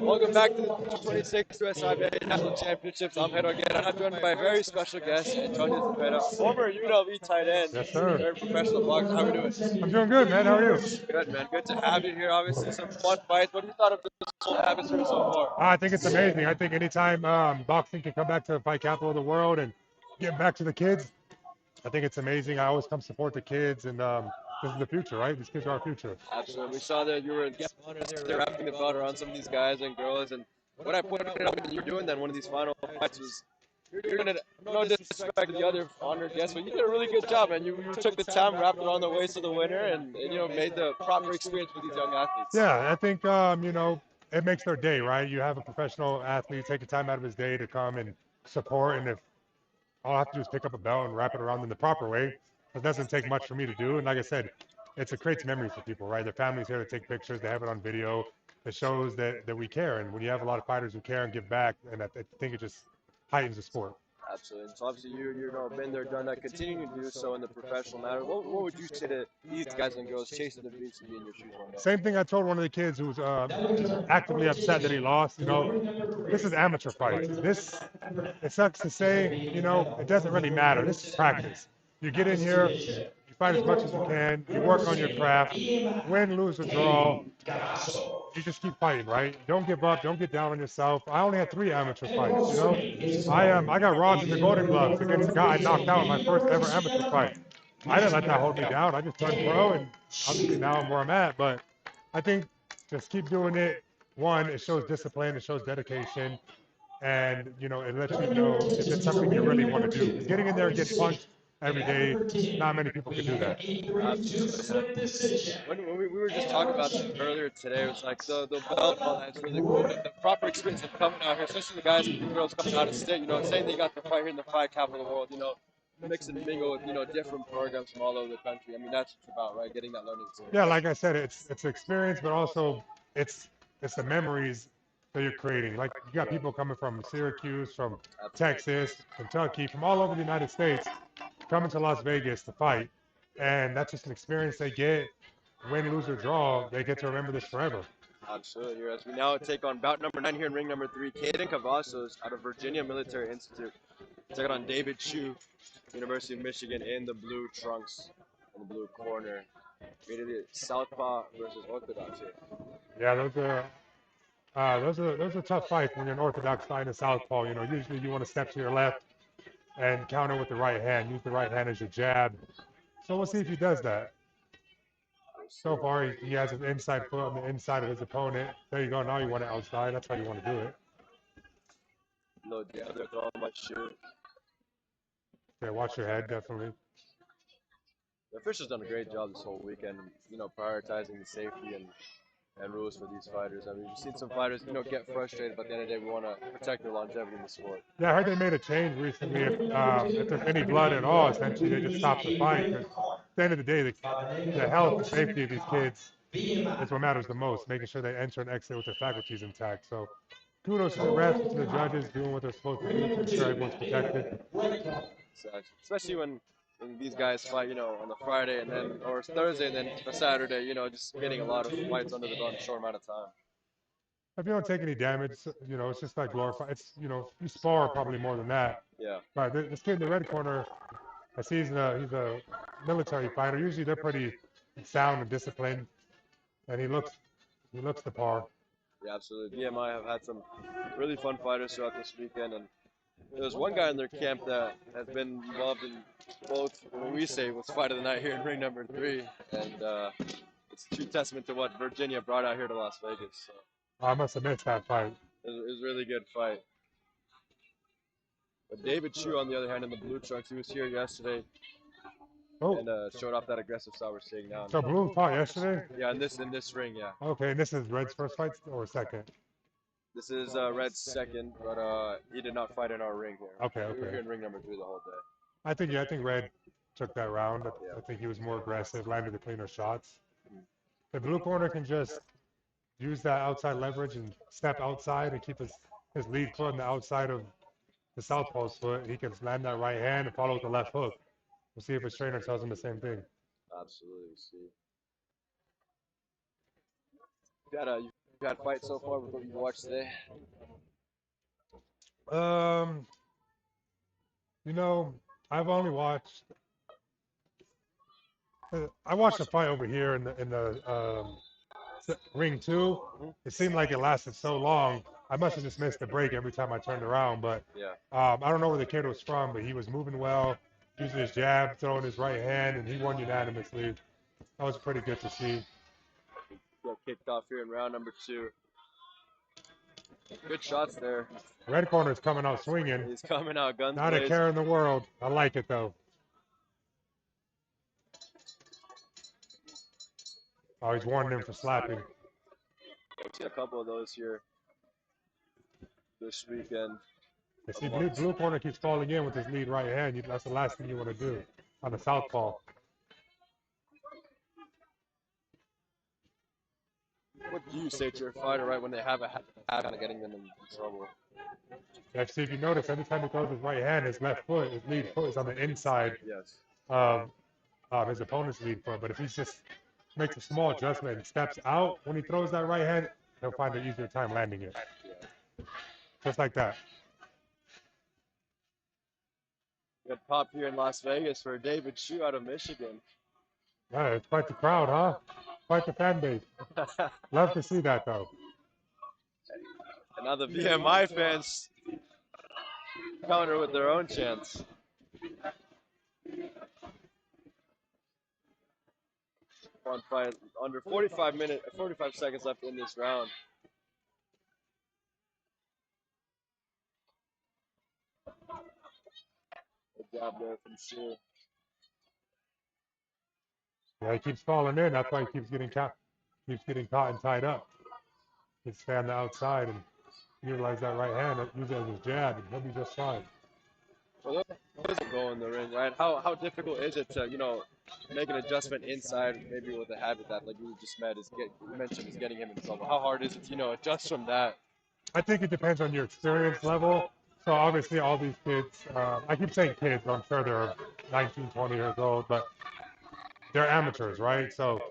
Welcome back to the 26th USIBA National Championships. I'm Hidalgo again. I'm joined by a very special guest, Antonio Zepeda, former UNLV tight end, Yes, sir. turned professional boxer. How are we doing? I'm doing good, man. How are you? Good, man. Good to have you here. Obviously, some fun fights. What have you thought of this whole atmosphere so far? I think it's amazing. I think anytime boxing can come back to the fight capital of the world and get back to the kids, I think it's amazing. I always come support the kids, and this is the future, right? These kids are our future. Absolutely. We saw that you were a guest honor there. They're wrapping the belt around some of these guys and girls. And what I pointed out when you were doing that in one of these final fights was you're going to, no disrespect to the other honored guests, but you did a really good job, man. You took the time, wrapped it around the waist of the winner, and made the proper experience for these young athletes. Yeah, I think, it makes their day, right? You have a professional athlete taking time out of his day to come and support, and if all I have to do is pick up a belt and wrap it around in the proper way, it doesn't take much for me to do. And like I said, it creates memories for people, right? Their family's here to take pictures. They have it on video. It shows that we care. And when you have a lot of fighters who care and give back, and I think it just heightens the sport. Absolutely. So obviously you've been there, done that, continuing to do so in the professional matter. What would you say to these guys and girls chasing their dreams to be in your shoes one day? Same thing I told one of the kids who's actively upset that he lost. This is amateur fights. It sucks to say, it doesn't really matter. This is practice. You get in here, you fight as much as you can, you work on your craft, win, lose, or draw. You just keep fighting, right? Don't give up. Don't get down on yourself. I only had 3 amateur fights, I got robbed in the Golden Gloves against a guy I knocked out in my first ever amateur fight. I didn't let that hold me down. I just turned pro, and obviously now I'm where I'm at. But I think just keep doing it. One, it shows discipline. It shows dedication. And, it lets you know if it's something you really want to do. Because getting in there and get punched every day, not many people can do that. When we were just talking about that earlier today, it was like the belt, all that's really cool. But the proper experience of coming out here, especially the guys and girls coming out of state, saying they got to fight here in the fight capital of the world, mix and mingle with, different programs from all over the country. I mean, that's what it's about, right? Getting that learning experience. Yeah, like I said, it's experience, but also it's the memories that you're creating. Like, you got people coming from Syracuse, from Texas, Kentucky, from all over the United States, coming to Las Vegas to fight. And that's just an experience they get. Win, lose, or draw, they get to remember this forever. Absolutely. Here as we now take on bout number 9 here in ring number 3, Caden Kavassos out of Virginia Military Institute. Taking on David Chu, University of Michigan, in the blue trunks, in the blue corner. Rated it Southpaw versus Orthodox here. Yeah, those are tough fights when you're an Orthodox fighting a Southpaw. Usually you want to step to your left and counter with the right hand. Use the right hand as your jab. So we'll see if he does that. So far, he has his inside foot on the inside of his opponent. There you go. Now you want it outside. That's how you want to do it. No, the other throw my shoe. Yeah, watch your head, definitely. The officials done a great job this whole weekend, prioritizing the safety and rules for these fighters. I mean, we've seen some fighters, get frustrated, but at the end of the day, we want to protect their longevity in the sport. Yeah, I heard they made a change recently. If there's any blood at all, essentially, they just stop the fight. Because at the end of the day, the health and safety of these kids is what matters the most, making sure they enter and exit with their faculties intact. So kudos to the refs, to the judges, doing what they're supposed to do to ensure everyone's protected. Especially when these guys fight, on the Friday or Thursday and then the Saturday, just getting a lot of fights under the belt in a short amount of time. If you don't take any damage, it's just like glorified. It's, you spar probably more than that. Yeah. But this kid in the red corner, I see he's a military fighter. Usually they're pretty sound and disciplined, and he looks the par. Yeah, absolutely. BMI have had some really fun fighters throughout this weekend, and there's one guy in their camp that has been involved in both what we say was fight of the night here in ring number 3, and it's a true testament to what Virginia brought out here to Las Vegas. So. I must have missed that fight. It was a really good fight. But David Chu, on the other hand, in the blue trunks, he was here yesterday and showed off that aggressive style we're seeing now. So Blue fought yesterday? Yeah, in this ring, yeah. Okay, and this is Red's first fight or second? This is Red's second, but he did not fight in our ring here. Okay. We were here in ring number 3 the whole day. I think Red took that round. I think he was more aggressive, landed the cleaner shots. The blue corner can just use that outside leverage and step outside and keep his lead foot on the outside of the southpaw's foot. He can land that right hand and follow with the left hook. We'll see if his trainer tells him the same thing. Absolutely, see. You've had fights so far with what you've watched today? You know, I've only watched. I watched a fight over here in the ring too. It seemed like it lasted so long. I must have just missed the break every time I turned around. But Yeah. I don't know where the kid was from, but he was moving well, using his jab, throwing his right hand, and he won unanimously. That was pretty good to see. Got kicked off here in round number 2. Good shots there. Red corner's coming out swinging. He's coming out guns Not a blazing. care in the world. I like it though. Oh, he's warning him for slapping. We've seen a couple of those here this weekend. You see, blue corner keeps falling in with his lead right hand. That's the last thing you want to do on the southpaw. What do you say to your fighter right when they have a habit of getting them in trouble? Yeah, see, if you notice, every time he throws his right hand, his left foot, his lead foot is on the inside Yes. of his opponent's lead foot. But if he just makes a small adjustment and steps out when he throws that right hand, he'll find an easier time landing it. Just like that. Good pop here in Las Vegas for David Shu out of Michigan. Yeah, it's quite the crowd, huh? Quite the fan base. Love to see that, though. And now the VMI fans counter with their own chants. One fight under 45 seconds left in this round. Good job there from Shu. Yeah, he keeps falling in. That's why he keeps getting caught and tied up. He'd stay on the outside and utilize that right hand, use it as his jab, and he'll be just fine. Well, those go in the ring, right? How difficult is it to, make an adjustment inside, maybe with a habit that, like you just mentioned, is getting him in trouble? How hard is it to, adjust from that? I think it depends on your experience level. So obviously all these kids, I keep saying kids, but I'm sure they're 19, 20 years old, but they're amateurs, right? So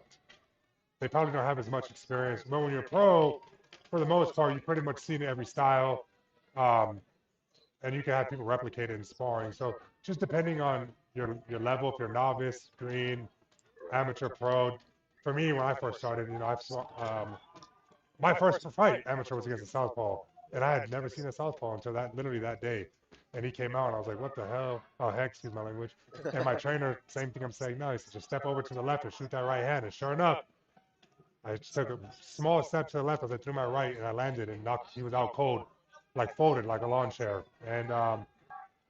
they probably don't have as much experience. But when you're pro, for the most part, you pretty much see every style, and you can have people replicate it in sparring. So just depending on your level, if you're novice, green, amateur, pro. For me, when I first started, my first fight amateur was against a southpaw, and I had never seen a southpaw until literally that day. And he came out, and I was like, "What the hell? Oh heck, excuse my language." And my trainer, same thing I'm saying now. He said, "Just step over to the left and shoot that right hand." And sure enough, I just took a small step to the left as I threw my right, and I landed and knocked. He was out cold, like folded, like a lawn chair. And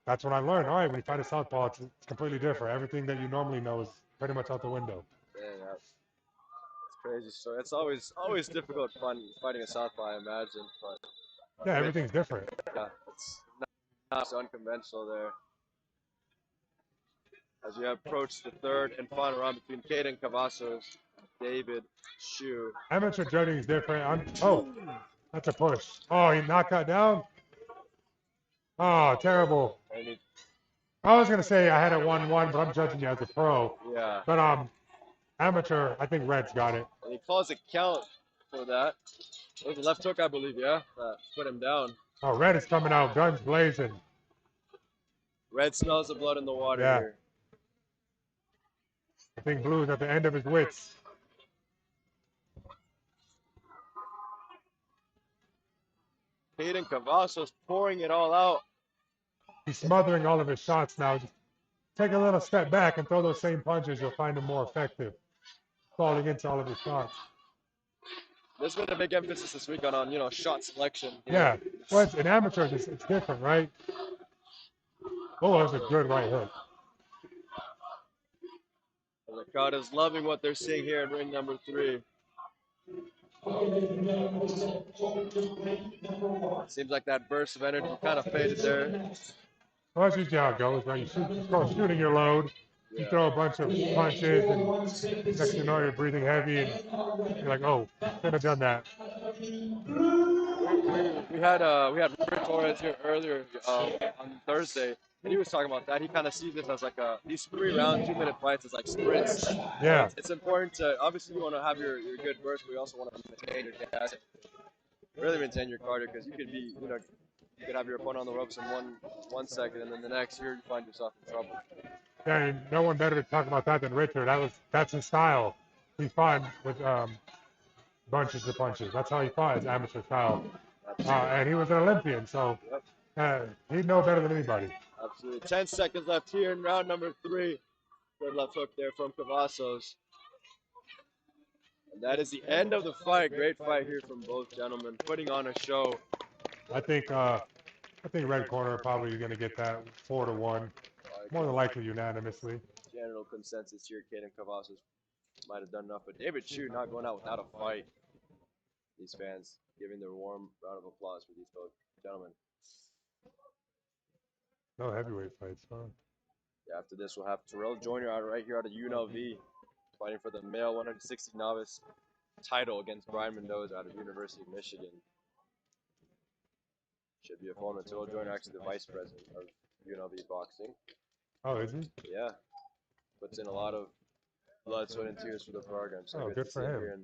that's when I learned. All right, when you fight a southpaw, it's completely different. Everything that you normally know is pretty much out the window. Yeah, that's crazy story. It's always difficult fighting a southpaw, I imagine. But yeah, everything's different. Yeah, it's not so unconventional there. As we approach the third and final round between Caden Kavassos, David Shu. Amateur judging is different. Oh, that's a push. Oh, he knocked that down. Oh, terrible. I was gonna say I had it 1-1, but I'm judging you as a pro. Yeah. But amateur, I think Red's got it. And he calls a count for that. It was a left hook, I believe, yeah? That put him down. Oh, Red is coming out, guns blazing. Red smells the blood in the water here. I think Blue's at the end of his wits. Caden Kavassos pouring it all out. He's smothering all of his shots now. Just take a little step back and throw those same punches. You'll find him more effective, falling into all of his shots. There's been a big emphasis this week on shot selection. Yeah, well, in amateurs, it's different, right? Oh, that was a good right hook. The crowd is loving what they're seeing here in ring number 3. Seems like that burst of energy kind of faded there. Well, that's usually how it goes, right? You start shooting your load, you throw a bunch of punches, and next thing you know, you're breathing heavy, and you're like, oh, could have done that. We had Rick Torres here earlier on Thursday, And he was talking about that. He kind of sees this as like these 3-round, 2-minute fights as like sprints. Yeah. It's important to, obviously you want to have your good burst, but you also want to maintain your gas. Really maintain your cardio because you could be, you could have your opponent on the ropes in one second, and then the next year you find yourself in trouble. Yeah, and no one better to talk about that than Richard. That's his style. He fought with bunches of punches. That's how he fought, his amateur style. And he was an Olympian, so he'd know better than anybody. Absolutely. 10 seconds left here in round number 3. Good left hook there from Kavassos. And that is the end of the fight. Great fight here from both gentlemen, putting on a show. I think red corner probably going to get that 4-1, more than likely unanimously. General consensus here, Caden Kavassos might have done enough, but David Chu not going out without a fight. These fans giving their warm round of applause for these both gentlemen. No heavyweight fights, huh? Yeah, after this, we'll have Terrell Joyner out right here out of UNLV, fighting for the male 160 novice title against Brian Mendoza out of University of Michigan. Should be a opponent. Terrell Joyner, actually the vice president of UNLV boxing. Oh, is he? Yeah, puts in a lot of blood, sweat, and tears for the program. So good for him.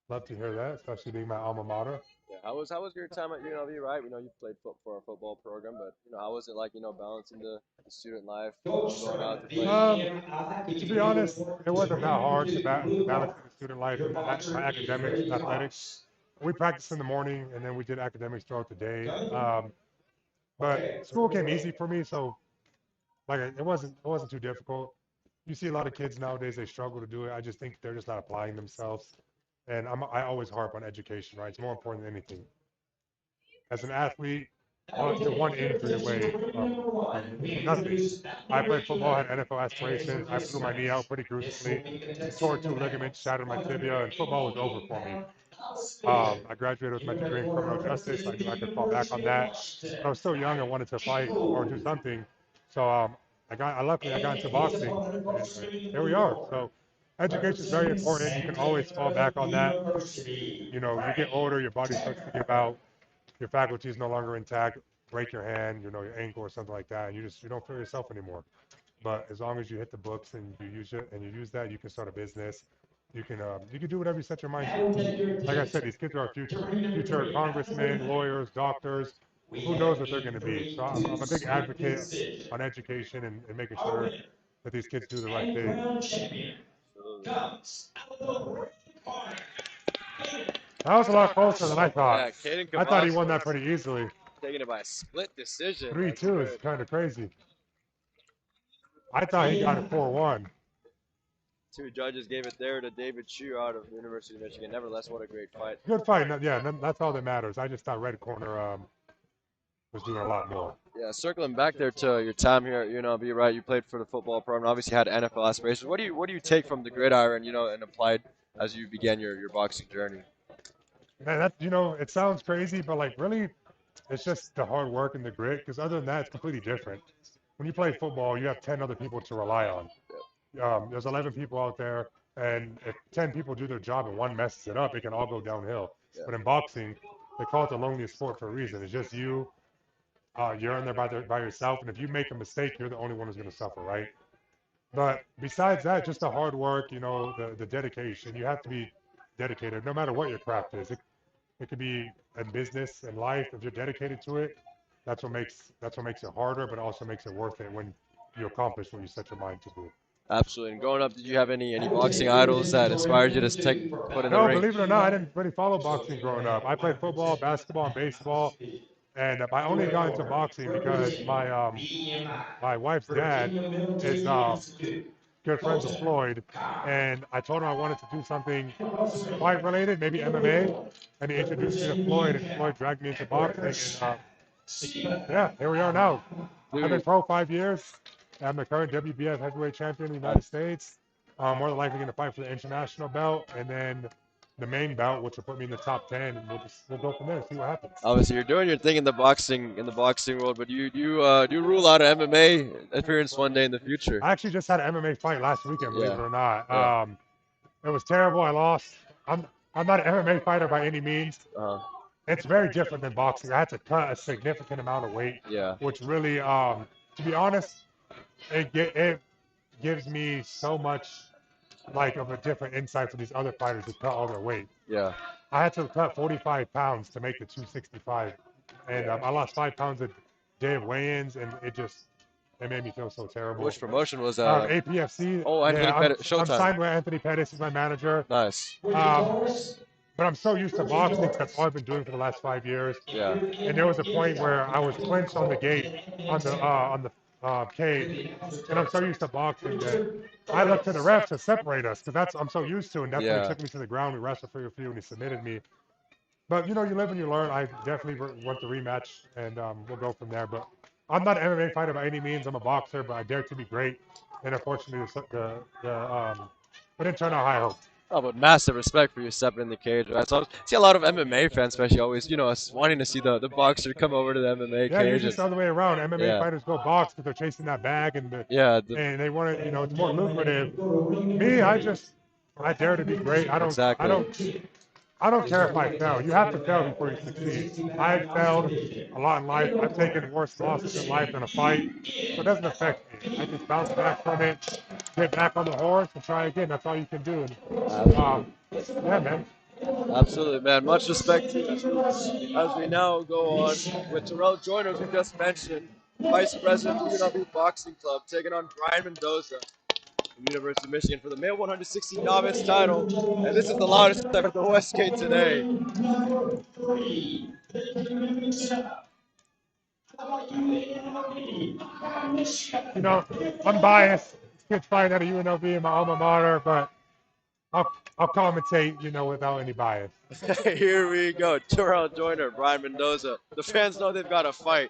Love to hear that, especially being my alma mater. Yeah, how was your time at UNLV, right? We know you played for a football program, but how was it like, balancing the student life, going out to play? To be honest, it wasn't that hard to balance the student life and my academics and athletics. We practiced in the morning, and then we did academics throughout the day. But school came easy for me, so it wasn't too difficult. You see a lot of kids nowadays, they struggle to do it. I just think they're just not applying themselves. And I always harp on education, right? It's more important than anything. As an athlete, you're one injury away from nothing. I played football, had NFL aspirations. I blew my knee out pretty gruesomely, tore 2 ligaments, shattered my tibia, and football was over for me. I graduated with my degree in criminal justice. I knew I could fall back on that. But I was still young and wanted to fight or do something. So luckily I got into boxing, and here we are. So education is very important. You can always fall back on that. You get older, your body starts to give out, your faculty is no longer intact, break your hand, your ankle or something like that, and you don't feel yourself anymore. But as long as you hit the books and you use that, you can start a business. You can do whatever you set your mind to. Like I said, these kids are our future congressmen, lawyers, doctors. Who knows what they're going to be? So I'm a big advocate on education and making sure that these kids do the right thing. That was a lot closer than I thought. Yeah, I thought he won that pretty easily. Taking it by a split decision. 3-2 is kind of crazy. I thought he got it 4-1. 2 judges gave it there to David Chu out of the University of Michigan. Nevertheless, what a great fight. Good fight. Yeah, that's all that matters. I just thought red corner was doing a lot more. Yeah, circling back there to your time here at UNLV, right? You played for the football program, obviously had NFL aspirations. What do you take from the gridiron, and applied as you began your boxing journey? Man, it sounds crazy, but really, it's just the hard work and the grit. Because other than that, it's completely different. When you play football, you have 10 other people to rely on. There's 11 people out there, and if 10 people do their job and one messes it up, it can all go downhill. Yeah. But in boxing, they call it the loneliest sport for a reason. It's just you. You're in there by yourself, and if you make a mistake, you're the only one who's going to suffer, right? But besides that, just the hard work, the dedication. You have to be dedicated, no matter what your craft is. It could be in business and life. If you're dedicated to it, that's what makes it harder, but also makes it worth it when you accomplish what you set your mind to do. Absolutely. And growing up, did you have any boxing idols that inspired you to take foot in the ring? No, believe it or not, I didn't really follow boxing growing up. I played football, basketball, and baseball. And I only got into boxing because my wife's dad is good friends with Floyd, and I told him I wanted to do something fight related, maybe MMA, and he introduced me to Floyd, and Floyd dragged me into boxing, and yeah, here we are now. I've been pro 5 years. I'm the current WBF heavyweight champion in the United States. More than likely going to fight for the international belt, and then the main bout, which will put me in the top 10, and we'll go from there, see what happens. Obviously, you're doing your thing in the boxing world, but do you rule out an MMA appearance one day in the future? I actually just had an MMA fight last weekend, believe it or not. It was terrible. I lost. I'm not an MMA fighter by any means. it's very different than boxing. I had to cut a significant amount of weight, Yeah. which really, to be honest, it gives me so much like of a different insight for these other fighters who cut all their weight. Yeah. I had to cut 45 pounds to make the 265, and I lost 5 pounds a day of weigh-ins, and it made me feel so terrible. Which promotion was APFC. Oh, Anthony Yeah, Pettis. I'm Showtime. signed with Anthony Pettis. He's my manager. Nice. But I'm so used to boxing because that's all I've been doing for the last 5 years. Yeah. And there was a point where I was clinched on the gate on the cage, and I'm so used to boxing that I looked to the refs to separate us because I'm so used to. And that's when he took me to the ground. We wrestled for a few, and he submitted me. But you live and you learn. I definitely want the rematch, and we'll go from there. But I'm not an MMA fighter by any means. I'm a boxer, but I dare to be great. And unfortunately, it didn't turn out high hope. Oh, but massive respect for you stepping in the cage. Right? So I see a lot of MMA fans, especially, always, wanting to see the boxer come over to the MMA Yeah, cage. usually it's the other way around. MMA fighters go box because they're chasing that bag and and they want to, it's more lucrative. Me, I dare to be great. I don't care if I fail. You have to fail before you succeed. I've failed a lot in life. I've taken worse losses in life than a fight. So it doesn't affect me. I just bounce back from it, get back on the horse, and try again. That's all you can do. And, yeah, man. Absolutely, man. Much respect to you. As we now go on with Terrell Joyner, who just mentioned, Vice President of the UNLV Boxing Club, taking on Brian Mendoza from University of Michigan for the male 160 novice title. And this is the loudest ever at the Westgate today. I'm biased. Kids fighting at a UNLV in my alma mater, but I'll commentate, without any bias. Here we go. Terrell Joyner, Brian Mendoza. The fans know they've got to fight.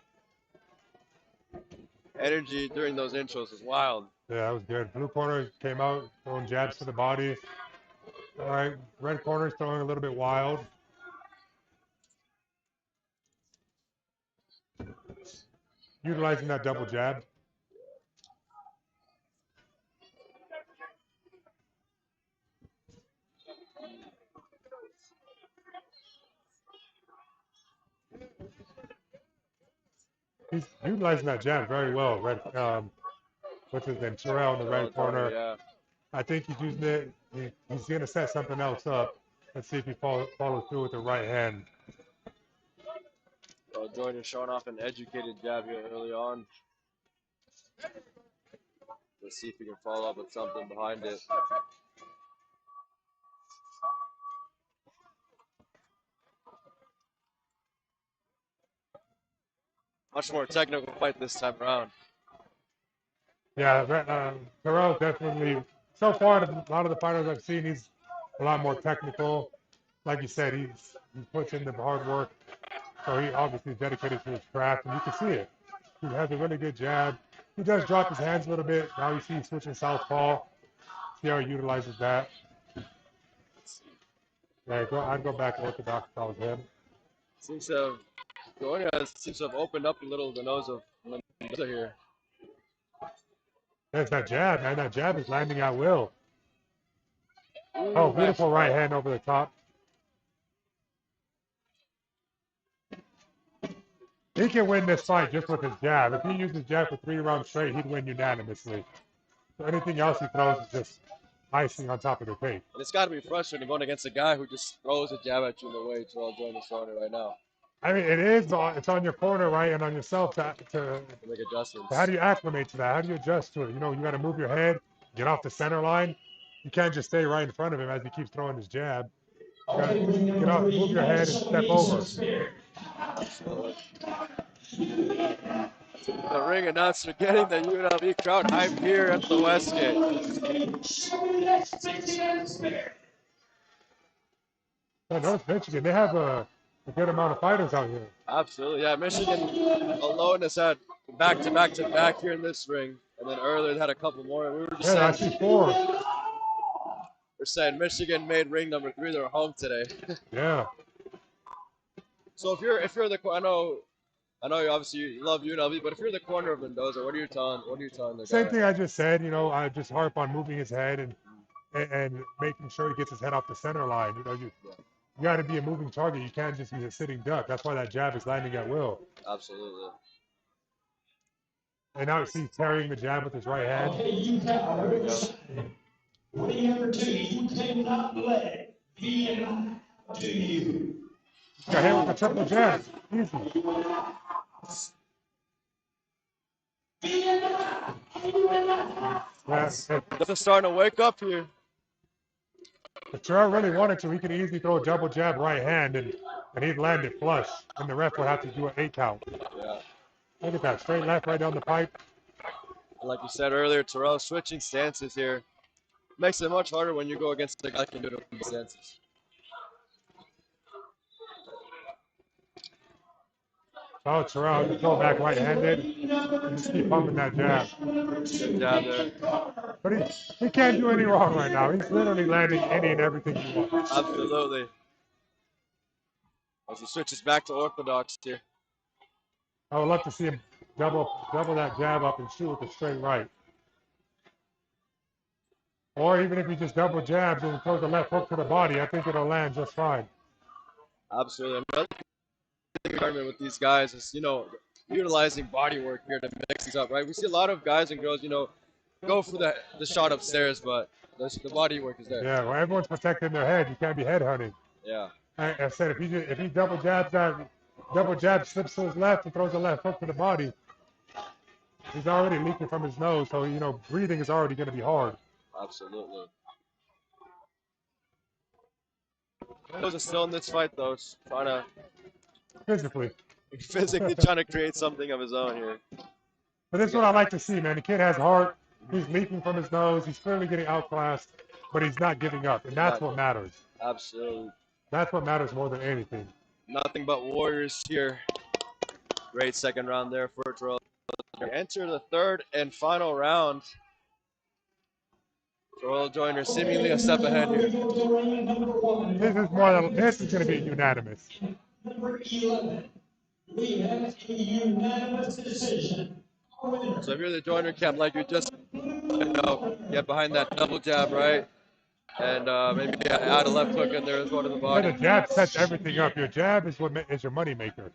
Energy during those intros was wild. Yeah, that was good. Blue corner came out throwing jabs to the body. All right, red corner's throwing a little bit wild. Utilizing that double jab. He's utilizing that jab very well. What's his name? Terrell in the red corner. Yeah. I think he's using it. He's going to set something else up. Let's see if he follows through with the right hand. Well, Joyner showing off an educated jab here early on. Let's see if he can follow up with something behind it. Much more technical fight this time around. Yeah, Terrell's definitely, so far, a lot of the fighters I've seen, he's a lot more technical. Like you said, he puts in the hard work. So he obviously is dedicated to his craft, and you can see it. He has a really good jab. He does drop his hands a little bit. Now you see him switching southpaw. See how he utilizes that. Yeah, I'd go back orthodox if I was him. Seems to have opened up a little the nose of Mendoza here. There's that jab, man. That jab is landing at will. Oh, beautiful right hand over the top. He can win this fight just with his jab. If he uses jab for 3 rounds straight, he'd win unanimously. So anything else he throws is just icing on top of the cake. And it's got to be frustrating going against a guy who just throws a jab at you in the way. Terrell Joyner's throwing it right now. I mean, it is. It's on your corner, right, and on yourself to make adjustments. So how do you acclimate to that? How do you adjust to it? You got to move your head, get off the center line. You can't just stay right in front of him as he keeps throwing his jab. You got to get off, move your head, and step over. Absolutely. The ring announcer getting the UNLV crowd hype here at the Westgate. North Michigan, they have a good amount of fighters out here. Absolutely, yeah. Michigan alone has had back-to-back here in this ring, and then earlier they had a couple more. We were just saying, I see 4. We're saying Michigan made ring number 3 their home today. Yeah. So if you're the, I know you obviously love UNLV, but if you're the corner of Mendoza, what are you telling the Same guy? thing I just said. I just harp on moving his head and making sure he gets his head off the center line. got to be a moving target. You can't just be a sitting duck. That's why that jab is landing at will. Absolutely. And now he's parrying the jab with his right hand. Okay, you cowards. Winning number 2, you cannot let VMI to you. Got hit with the triple jab. Easy. Just starting to wake up here. If Terrell really wanted to, he could easily throw a double jab right hand and he'd land it flush. And the ref would have to do an 8 count. Yeah. Look at that. Straight left right down the pipe. Like you said earlier, Terrell switching stances here. Makes it much harder when you go against the guy that can do it in stances. Oh, Terrell, you throw back right-handed and just keep pumping that jab. Good jab there. But he can't do any wrong right now. He's literally landing any and everything he wants. Absolutely. As he switches back to orthodox here. I would love to see him double that jab up and shoot with a straight right. Or even if he just double jabs and throws the left hook to the body, I think it'll land just fine. Absolutely. Another argument with these guys is, utilizing body work here to mix things up, right? We see a lot of guys and girls, go for the shot upstairs, but the body work is there. Yeah, well, everyone's protecting their head. You can't be head hunting. Yeah. I said if he double jab slips to his left and throws the left hook to the body, he's already leaking from his nose, so breathing is already going to be hard. Absolutely. Mendoza still in this fight though, trying to physically trying to create something of his own here. But this is what I like to see, man. The kid has heart. He's leaking from his nose. He's clearly getting outclassed, but he's not giving up, and that's what matters. Absolutely. That's what matters more than anything. Nothing but warriors here. Great second round there for Terrell. Enter the third and final round. Terrell Joyner seemingly a step ahead here. This is going to be unanimous. Number 11, we have a unanimous decision. So if you're the Joyner camp, like you just get behind that double jab, right? And maybe add a left hook in there as well to the body. The jab sets everything up. Your jab is what is your money maker.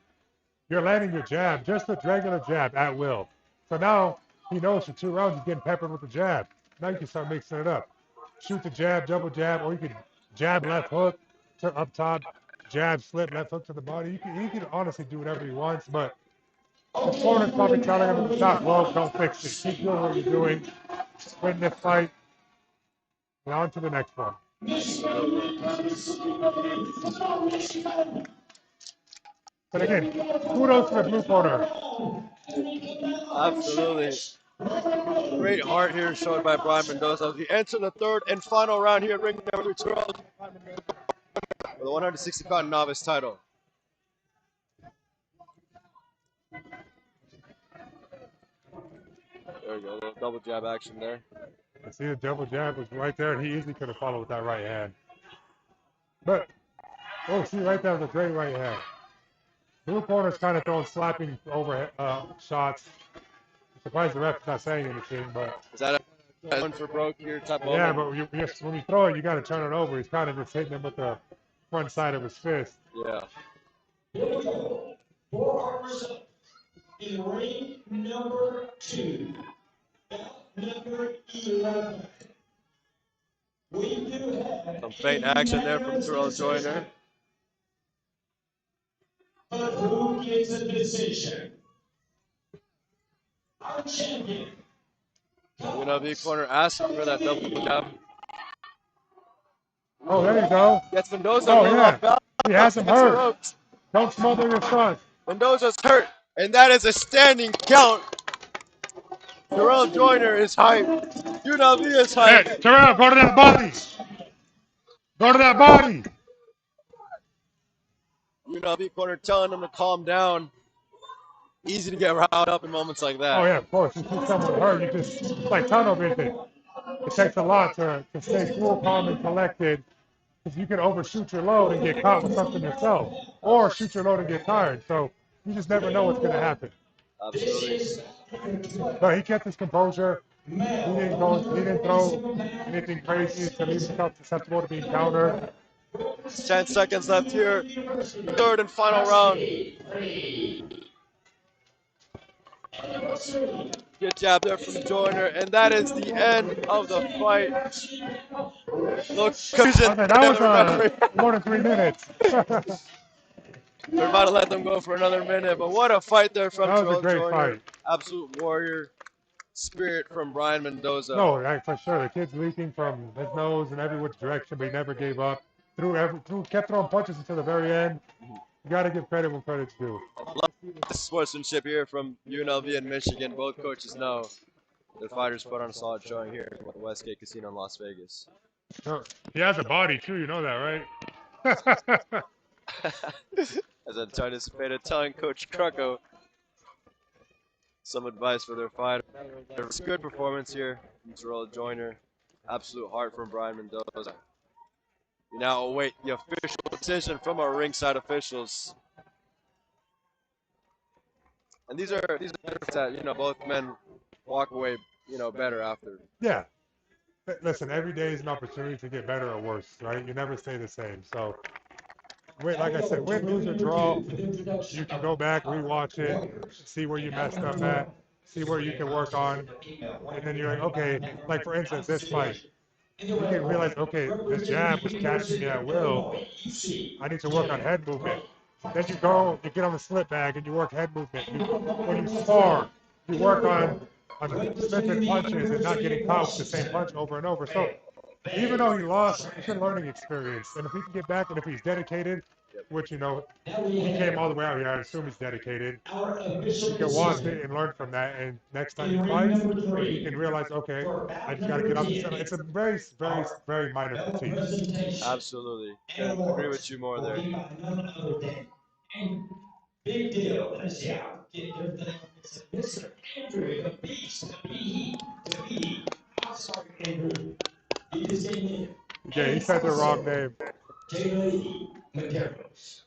You're landing your jab, just a regular jab at will. So now he knows for 2 rounds he's getting peppered with the jab. Now you can start mixing it up. Shoot the jab, double jab, or you can jab left hook to up top, jab slip left hook to the body. He can honestly do whatever he wants, but the opponent's probably telling him to stop. Well, don't fix it. Keep doing what you're doing. Win this fight. And on to the next one. But again, kudos to the blue corner. Absolutely. Great heart here shown by Brian Mendoza. We enter the third and final round here at ring number 2 for the 160-pound novice title. There we go, a little double jab action there. I see the double jab was right there, and he easily could have followed with that right hand. But, see right there was a great right hand. Blue corner's kind of throwing slapping over shots. I'm surprised the ref's not saying anything, but... Is that a one for broke here type of Yeah, but when you throw it, you got to turn it over. He's kind of just hitting him with the front side of his fist. Yeah. Here we go. 4 hours in ring number 2. Number 11. We do have some faint action there from Terrell Joyner. But who gets a decision? Our champion. The corner asking for that double jab. Oh, there you go. Gets Mendoza. Oh, yeah. He has him hurt. Don't smother your son. Mendoza's hurt, and that is a standing count. Terrell Joyner is hyped. UNLV is hyped. Hey, Terrell, go to that body. Go to that body. UNLV corner telling him to calm down. Easy to get riled up in moments like that. Oh, yeah, of course. You see someone hurt, it's like tunnel vision. It takes a lot to stay cool, calm, and collected. Because you can overshoot your load and get caught with something yourself. Or shoot your load and get tired. So you just never know what's going to happen. Absolutely. But he kept his composure. He didn't throw anything crazy to leave himself susceptible to being countered. 10 seconds left here. Third and final round. Good jab there from Joyner, and that is the end of the fight. Look, confusion. Okay, that was more than 3 minutes. We're about to let them go for another minute, but what a fight there from That was a Terrell great Joyner. fight. Absolute warrior spirit from Brian Mendoza. No, for sure. The kid's leaking from his nose in every which direction, but he never gave up. Kept throwing punches until the very end. You got to give credit when credit's due. Love the sportsmanship here from UNLV and Michigan. Both coaches know their fighters put on a solid showing here at the Westgate Casino in Las Vegas. No, he has a body too, you know that, right? As anticipated, telling Coach Krucko some advice for their fighter. It's a good performance here from Terrell Joyner. Absolute heart from Brian Mendoza. We now await the official decision from our ringside officials. And these are that both men walk away better after. Yeah. Listen, every day is an opportunity to get better or worse, right? You never stay the same. So, like I said, win, lose, or draw, you can go back, rewatch it, see where you messed up at, see where you can work on, and then you're like, okay, like for instance, this fight, you can realize, okay, this jab was catching me at will. I need to work on head movement. Then you get on the slip bag and you work head movement. When you spar, you work on slipping punches and not getting caught with the same punch over and over. So even though he lost, it's a learning experience. And if he can get back and if he's dedicated, which, he came all the way out here, I assume he's dedicated, he can watch it and learn from that. And next time he fights, he can realize, okay, I just got to get off the center. It's a very, very, very minor fatigue. Absolutely. Couldn't agree with you more there. Big deal. Let's see how. Mr. Andrew, the beast, the B. I'm sorry, Andrew. He just came in. Yeah, he said the wrong name. J.E. Maderos.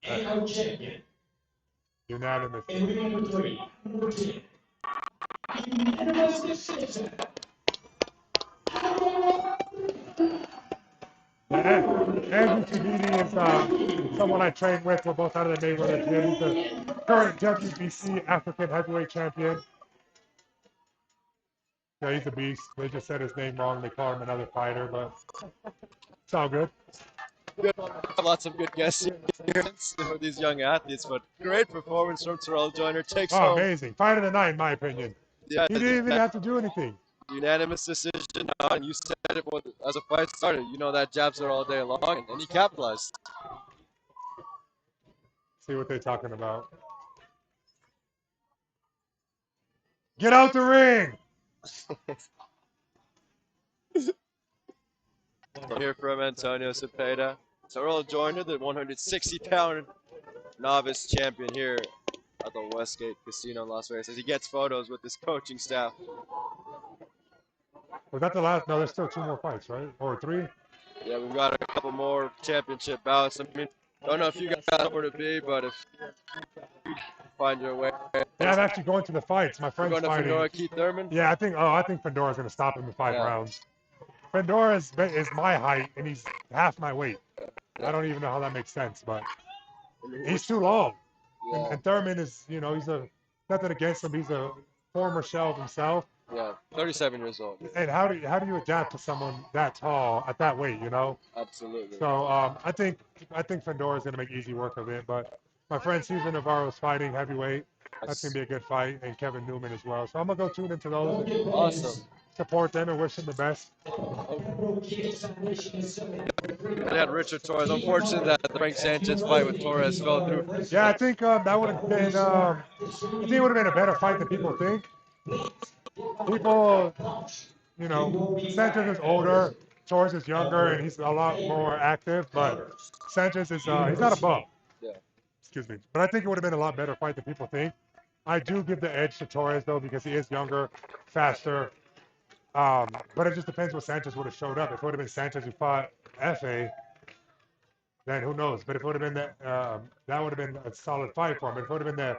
And our champion. Unanimous. And we number 3, number 10. Unanimous decision. Andrew Savini is someone I trained with. We're both out of the Mayweather gym. He's the current WBC African heavyweight champion. Yeah, he's a beast. They just said his name wrong. They call him another fighter, but it's all good. Lots of good guests here with these young athletes, but great performance from Terrell Joyner. Takes home. Amazing. Fight of the night, in my opinion. Yeah, he didn't even have to do anything. Unanimous decision, and you said it as a fight started. You know that jabs are all day long, and he capitalized. See what they're talking about. Get out the ring! Here from Antonio Cepeda. Terrell Joyner, the 160-pound novice champion here at the Westgate Casino in Las Vegas, as he gets photos with his coaching staff. Was that the last? No, there's still 2 more fights, right? Or 3? Yeah, we've got a couple more championship bouts. I mean, don't know if you guys know where to be, but if you find your way. Yeah, I'm actually going to the fights. My friend's going to fighting. Fedora, Keith Thurman? Yeah, I think Fedora's going to stop him in 5 rounds. Fedora is my height, and he's half my weight. I don't even know how that makes sense, but he's too long. Yeah. And Thurman is, he's nothing against him. He's a former shell of himself. Yeah, 37 years old. And how do you adapt to someone that tall at that weight, Absolutely. So I think Fedora's going to make easy work of it, but my friend Cesar Navarro's fighting heavyweight. That's going to be a good fight, and Kevin Newman as well. So I'm going to go tune into those. Awesome. Support them and wish them the best. They had Richard Torres. Unfortunate that the Frank Sanchez fight with Torres fell through. Yeah, I think that would have been. I think it would have been a better fight than people think. People, Sanchez is older, Torres is younger, and he's a lot more active. But Sanchez is he's not a bum. Yeah. Excuse me. But I think it would have been a lot better fight than people think. I do give the edge to Torres though because he is younger, faster. But it just depends what Sanchez would have showed up. If it would have been Sanchez who fought FA, then who knows? But if it would have been that would have been a solid fight for him. But if it would have been the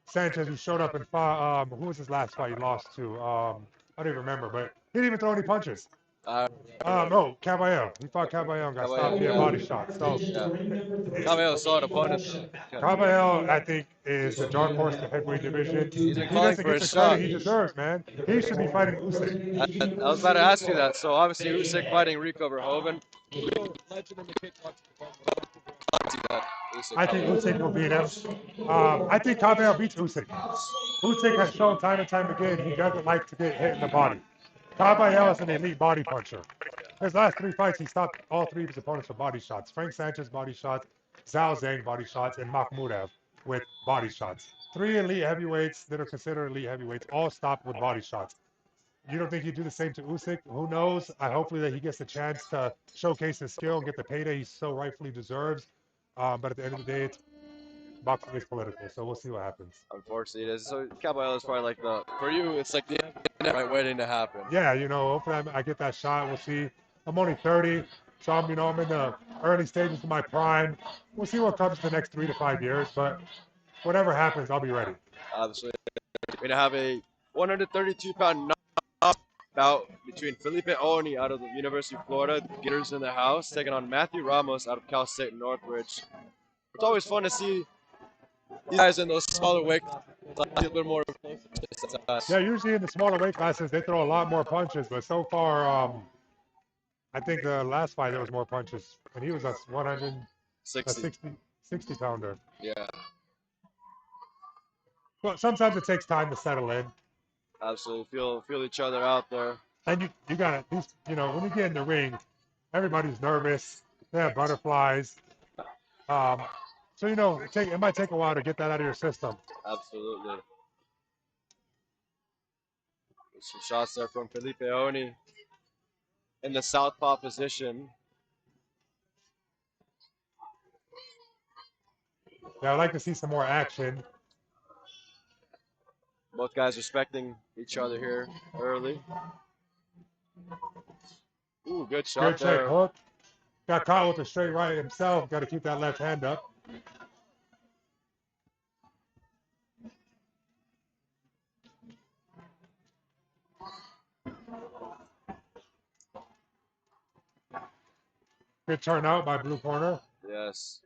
Sanchez who showed up and fought, who was his last fight he lost to? I don't even remember, but he didn't even throw any punches. No, Caballero. He fought Caballero and got stopped via body shot. So Cabello, solid opponent though. Caballero, I think, is the dark horse in the heavyweight division. He's been He calling doesn't for get a the credit shot. he deserves, man. He should be fighting Usyk. I was about to ask you that. So obviously Usyk fighting Rico Verhoeven. I think Usyk will beat him. I think Caballero beats Usyk. Usyk has shown time and time again he doesn't like to get hit in the body. Caballero is an elite body puncher. His last 3 fights, he stopped all 3 of his opponents with body shots. Frank Sanchez body shots, Zhao Zhang body shots, and Makhmudev with body shots. 3 elite heavyweights that are considered elite heavyweights all stopped with body shots. You don't think he'd do the same to Usyk? Who knows? Hopefully that he gets a chance to showcase his skill and get the payday he so rightfully deserves. But at the end of the day, boxing is political, so we'll see what happens. Unfortunately, it is. So Cabello is probably like for you, it's like the right waiting to happen. Yeah, hopefully I get that shot. We'll see. I'm only 30, so I'm in the early stages of my prime. We'll see what comes the next 3 to 5 years, but whatever happens, I'll be ready. Obviously, we're gonna have a 132-pound bout between Felipe Oni out of the University of Florida, Getters in the house, taking on Matthew Ramos out of Cal State Northridge. It's always fun to see these guys in those smaller weight classes, a little more. Yeah, usually in the smaller weight classes, they throw a lot more punches, but so far, I think the last fight there was more punches, and he was a 60 pounder. Yeah. Well, sometimes it takes time to settle in. Absolutely, feel each other out there. And you gotta, when you get in the ring, everybody's nervous. They have butterflies. So it might take a while to get that out of your system. Absolutely. Some shots there from Felipe Oni in the southpaw position. Yeah, I'd like to see some more action. Both guys respecting each other here early. Ooh, good shot Good there. check hook. Got caught with a straight right himself. Got to keep that left hand up. Good turnout by blue corner. Yes.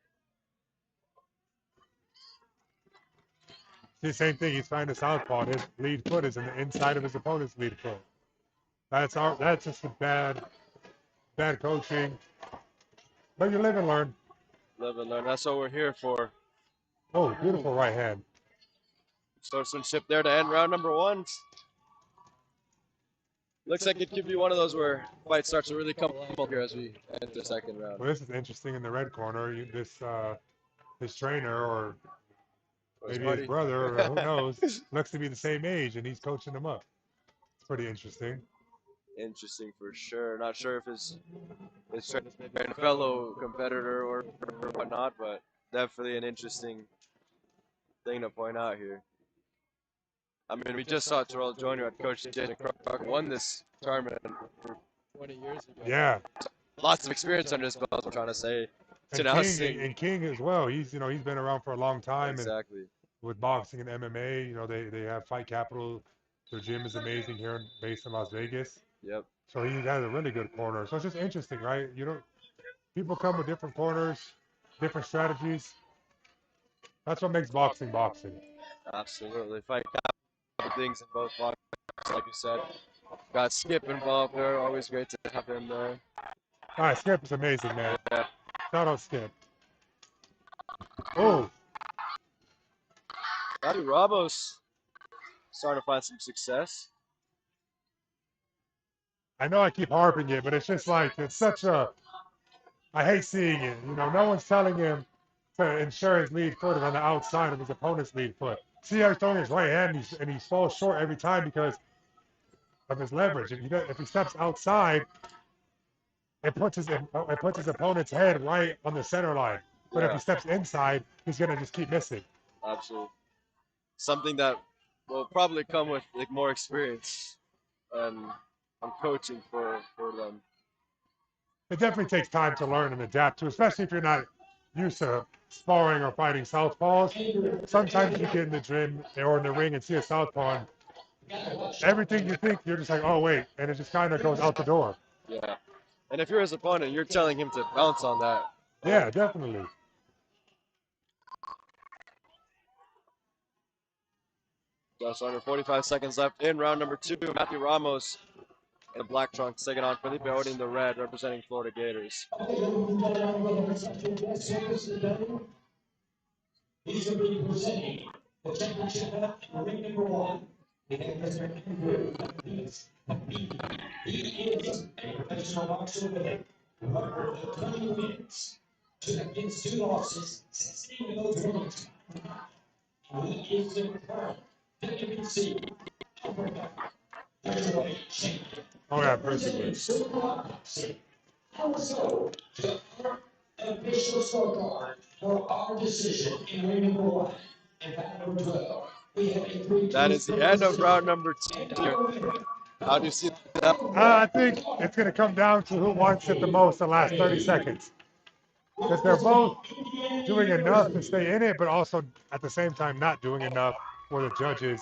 The same thing. He's trying to southpaw. His lead foot is in the inside of his opponent's lead foot. That's just a bad coaching. But you live and learn. Live and learn. That's what we're here for. Oh, beautiful right hand. Swordsmanship there to end round number 1. Looks like it could be one of those where fight starts to really come up here as we enter the second round. Well, this is interesting in the red corner. This trainer or maybe his brother, or who knows, looks to be the same age, and he's coaching him up. It's pretty interesting. Interesting for sure. Not sure if his fellow competitor or whatnot, but definitely an interesting thing to point out here. I mean, we just saw Terrell Jr. at Coach Jason Crocker won this tournament 20 years ago. Yeah. Lots of experience under his belt, I'm trying to say. And King as well. He's been around for a long time. Exactly. And with boxing and MMA, they have Fight Capital. Their gym is amazing here, based in Las Vegas. Yep. So he has a really good corner. So it's just interesting, right? People come with different corners, different strategies. That's what makes boxing boxing. Absolutely. Fight Capital things in both boxes, like you said. Got Skip involved there. Always great to have him there. All right, Skip is amazing, man. Yeah. Shout out Skip. Oh. Matthew Ramos starting to find some success. I know I keep harping it, but it's just like, I hate seeing it. No one's telling him to ensure his lead foot is on the outside of his opponent's lead foot. See how he's throwing his right hand and he falls short every time because of his leverage. If he steps outside, it puts his opponent's head right on the center line. But if he steps inside, he's gonna just keep missing. Absolutely. Something that will probably come with more experience and coaching for them. It definitely takes time to learn and adapt to, especially if you're not used to sparring or fighting southpaws. Sometimes you get in the gym or in the ring and see a southpaw, and everything you think, you're just like, oh wait, and it just kind of goes out the door. Yeah. And if you're his opponent, you're telling him to bounce on that. Yeah, definitely. Just under 45 seconds left in round number 2. Matthew Ramos in the black trunks taking on Felipe Odie in the red, representing Florida Gators. These are being presenting the championship bout in ring number 1. He is a professional boxer with a record of 20 wins, 2 against 2 losses, 16 of those wins. He is the current WBC Africa Heavyweight Champion. Oh yeah, perfectly. Also, the official scorecard for our decision in ring number 1 and bout number 12. We have a 3-2 That is the end of round number 2. How do you see that? I think it's going to come down to who wants it the most the last 30 seconds. Because they're both doing enough to stay in it, but also at the same time not doing enough where the judges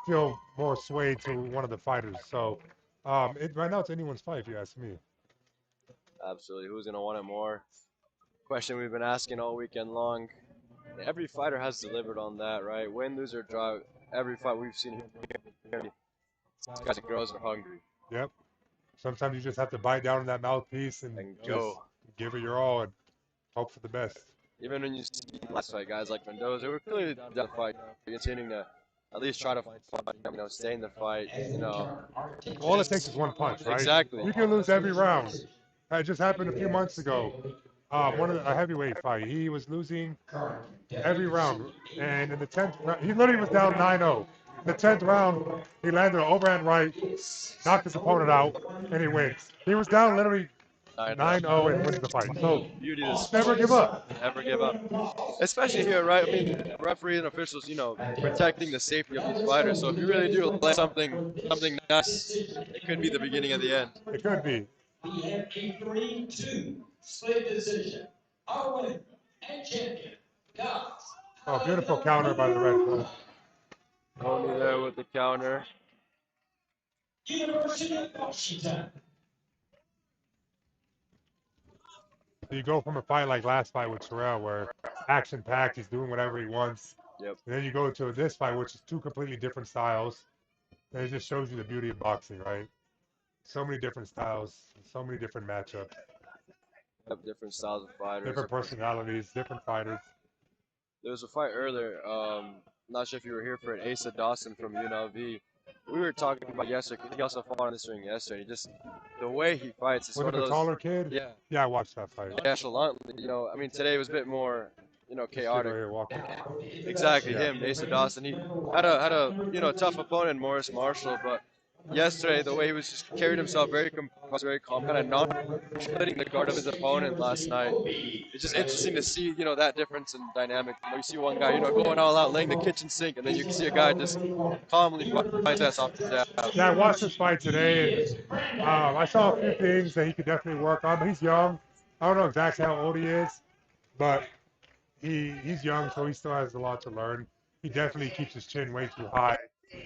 feel more swayed to one of the fighters. So right now it's anyone's fight, if you ask me. Absolutely. Who's going to want it more? Question we've been asking all weekend long. Every fighter has delivered on that, right? Win, lose, or draw. Every fight we've seen here, guys and girls are hungry. Yep. Sometimes you just have to bite down on that mouthpiece and just give it your all and hope for the best. Even when you see last fight, guys like Mendoza, who were clearly done the fight, continuing to at least try to fight, stay in the fight, All it takes is one punch, right? Exactly. You can lose every round. It just happened a few months ago. A heavyweight fight. He was losing every round, and in the 10th round, he literally was down 9-0. In the 10th round, he landed an overhand right, knocked his opponent out, and he wins. He was down literally 9-0 and wins the fight. So beauty of never give up. Never give up. Especially here, right? I mean, referees and officials, protecting the safety of these fighters. So if you really do like something nice, it could be the beginning of the end. It could be. We have a 3-2 split decision. Our winner and champion, God's. Oh, beautiful counter by the Red Bull. Tony there with the counter. University of Washington. You go from a fight like last fight with Terrell, where action-packed, he's doing whatever he wants. Yep. And then you go to this fight, which is 2 completely different styles. And it just shows you the beauty of boxing, right? So many different styles, so many different matchups. Different styles of fighters. Different personalities, different fighters. There was a fight earlier. Not sure if you were here for it. Asa Dawson from UNLV. We were talking about yesterday. He also fought on this ring yesterday. Just the way he fights. It's Was one it of the those, taller kid? Yeah. Yeah, I watched that fight. Nonchalantly, I mean, today was a bit more, chaotic. Exactly, Yeah. him, Asa Dawson. He had a tough opponent, Morris Marshall, but yesterday, the way he was just carried himself very composed, very calm, kind of not splitting the guard of his opponent last night. It's just interesting to see, that difference in dynamic. You see one guy, going all out, laying the kitchen sink, and then you can see a guy just calmly fight that off the jab. Yeah, I watched this fight today, and I saw a few things that he could definitely work on, but he's young. I don't know exactly how old he is, but he's young, so he still has a lot to learn. He definitely keeps his chin way too high,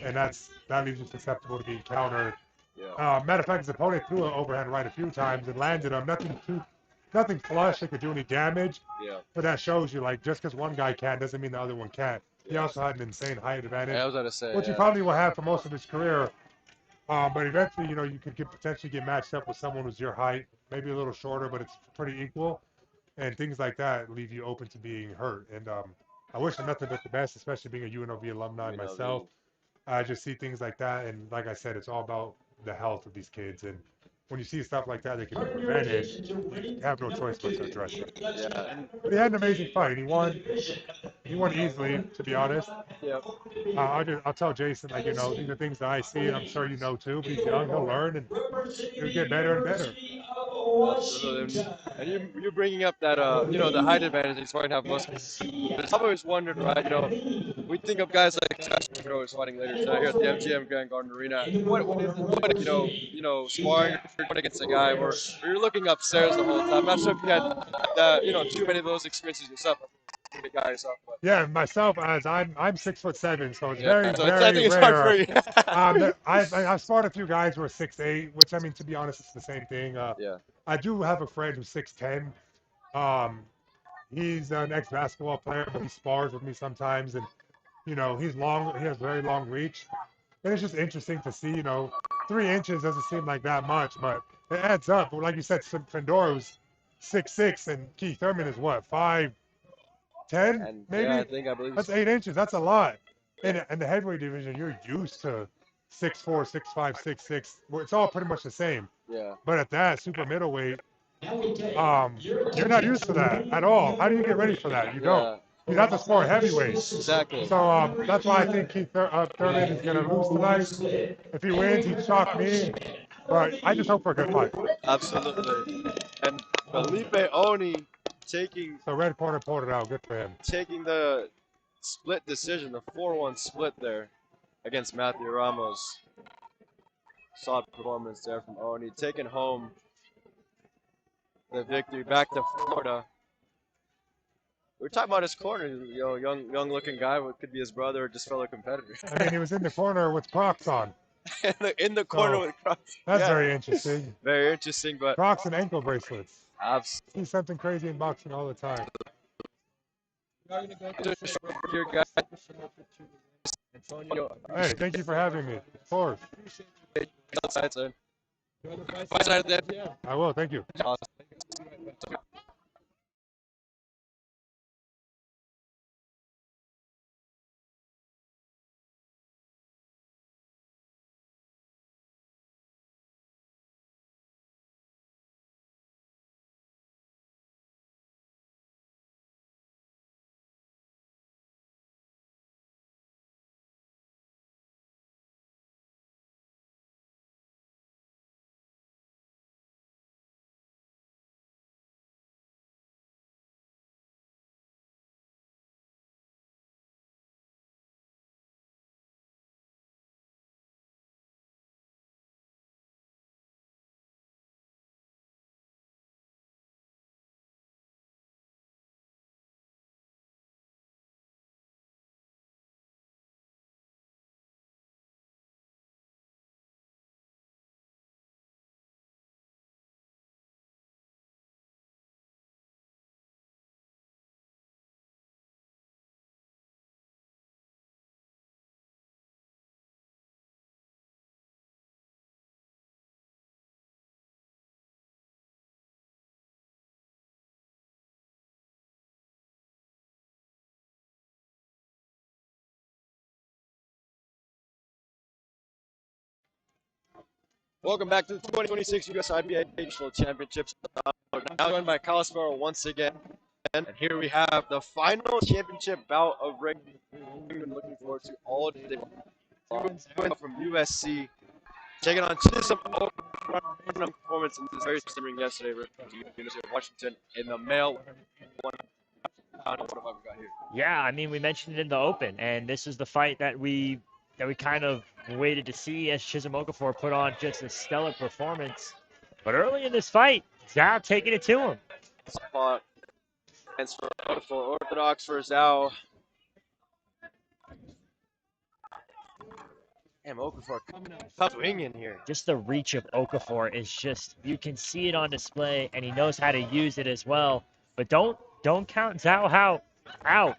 and that leaves him susceptible to being countered. Yeah. Matter of fact, his opponent threw an overhand right a few times and landed him. Nothing flush that could do any damage. Yeah. But that shows you, like, just because one guy can doesn't mean the other one can't. He also had an insane height advantage, I was going to say, which he probably will have for most of his career. But eventually, you could potentially get matched up with someone who's your height, maybe a little shorter, but it's pretty equal. And things like that leave you open to being hurt. And I wish him nothing but the best, especially being a UNLV alumni myself. I just see things like that, and like I said, it's all about the health of these kids. And when you see stuff like that can be prevented, you have no choice but to address it. Yeah. But he had an amazing fight. He won easily, to be honest. Yep. I'll tell Jason, these are things that I see, and I'm sure you know too. But he's young, he'll learn, and he'll get better and better. Absolutely. And you're bringing up that, the height advantage he's fighting have most. I've always wondered, right, we think of guys like Castro is fighting later tonight here at the MGM Grand Garden Arena. What sparring against a guy where you're looking upstairs the whole time. I'm not sure if you had that, too many of those experiences yourself. big guy yourself. But. Yeah, myself as I'm 6'7", so it's Yeah, very so I very think it's hard for rare. you. I've sparred a few guys who are 6'8", which I mean to be honest, it's the same thing. Yeah. I do have a friend who's 6'10". He's an ex-basketball player, but he spars with me sometimes, and you know he's long. He has very long reach, and it's just interesting to see. 3 inches doesn't seem like that much, but it adds up. Like you said, Fendora's 6'6", and Keith Thurman is what, 5'10", And maybe? yeah, I believe That's so. 8 inches. That's a lot. In the heavyweight division, you're used to 6'4", 6'5", 6'6". Well, it's all pretty much the same. Yeah. But at that super middleweight, you're not used to that at all. How do you get ready for that? You don't. Yeah. You'd have to spar heavyweight. Exactly. So that's why I think Keith Thurman is going to lose tonight. If he wins, he'd shock me. But I just hope for a good fight. Absolutely. And Felipe Oni taking So red corner pulled it out. Good for him. taking the split decision, the 4-1 split there against Matthew Ramos. Solid performance there from Oni, taking home the victory back to Florida. We were talking about his corner, young looking guy, what could be his brother or just fellow competitor. I mean, he was in the corner with Crocs on. in the corner So, with Crocs. That's Yeah. very interesting. Very interesting, but Crocs and ankle bracelets. absolutely. See something crazy in boxing all the time. Here, guys. Hey, thank you for having me. Of course. Outside, sir. Fight side there. I will. Thank you. Welcome back to the 2026 US IBA National Championships. Now joined by Kavassos once again. And here we have the final championship bout of ring. We've been looking forward to all day. From USC, taking on Chisholm performance in this very same ring yesterday versus the University of Washington in the male one. What have we got here? Yeah, I mean, we mentioned it in the open, and this is the fight that we kind of waited to see as Chisholm Okafor put on just a stellar performance. But early in this fight, Zhao taking it to him. Spot and for Orthodox for Zhao. Damn, Okafor tough wing in here. Just the reach of Okafor is just, you can see it on display, and he knows how to use it as well. But don't count Zhao out.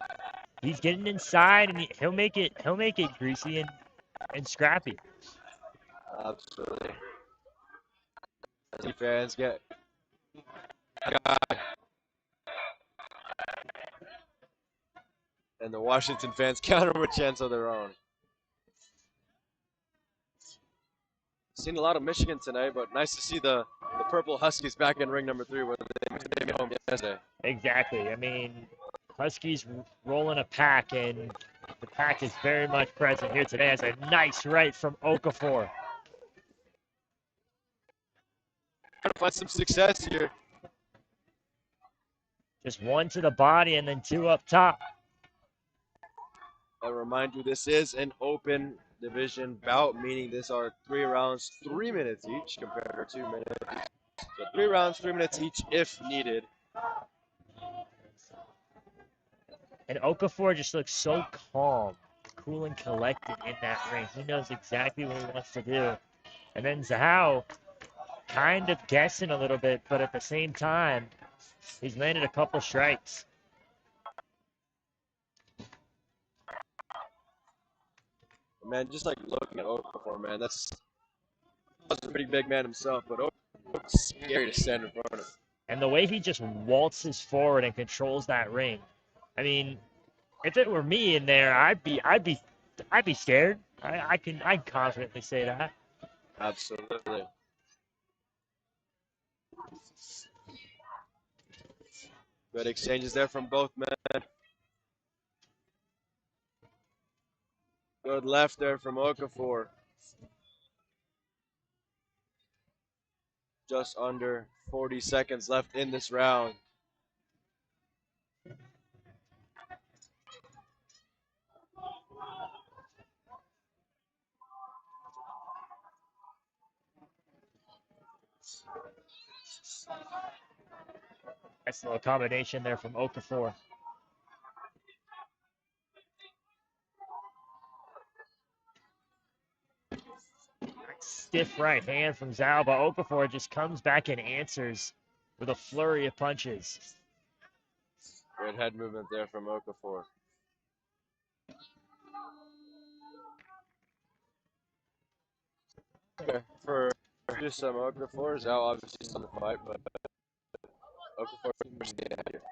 He's getting inside, and he'll make it greasy and scrappy. Absolutely. Fans get. And the Washington fans counter with chants of their own. Seen a lot of Michigan tonight, but nice to see the Purple Huskies back in ring number 3 where they made home yesterday. Exactly. I mean, Huskies rolling a pack, and the pack is very much present here today as a nice right from Okafor. Trying to find some success here. Just 1 to the body and then 2 up top. I remind you, this is an open division bout, meaning these are 3 rounds, 3 minutes each compared to 2 minutes. So 3 rounds, 3 minutes each if needed. And Okafor just looks so calm, cool, and collected in that ring. He knows exactly what he wants to do. And then Zhao kind of guessing a little bit, but at the same time, he's landed a couple strikes. Man, just like looking at Okafor, man, that's a pretty big man himself, but Okafor's scary to stand in front of. And the way he just waltzes forward and controls that ring, I mean, if it were me in there, I'd be scared. I can confidently say that. Absolutely. Good exchanges there from both men. Good left there from Okafor. Just under 40 seconds left in this round. Nice little combination there from Okafor. Stiff right hand from Zhao, but Okafor just comes back and answers with a flurry of punches. Great head movement there from Okafor. Okay, for just some Okafor, Zhao obviously still in the fight, but Okafor.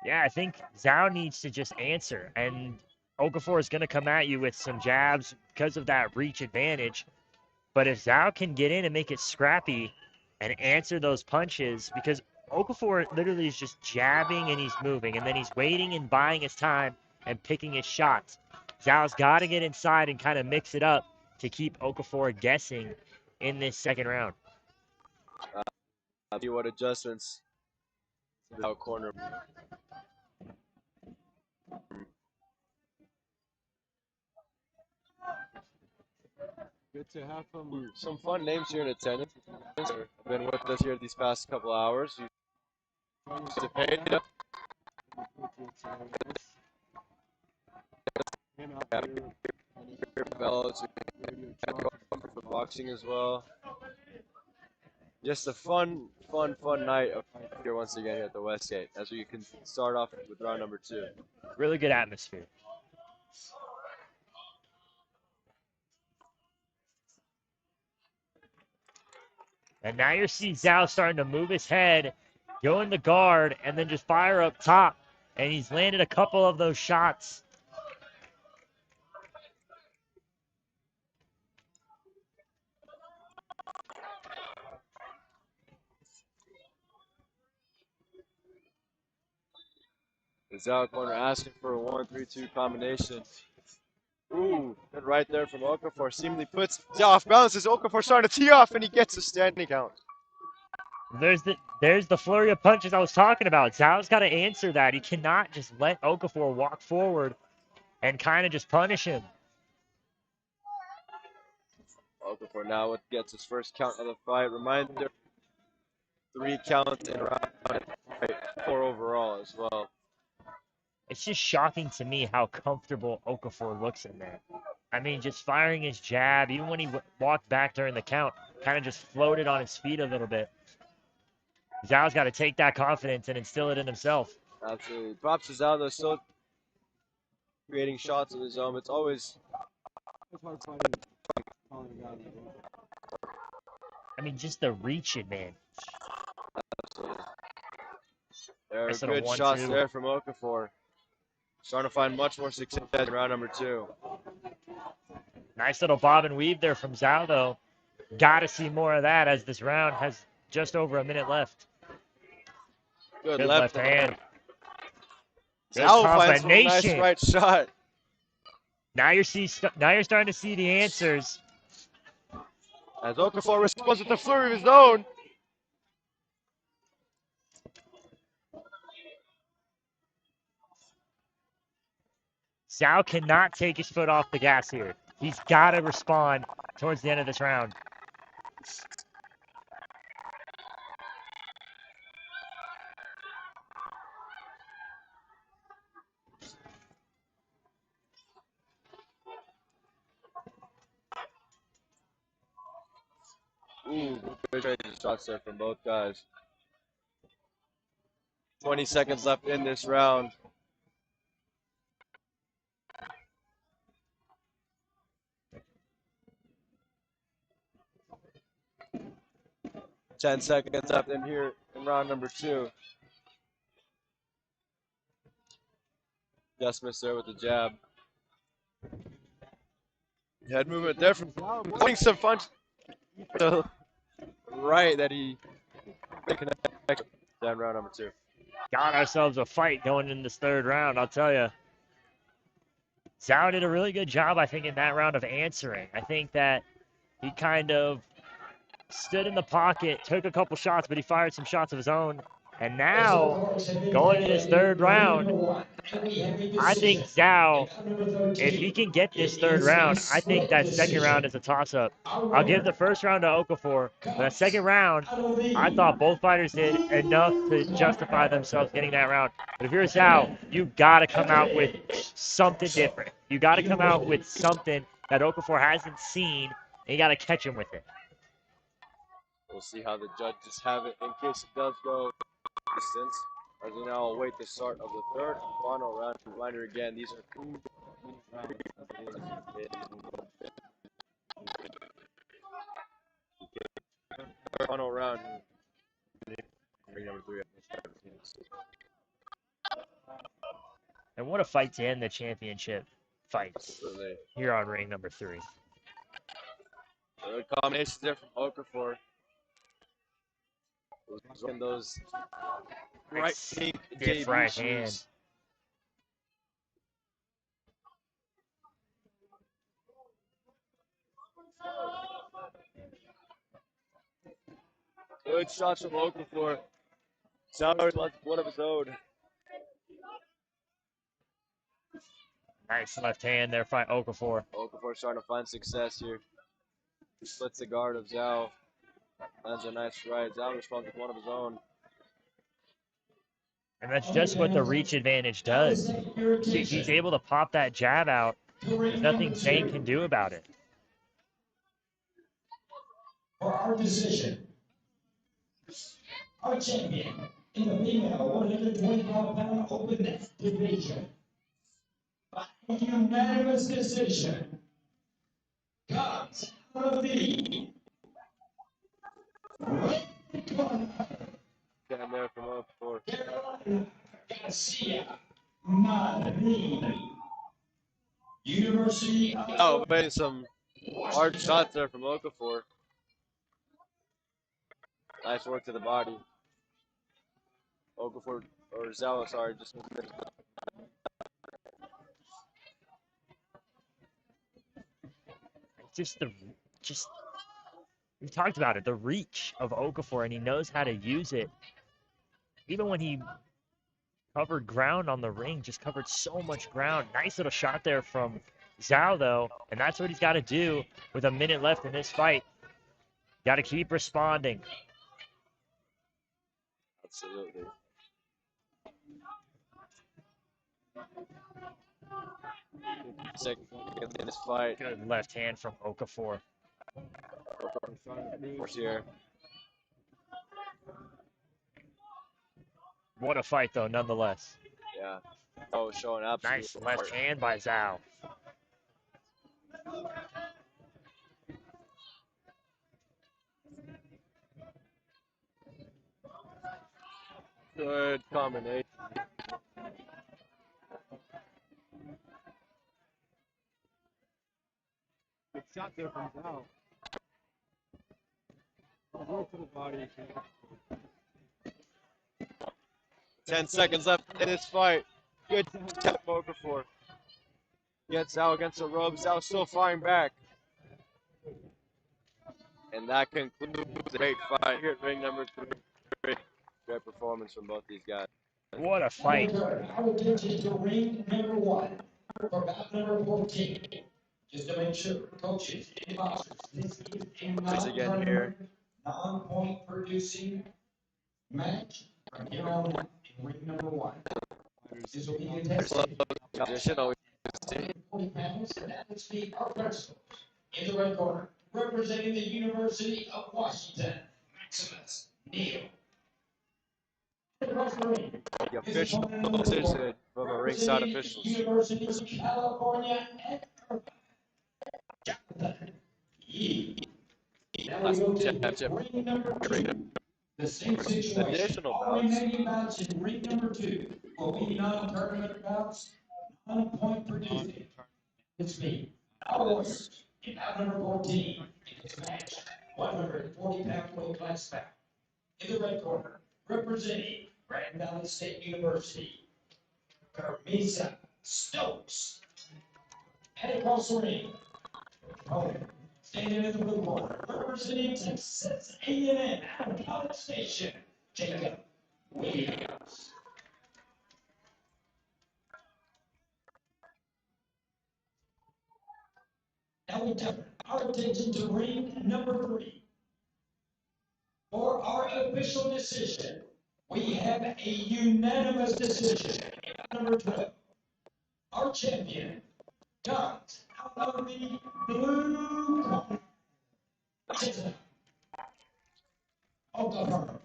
Yeah, I think Zhao needs to just answer, and Okafor is going to come at you with some jabs because of that reach advantage. But if Zhao can get in and make it scrappy and answer those punches, because Okafor literally is just jabbing and he's moving, and then he's waiting and buying his time and picking his shots. Zhao's got to get inside and kind of mix it up to keep Okafor guessing in this second round. See what adjustments out corner. Good to have some fun names here in attendance. Have been with us here these past couple hours. Zepeda. Fellows for boxing as well. Just a fun night of here once again here at the Westgate as we can start off with round number 2. Really good atmosphere. And now you see Zhao starting to move his head, go in the guard, and then just fire up top. And he's landed a couple of those shots. The Zhao corner asking for a 1-3-2 combination. Ooh, good right there from Okafor. Seemingly puts Zhao off balance as Okafor starting to tee off and he gets a standing count. There's the flurry of punches I was talking about. Zhao's got to answer that. He cannot just let Okafor walk forward and kind of just punish him. Okafor now gets his first count of the fight. Reminder, 3 counts in round 4 overall as well. It's just shocking to me how comfortable Okafor looks in there. I mean, just firing his jab, even when he walked back during the count, kind of just floated on his feet a little bit. Zhao's got to take that confidence and instill it in himself. Absolutely. Props to Zhao, though, still creating shots of his own. It's always... I mean, just the reach advantage. Absolutely. There are Nice good little shots 1-2. there from Okafor. Starting to find much more success in round number 2. Nice little bob and weave there from Zhao, though. Got to see more of that as this round has just over a minute left. Good left hand. Good Zhao finds a combination. nice right shot. Now you're starting to see the answers. As Okafor responds with a flurry of his own. Zhao cannot take his foot off the gas here. He's got to respond towards the end of this round. Ooh, good trade shots there from both guys. 20 seconds left in this round. Ten seconds left in here in round number 2. Just missed there with the jab. Head movement there from putting some punch to right that he connected. Down round number 2. Got ourselves a fight going in this third round, I'll tell you. Zhao did a really good job, I think, in that round of answering. I think that he kind of stood in the pocket, took a couple shots, but he fired some shots of his own. And now, going in his third round, I think Zhao, if he can get this third round, I think that second round is a toss-up. I'll give the first round to Okafor, but that second round, I thought both fighters did enough to justify themselves getting that round. But if you're Zhao, you got to come out with something different. You got to come out with something that Okafor hasn't seen, and you got to catch him with it. We'll see how the judges have it in case it does go distance. As we now await the start of the third and final round. Reminder again, these are two final round. Number 3. And what a fight to end the championship fights here on ring number 3. Good combination there from Okafor. In those right pink Stiff right hand. Good shots from Okafor. Zhao left one of his own. Nice left hand there by Okafor. Okafor starting to find success here. He splits the guard of Zhao. Lands a nice right. Zhao responds with one of his own. And that's just what the reach advantage does. He's able to pop that jab out. There's nothing Zane can do about it. For our decision, our champion in the female 125-pound open division, by unanimous decision, comes out of the red corner, Down there from Okafor. Carolina Garcia Madrid, University of Oh, made some hard shots there from Okafor. Nice work to the body. Okafor, or Zhao, sorry, just We talked about it, the reach of Okafor, and he knows how to use it. Even when he covered ground on the ring, just covered so much ground. Nice little shot there from Zhao, though, and that's what he's got to do with a minute left in this fight. Got to keep responding. absolutely. Second in this fight. Good left hand from Okafor. Here. What a fight, though, nonetheless. Yeah. Oh, showing absolute. Nice left hand by Zhao. Good combination. Good shot there from Zhao. Work to the body. 10 seconds left in this fight. Good step Okafor. Gets Zhao against the ropes. Zhao still firing back. And that concludes the great fight here at ring number 3. Great performance from both these guys. What a fight. I will take you to ring number 1 for bout number 14. Just to make sure, coaches, advisors, this is a non-point producing match from here on out in ring number 1. This will be contested. 40 pounds, and that is the our wrestlers. In the red corner, representing the University of Washington, Maximus Neal. Across the ring, The his official opponent number decision 4, from the ringside representing officials. the University of California at Jonathan Yee. Now we go to Championship. ring number 2. The same situation. Additional All bouts. remaining bouts in ring number 2 will be non-tournament bouts, non-point producing. This means our Warriors in bout number 14 in this match, 140-pound weight class bout. In the red corner, representing Grand Valley State University, Kermisa Stokes. And across the ring, opponent standing in the blue corner, representing Texas A&M out of College Station, Jacob Williams. Now we turn our attention to ring number 3. For our official decision, we have a unanimous decision. Number 12, our champion, comes out of the blue corner. Okafor,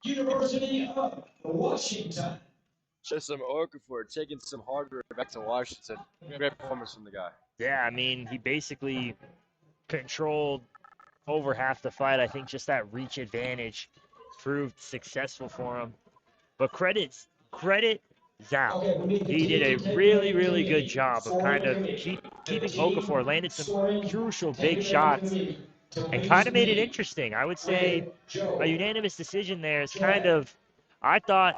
University of Washington. Chisholm Okafor taking some hardware back to Washington. Great performance from the guy. Yeah, I mean, he basically controlled over half the fight. I think just that reach advantage proved successful for him. But credit Zhao. He did a really good job of kind of keeping Okafor, landed some crucial big shots, and kind of made it interesting. I would say a unanimous decision there is kind of, I thought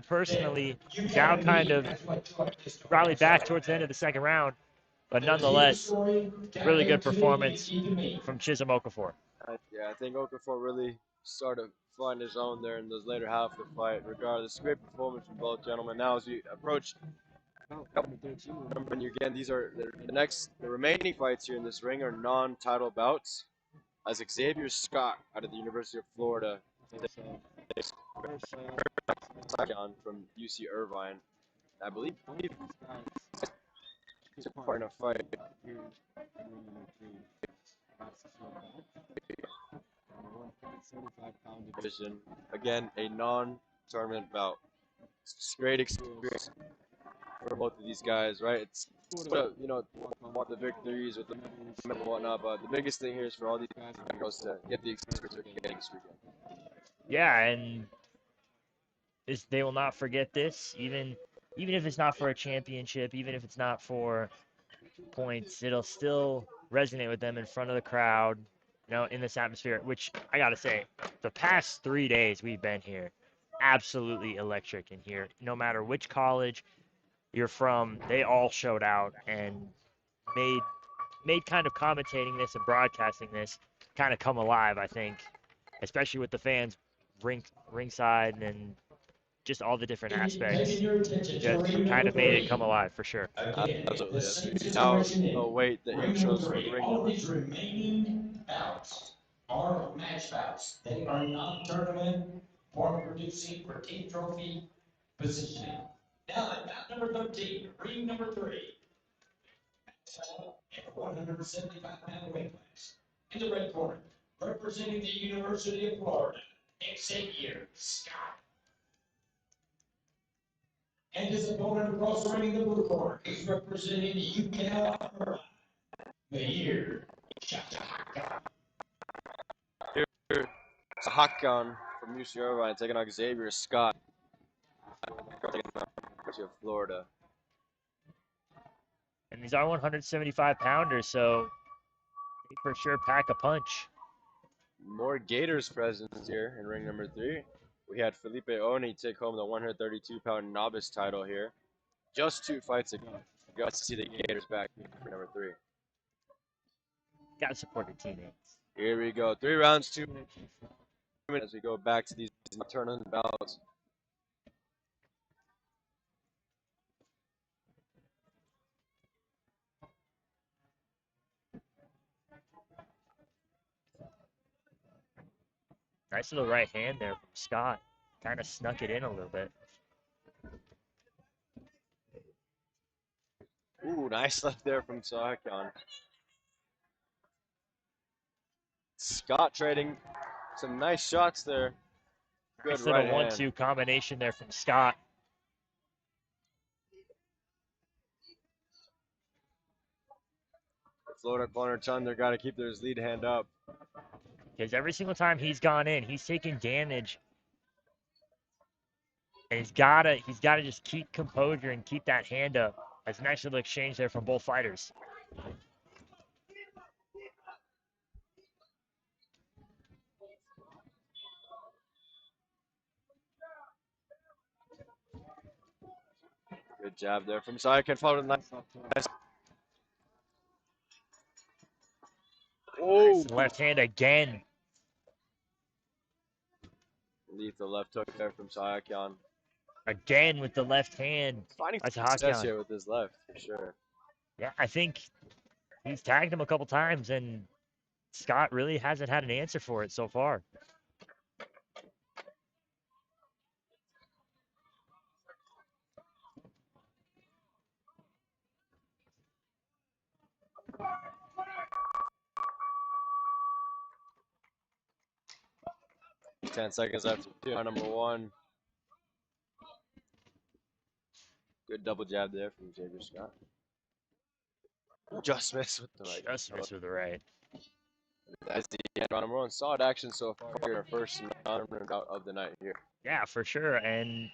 personally, Zhao kind of rallied back towards the end of the second round, but nonetheless, really good performance from Chisholm Okafor. Yeah, I think Okafor really started to find his own there in the later half of the fight. Regardless, great performance from both gentlemen. Now, as we approach number, again, these are the remaining fights here in this ring are non-title bouts. As Xavier Scott out of the University of Florida takes Shykown from UC Irvine. I believe he's a part in a fight. Division. Again, a non-tournament bout. It's great experience for both of these guys, right? It's want the victories with the and whatnot, but the biggest thing here is for all these guys to get the experience of getting this weekend. Yeah, and they will not forget this, even if it's not for a championship, even if it's not for points, it'll still resonate with them in front of the crowd, in this atmosphere, which I gotta say, the past 3 days we've been here, absolutely electric in here. No matter which college you're from, they all showed out and made kind of commentating this and broadcasting this kind of come alive, I think, especially with the fans ringside and just all the different aspects. Just kind of made it come alive for sure. Absolutely. As we now await the intros for ring all number. these remaining bouts are match bouts. They are not tournament or producing for team trophy positioning. Now at bout number 13, ring number 3. At 175-pound weight class. In the red corner, representing the University of Florida, Xavier Scott. And his opponent across the ring in the blue corner is representing the UCal Mahir Sahakan. Here, Sahakan from UC Irvine taking on Xavier Scott taking on University of Florida. And these are 175 pounders, so they for sure pack a punch. More Gators presence here in ring number 3. We had Felipe Oni take home the 132-pound novice title here. Just 2 fights ago. Got to see the Gators back for number 3. Gotta support your teammates. Here we go. 3 rounds, 2 minutes as we go back to these tournament bouts. Nice little right hand there from Scott. Kind of snuck it in a little bit. Ooh, nice left there from Sahakan. Scott trading some nice shots there. Good Nice right little hand. 1-2 combination there from Scott. Florida corner Thunder got to keep their lead hand up. Because every single time he's gone in, he's taking damage. And he's gotta just keep composure and keep that hand up. That's a nice little exchange there from both fighters. Good jab there from Sahakan. Followed nice. Oh, Nice left hand again. lethal left hook there from Sahakan. Again with the left hand. Finding That's success Hakan. here with his left, for sure. Yeah, I think he's tagged him a couple times, and Scott really hasn't had an answer for it so far. Ten seconds after round number one. Good double jab there from Xavier Scott. Just missed with the right. Just missed with the right. That's the end. Round number one. Solid action so far here. First round of the night here. Yeah, for sure. And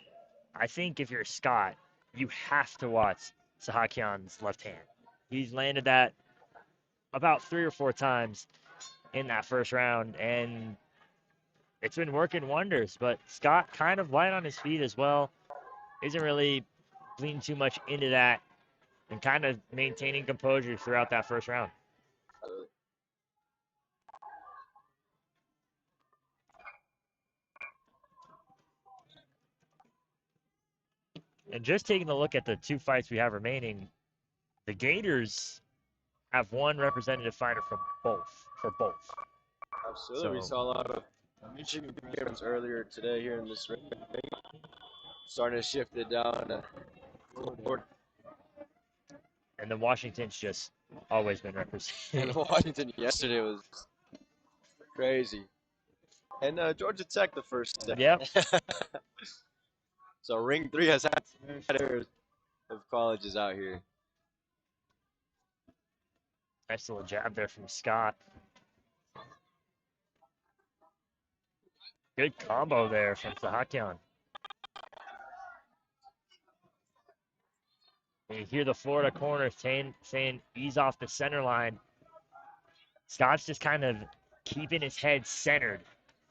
I think if you're Scott, you have to watch Sahakan's left hand. He's landed that about 3 or 4 times in that first round, and it's been working wonders. But Scott kind of light on his feet as well. Isn't really leaning too much into that and kind of maintaining composure throughout that first round. And just taking a look at the 2 fights we have remaining, the Gators have 1 representative fighter from both. Absolutely. We saw a lot of Michigan games earlier today here in this ring. Starting to shift it down to Florida. And then Washington's just always been represented. And Washington yesterday was crazy. And Georgia Tech the first step. Yep. So Ring 3 has had of colleges out here. Nice little jab there from Scott. Good combo there from Sahakan. And you hear the Florida corner saying ease off the center line. Scott's just kind of keeping his head centered.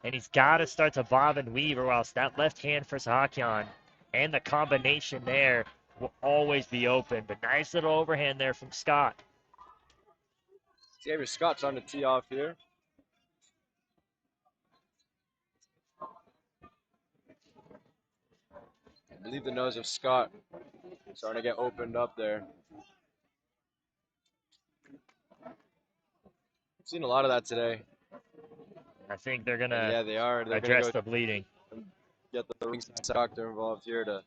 And he's got to start to bob and weave, or else that left hand for Sahakan and the combination there will always be open. But nice little overhand there from Scott. Xavier Scott trying to tee off here. I believe the nose of Scott starting to get opened up there. I've seen a lot of that today. I think they're going to Yeah, they are. They're address gonna the bleeding. get the ringside doctor involved here to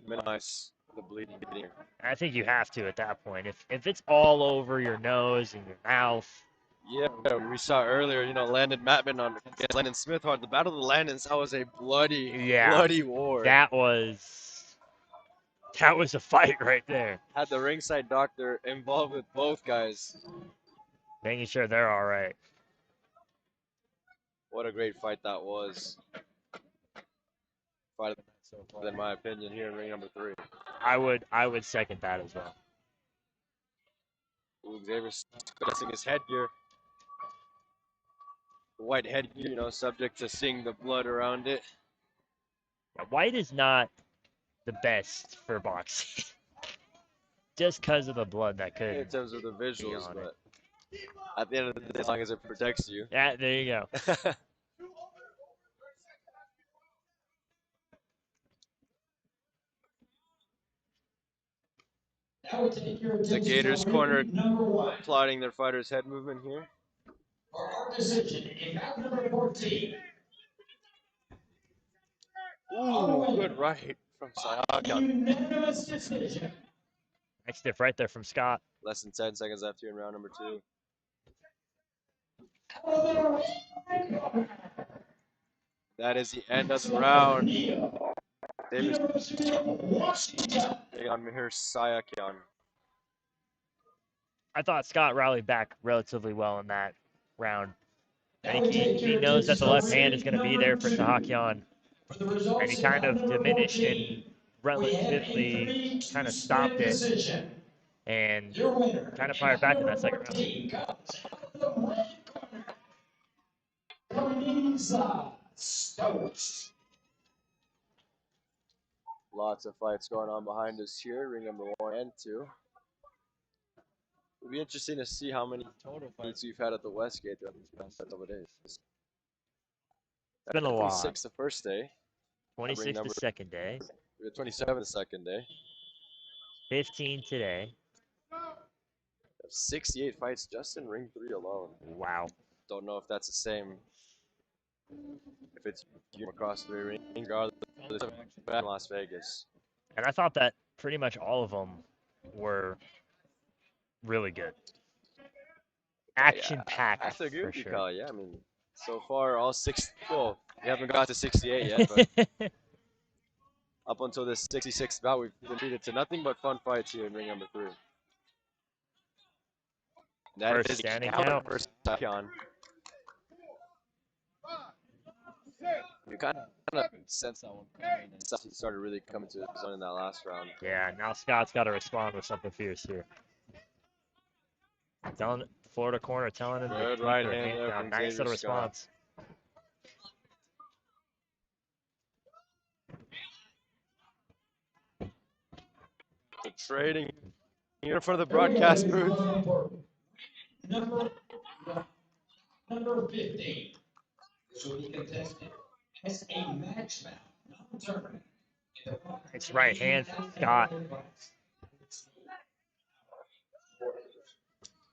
minimize the bleeding here. I think you have to at that point. If it's all over your nose and your mouth. Yeah, we saw earlier, Landon Maatman against Landon Smithart. The Battle of the Landons, that was a bloody war. That was a fight right there. Had the ringside doctor involved with both guys. Making sure they're all right. What a great fight that was. Fight of the night so far, in my opinion, here in ring number 3. I would second that as well. Ooh, Xavier's pressing his headgear. The white headgear, subject to seeing the blood around it. Yeah, white is not the best for boxing. Just because of the blood that could. In terms of the visuals, but at the end of the day, as long as it protects you. Yeah, there you go. The Gators corner plotting their fighter's head movement here. For our decision in bout number 14. Ooh, good right from Sahakan. Unanimous decision. Nice stiff right there from Scott. Less than 10 seconds left here in round number 2. That is the end of the round. Davis on Mihir Sahakan. I thought Scott rallied back relatively well in that round. I think he knows that the left hand is going to be there for Sahakan. And he kind of diminished and relatively kind of stopped it and kind of fired back in that second round. Lots of fights going on behind us here, ring number 1 and 2. It'll be interesting to see how many total fights we've had at the Westgate throughout these past couple of days. It's been a lot. 26 the first day. 26 the second day. 27 the second day. 15 today. 68 fights just in ring 3 alone. Wow. Don't know if that's the same. If it's across 3 rings, regardless of Las Vegas. And I thought that pretty much all of them were really good. Action-packed, I have to agree for with you, sure. Kyle. Yeah, I mean, so far all 6. Well, we haven't got to 68 yet, but up until this 66th bout, we've been treated to nothing but fun fights here in ring number 3. That First is standing count count. for Sahakan. You kind of sense that one coming, and stuff started really coming to his own in that last round. Yeah, now Scott's got to respond with something fierce here. Telling Florida corner, telling him Good to right keep their hand hand there down. from Nice little Xavier Scott. response. The trading here in front of the broadcast booth. Number 15. This will be contested as a match bout, non-tournament. It's right hand for Scott.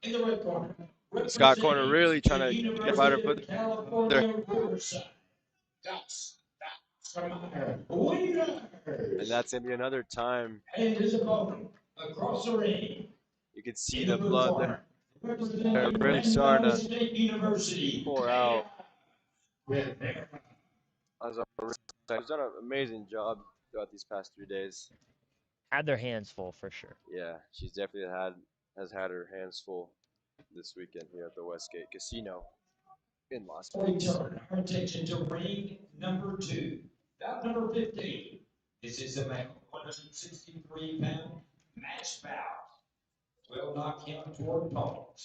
In the red corner. Scott corner really trying to get fighter foot there. And that's going to be another time. And his opponent across the ring. You can see the blood there. They're really starting to pour out. He's done an amazing job throughout these past 3 days. Had their hands full for sure. Yeah, she's definitely has had her hands full this weekend here at the Westgate Casino in Las Vegas. Return our attention to ring number 2. Bout number 15. This is a 163-pound match bout. 12 knockout toward opponents.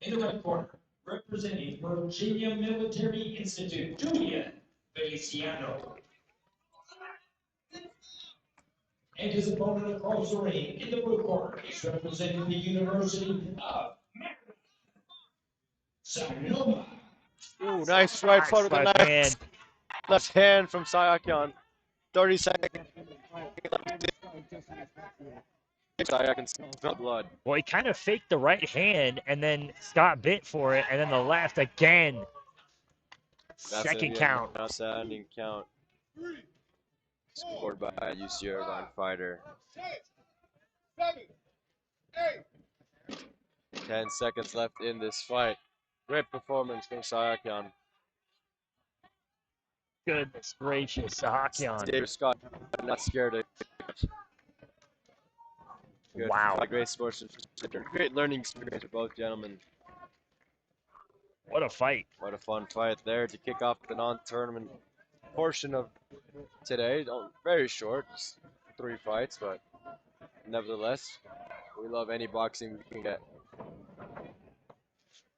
In the red corner, representing Virginia Military Institute, Julian Feliciano. And his opponent across the ring in the blue corner is representing the University of Saviano. Ooh, nice right foot with a nice left hand from Sahakan. 30 seconds. Sahakan smell blood. Well, he kind of faked the right hand, and then Scott bit for it, and then the left again. That's Second count. Outstanding count. Scored by a UC Irvine fighter. 10 seconds left in this fight. Great performance from Sahakan. Goodness gracious, Sahakan. David Scott not scared of good. Wow. Great sports, great learning experience for both gentlemen. What a fight. What a fun fight there to kick off the non-tournament portion of today. Very short, just 3 fights, but nevertheless, we love any boxing we can get.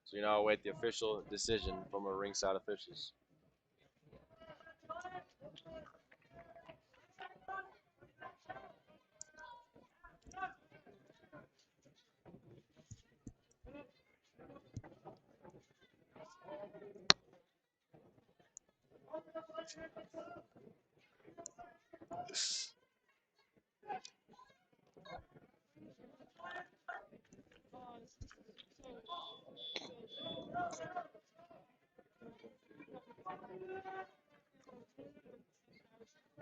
So you now await the official decision from our ringside officials.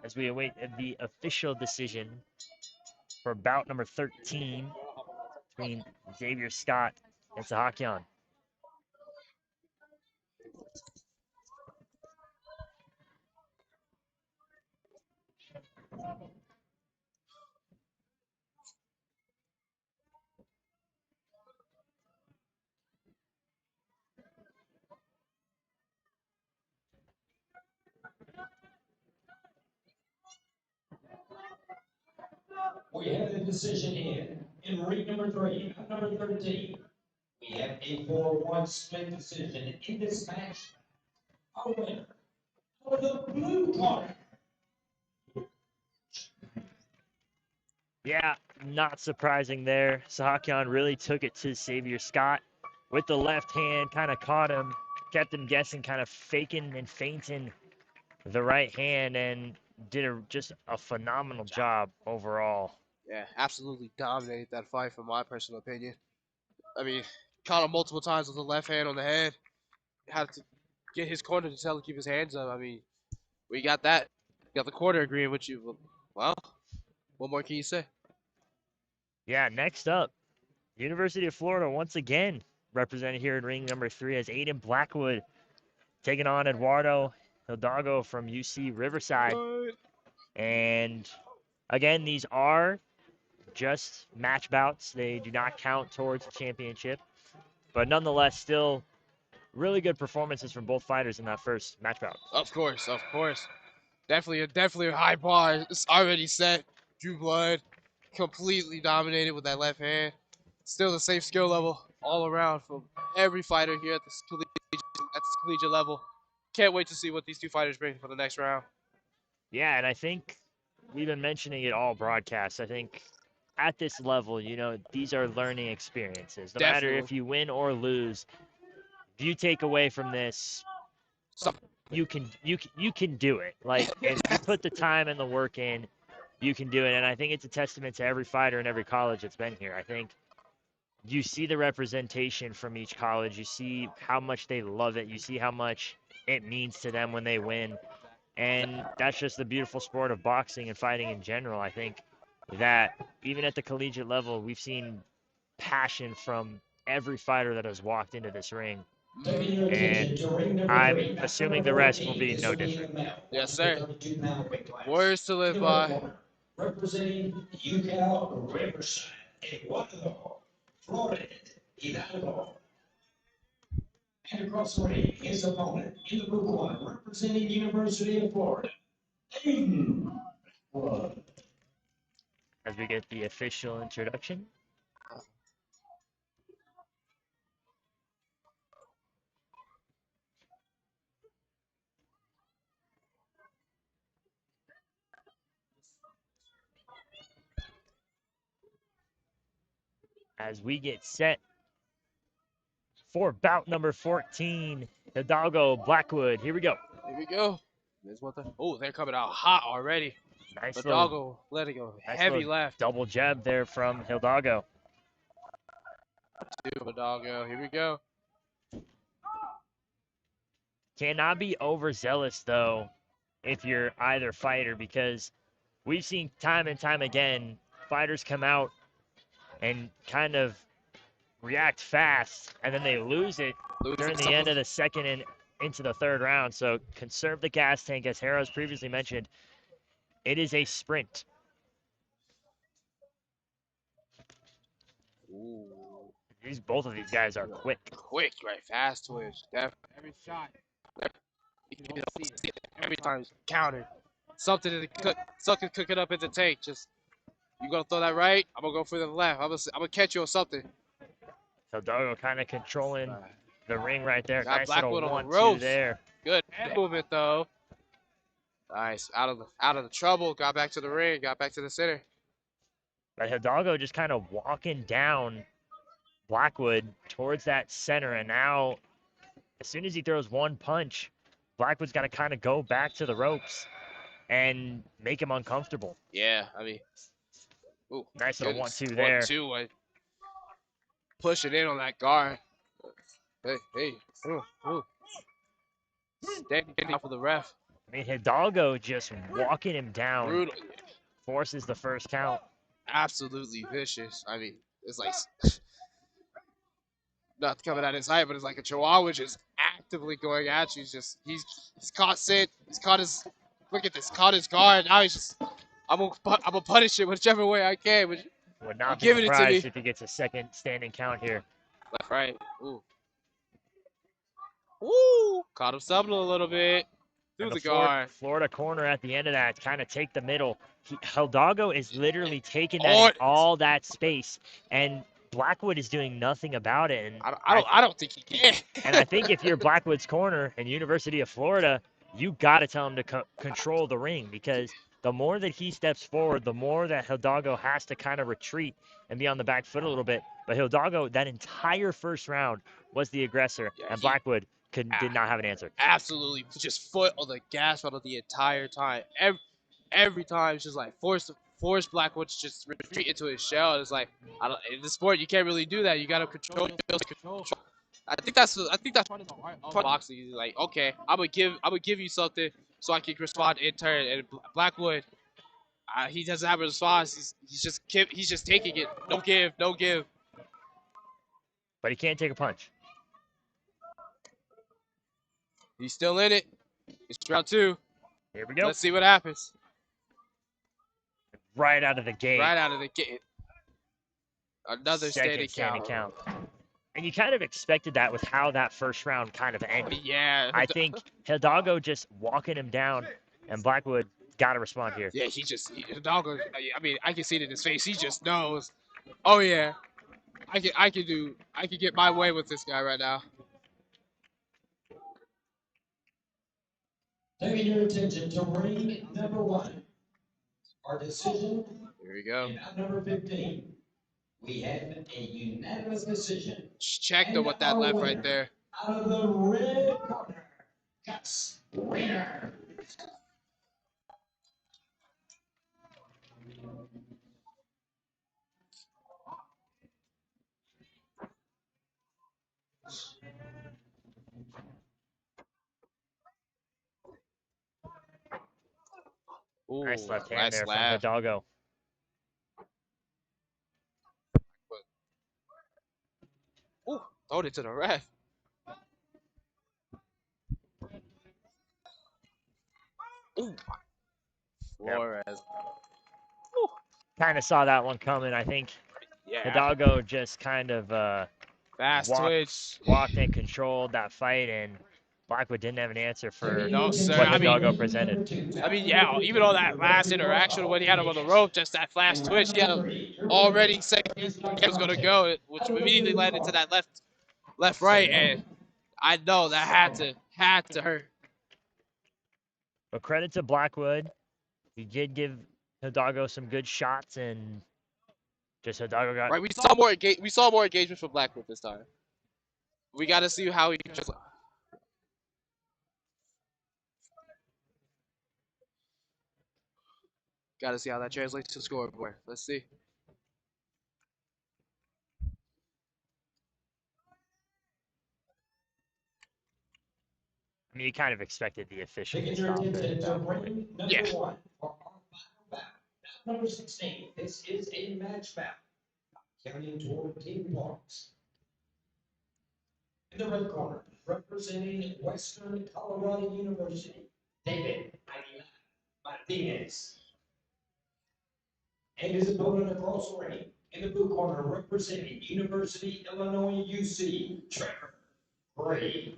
As we await the official decision for bout number 13 between Xavier Scott and Sahakan. we have the decision in ring number 3, number 13. We have a 4-1 split decision in this match. Our winner for the blue corner. Yeah, not surprising there. Sahakan really took it to Xavier Scott with the left hand, kind of caught him, kept him guessing, kind of faking and feinting the right hand, and did just a phenomenal job overall. Yeah, absolutely dominated that fight, from my personal opinion. I mean, caught him multiple times with the left hand on the head. Had to get his corner to tell him to keep his hands up. I mean, we got that. Got the corner agreeing with you. Well, what more can you say? Yeah, next up, University of Florida once again represented here in ring number 3 as Aiden Blackwood taking on Eduardo Hidalgo from UC Riverside. And again, these are just match bouts. They do not count towards the championship. But nonetheless, still really good performances from both fighters in that first match bout. Of course, of course. Definitely a high bar. It's already set. Drew blood. Completely dominated with that left hand. Still the same skill level all around from every fighter here at this collegiate level. Can't wait to see what these two fighters bring for the next round. Yeah, and I think we've been mentioning it all broadcast. I think at this level, you know, these are learning experiences. No matter if you win or lose, if you take away from this, you can do it. Like, if you put the time and the work in, you can do it. And I think it's a testament to every fighter in every college that's been here. I think you see the representation from each college. You see how much they love it. You see how much it means to them when they win. And that's just the beautiful sport of boxing and fighting in general. I think that even at the collegiate level, we've seen passion from every fighter that has walked into this ring. And I'm assuming the rest will be no different. Yes, sir. Words to live by. Representing UCal Riverside, Eduardo Flores Hidalgo. And across the ring, his opponent in the blue corner, representing University of Florida, Aiden Blackwood. As we get the official introduction. As we get set for bout number 14, Hidalgo Blackwood. Here we go. Here we go. Oh, they're coming out hot already. Nice Hidalgo letting go. Heavy left. Double jab there from Hidalgo. Hidalgo. Here we go. Cannot be overzealous, though, if you're either fighter, because we've seen time and time again fighters come out and kind of react fast, and then they lose it during the end of the second and into the third round. So conserve the gas tank, as Harrow's previously mentioned. It is a sprint. Ooh. Both of these guys are quick. Quick, right? Fast twitch. Definitely. Every shot. Every time it's countered. Something cooking up in the tank. Just, you gonna throw that right? I'm gonna go for the left. I'm gonna catch you on something. Hidalgo kind of controlling the ring right there. Got Nice Blackwood little on the 1-2 ropes. there. Good movement though. Nice. Out of the trouble. Got back to the ring. Got back to the center. But Hidalgo just kind of walking down Blackwood towards that center, and now as soon as he throws one punch, Blackwood's got to kind of go back to the ropes and make him uncomfortable. Yeah, I mean, ooh, nice little 1-2 there. 1-2, pushing in on that guard. Hey, ooh. Standing off of the ref. I mean, Hidalgo just walking him down. Brutal. Forces the first count. Absolutely vicious. I mean, it's like, not coming at his height, but it's like a chihuahua just actively going at you. He's caught sit. He's caught his, look at this, caught his guard. Now he's just, I'm gonna punish it whichever way I can. But would not be surprised if he gets a second standing count here. Left, right. Ooh. Woo! Caught him subbing a little bit. Through And the the guard. Florida corner at the end of that kind of take the middle. Hidalgo is literally taking that Oh, in all that space, and Blackwood is doing nothing about it. And I don't think he can. and I think if you're Blackwood's corner and University of Florida, you got to tell him to control the ring, because the more that he steps forward, the more that Hidalgo has to kind of retreat and be on the back foot a little bit. But Hidalgo, that entire first round, was the aggressor, Yeah, and Blackwood did not have an answer. Absolutely, just foot on the gas pedal the entire time. Every time, it's just like force Blackwood to just retreat into his shell. It's like, in the sport you can't really do that. You gotta control. I think that's part of the art of boxing. Like, okay, I'm gonna give you something so I can respond in turn. And Blackwood, he doesn't have a response. He's just taking it. No give. But he can't take a punch. He's still in it. It's round 2. Here we go. Let's see what happens. Right out of the gate. Right out of the gate. Another Second standing count. And you kind of expected that with how that first round kind of ended. Yeah. I think Hidalgo just walking him down, and Blackwood got to respond here. Yeah, Hidalgo, I mean, I can see it in his face. He just knows. Oh yeah, I can get my way with this guy right now. Taking your attention to ring number 1. Our decision. Here we go. At number 15. We have a unanimous decision. Check them with that left right there. Out of the red corner, Gus Winner. Ooh, Nice left hand nice there from left. Hidalgo. Ooh, throwed it to the ref. Ooh, Flores. Yep. Kind of saw that one coming. I think Yeah. Hidalgo just kind of Fast twitch. walked and controlled that fight, and Blackwood didn't have an answer for No, sir. what I mean- Hidalgo presented. I mean, yeah, even on that last interaction when he had him on the rope, just that flash twitch, he had him already second he was gonna go, which immediately led into that left right, and I know that had to hurt. But credit to Blackwood, he did give Hidalgo some good shots, and just Hidalgo got Right, we saw more engagement from Blackwood this time. We got to see how he. Got to see how that translates to scoreboard. Let's see. I mean, you kind of expected the official to Taking your stop attention it. to ring number Yeah. 1 for our final bout. Number 16. This is a match bout. Counting toward team points. In the red corner, representing Western Colorado University, David Aguilar Martinez. And his opponent across the ring, in the blue corner, representing University Illinois UC, Trevor Gray.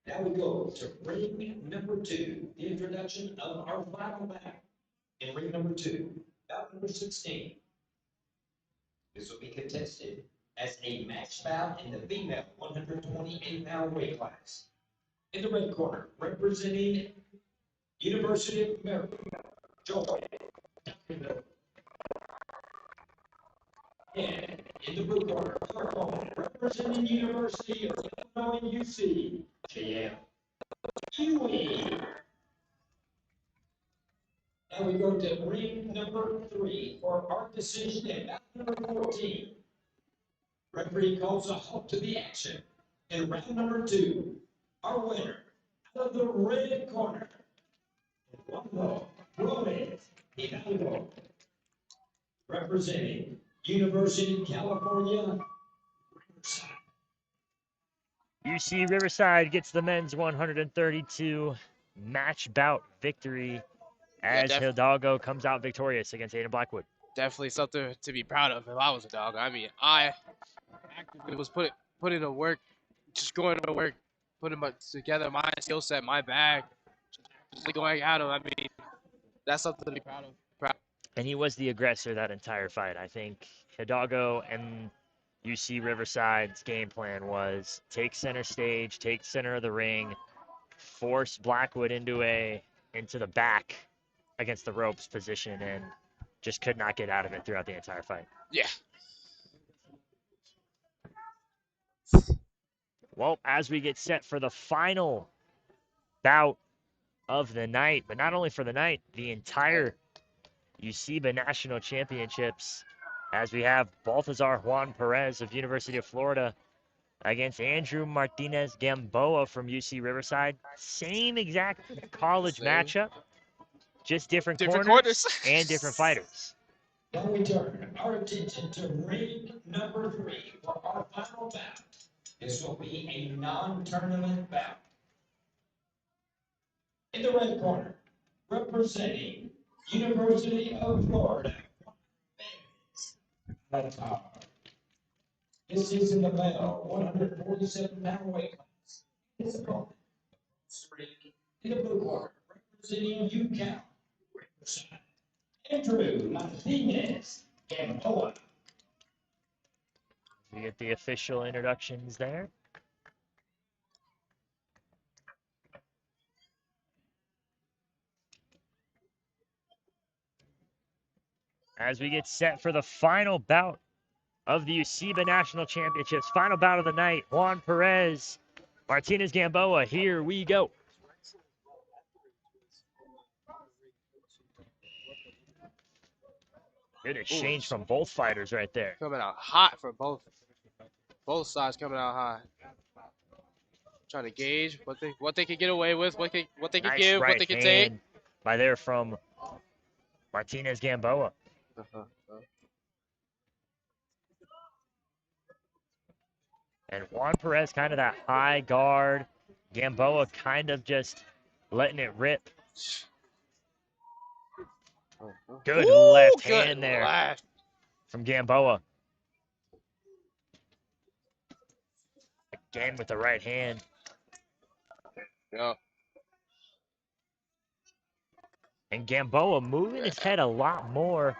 Now we go to ring number 2, the introduction of our final bout. In ring number 2, bout number 16. This will be contested as a match bout in the female 128-pound weight class. In the red corner, representing University of Maryland, Joy. And in the blue corner, representing University of Illinois UC, JM Ewing. Now we go to ring number 3 for our decision at bout number 14. Referee calls a halt to the action. In round number 2, our winner out of the red corner, Hidalgo, representing University of California, Riverside. UC Riverside gets the men's 132 match bout victory as Hidalgo comes out victorious against Aiden Blackwood. Definitely something to be proud of if I was a dog. I mean, I actively was putting to work, just going to work, putting together my skill set, my bag, just going at him. I mean, that's something to be proud of. And he was the aggressor that entire fight. I think Hidalgo and UC Riverside's game plan was take center stage, take center of the ring, force Blackwood into the back against the ropes position, and just could not get out of it throughout the entire fight. Yeah. Well, as we get set for the final bout of the night, but not only for the night, the entire Usiba National Championships, as we have Baltazar Juan Perez of University of Florida against Andrew Martinez Gamboa from UC Riverside. Same exact college matchup, just different corners and different fighters. Now we turn our attention to ring number 3 for our final bout. This will be a non-tournament bout. In the red corner, representing University of Florida, Haddad. This is in the male 147-pound weight class. His opponent, in the blue corner, representing Shykown, Andrew Martinez Gamboa. We get the official introductions there. As we get set for the final bout of the Usiba National Championships, final bout of the night, Juan Perez, Martinez Gamboa, here we go. Good exchange from both fighters right there. Coming out hot for both sides coming out hot. Trying to gauge what they can get away with, what they can Nice give, right what they can take. By there from Martinez Gamboa. And Juan Perez kind of that high guard. Gamboa kind of just letting it rip. Good left hand there from Gamboa. Again with the right hand. Yeah. And Gamboa moving his head a lot more.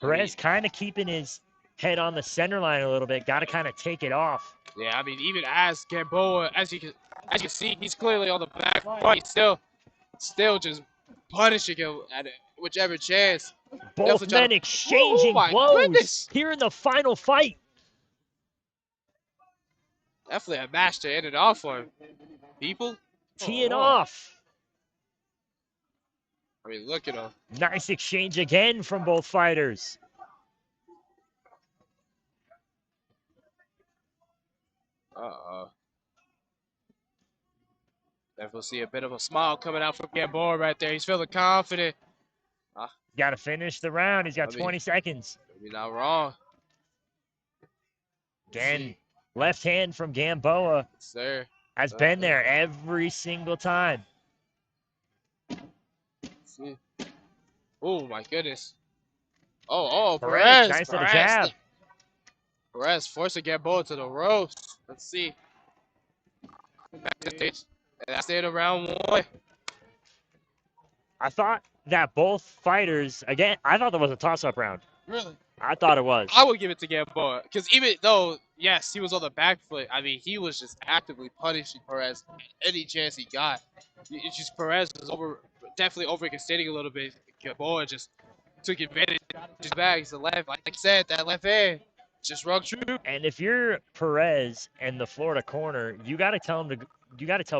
Perez kind of keeping his head on the center line a little bit. Got to kind of take it off. Yeah, I mean, even as Gamboa, as you can see, he's clearly on the back. But he's still just punishing him at whichever chance. Both men exchanging blows here in the final fight. Definitely a match to end it off for people. Teeing off. I mean, look at him. Nice exchange again from both fighters. Definitely see a bit of a smile coming out from Gamboa right there. He's feeling confident. Got to finish the round. He's got 20 seconds. You're not wrong. Again, left hand from Gamboa. Sir. Has been there every single time. Oh, my goodness. Oh, Perez. Nice little jab. Perez forcing Gamboa to the ropes. Let's see. And that's the end of round 1. I thought that both fighters, again, I thought that was a toss-up round. Really? I thought it was. I would give it to Gamboa. Because even though, yes, he was on the back foot, I mean, he was just actively punishing Perez any chance he got. It's just Perez was definitely overextending a little bit. Gamboa just took advantage of his bags. The left, like I said, that left hand just rung true. And if you're Perez and the Florida corner, you got to tell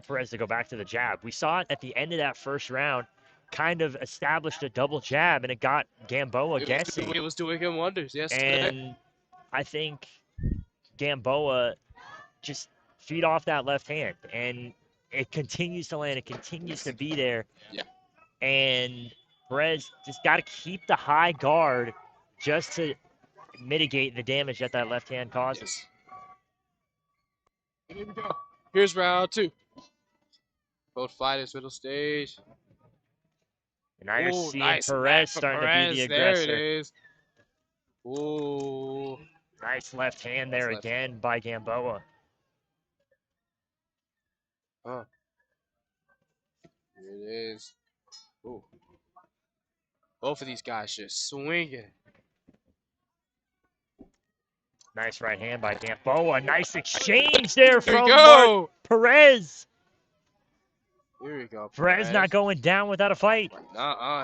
Perez to go back to the jab. We saw it at the end of that first round. Kind of established a double jab, and it got Gamboa guessing. It was doing him wonders, yes. And I think Gamboa just feed off that left hand, and it continues to land. It continues to be there. Yeah. And Perez just got to keep the high guard just to mitigate the damage that left hand causes. Here we go. Here's round 2. Both fighters, middle stage. And now you're Ooh, seeing nice Perez left for starting to be Perez. the There it aggressor. is. Ooh. Nice left hand there Nice left. again by Gamboa. Huh. Here it is. Ooh. Both of these guys just swinging. Nice right hand by Gamboa. Nice exchange there Here we from go. Perez. Here we go. Perez not going down without a fight.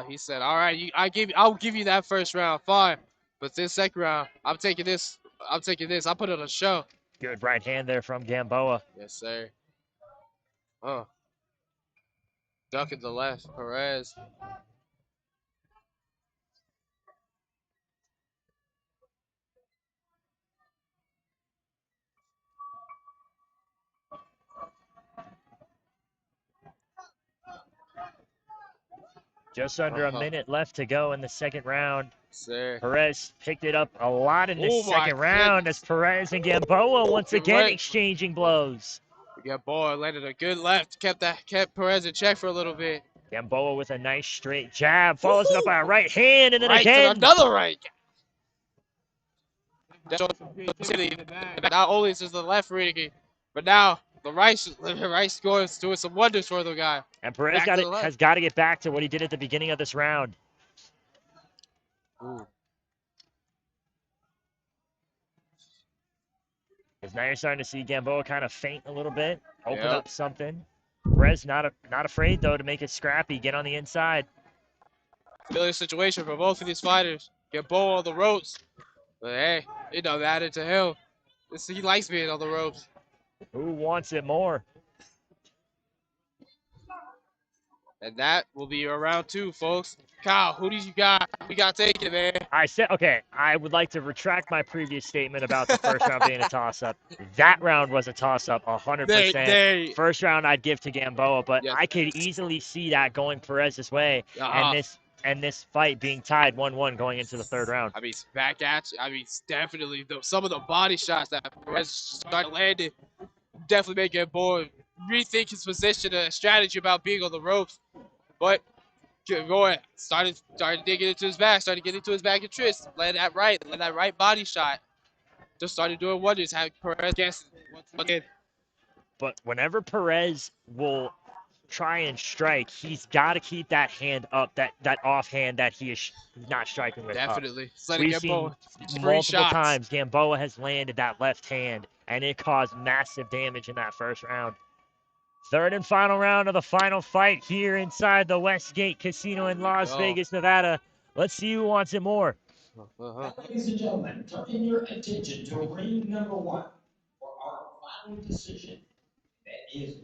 He said, "All right, I'll give you that first round, fine. But this second round, I'm taking this. I'll put it on a show." Good right hand there from Gamboa. Yes, sir. Ducking the left, Perez. Just under a minute left to go in the second round. Sir. Perez picked it up a lot in the Oh my second round as Perez and Gamboa once again Right. exchanging blows. Gamboa landed a good left, kept Perez in check for a little bit. Gamboa with a nice straight jab, follows it up by a right hand, and then Right again. to another right. Not only is the left reading, but now the right score is doing some wonders for the guy. And Perez has got to get back to what he did at the beginning of this round. Ooh. Because now you're starting to see Gamboa kind of faint a little bit, open up something. Perez not afraid, though, to make it scrappy, get on the inside. Familiar situation for both of these fighters. Gamboa on the ropes. But hey, it don't matter to him. He likes being on the ropes. Who wants it more? And that will be your round 2, folks. Kyle, who do you got? We got taken, man. I would like to retract my previous statement about the first round being a toss-up. That round was a toss-up, 100%. First round I'd give to Gamboa, but I could easily see that going Perez's way, and this fight being tied 1-1 going into the third round. I mean, back at you. I mean, definitely some of the body shots that Perez started landing definitely make Gamboa rethink his position and strategy about being on the ropes. But Gamboa started digging into his back, started getting to his back and twist. Let that right body shot. Just started doing wonders. Had Perez guessing once again. But whenever Perez will try and strike, he's got to keep that hand up, that offhand that he is not striking with. Definitely. We've seen multiple times Gamboa has landed that left hand, and it caused massive damage in that first round. Third and final round of the final fight here inside the Westgate Casino in Las Vegas, Nevada. Let's see who wants it more. Ladies and gentlemen, turning your attention to ring number 1 for our final decision. That is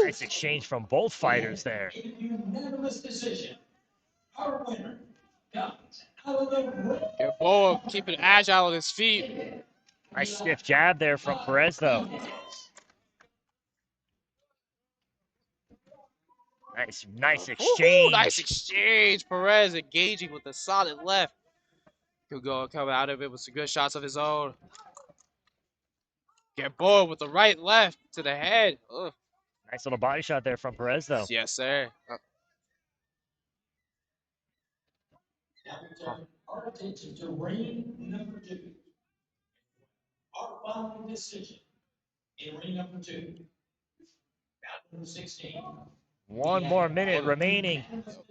nice exchange from both fighters there. A unanimous decision. Our winner comes out of the ring. Gamboa keeping agile on his feet. Nice stiff jab there from Perez, though. Nice exchange. Ooh, nice exchange. Perez engaging with a solid left. Could go come out of it with some good shots of his own. Gamboa with the right left to the head. Ugh. Nice little body shot there from Perez, though. Yes, sir. Now we turn our attention to ring number 2. Our final decision in ring number 2. Bout number 16. One more minute remaining.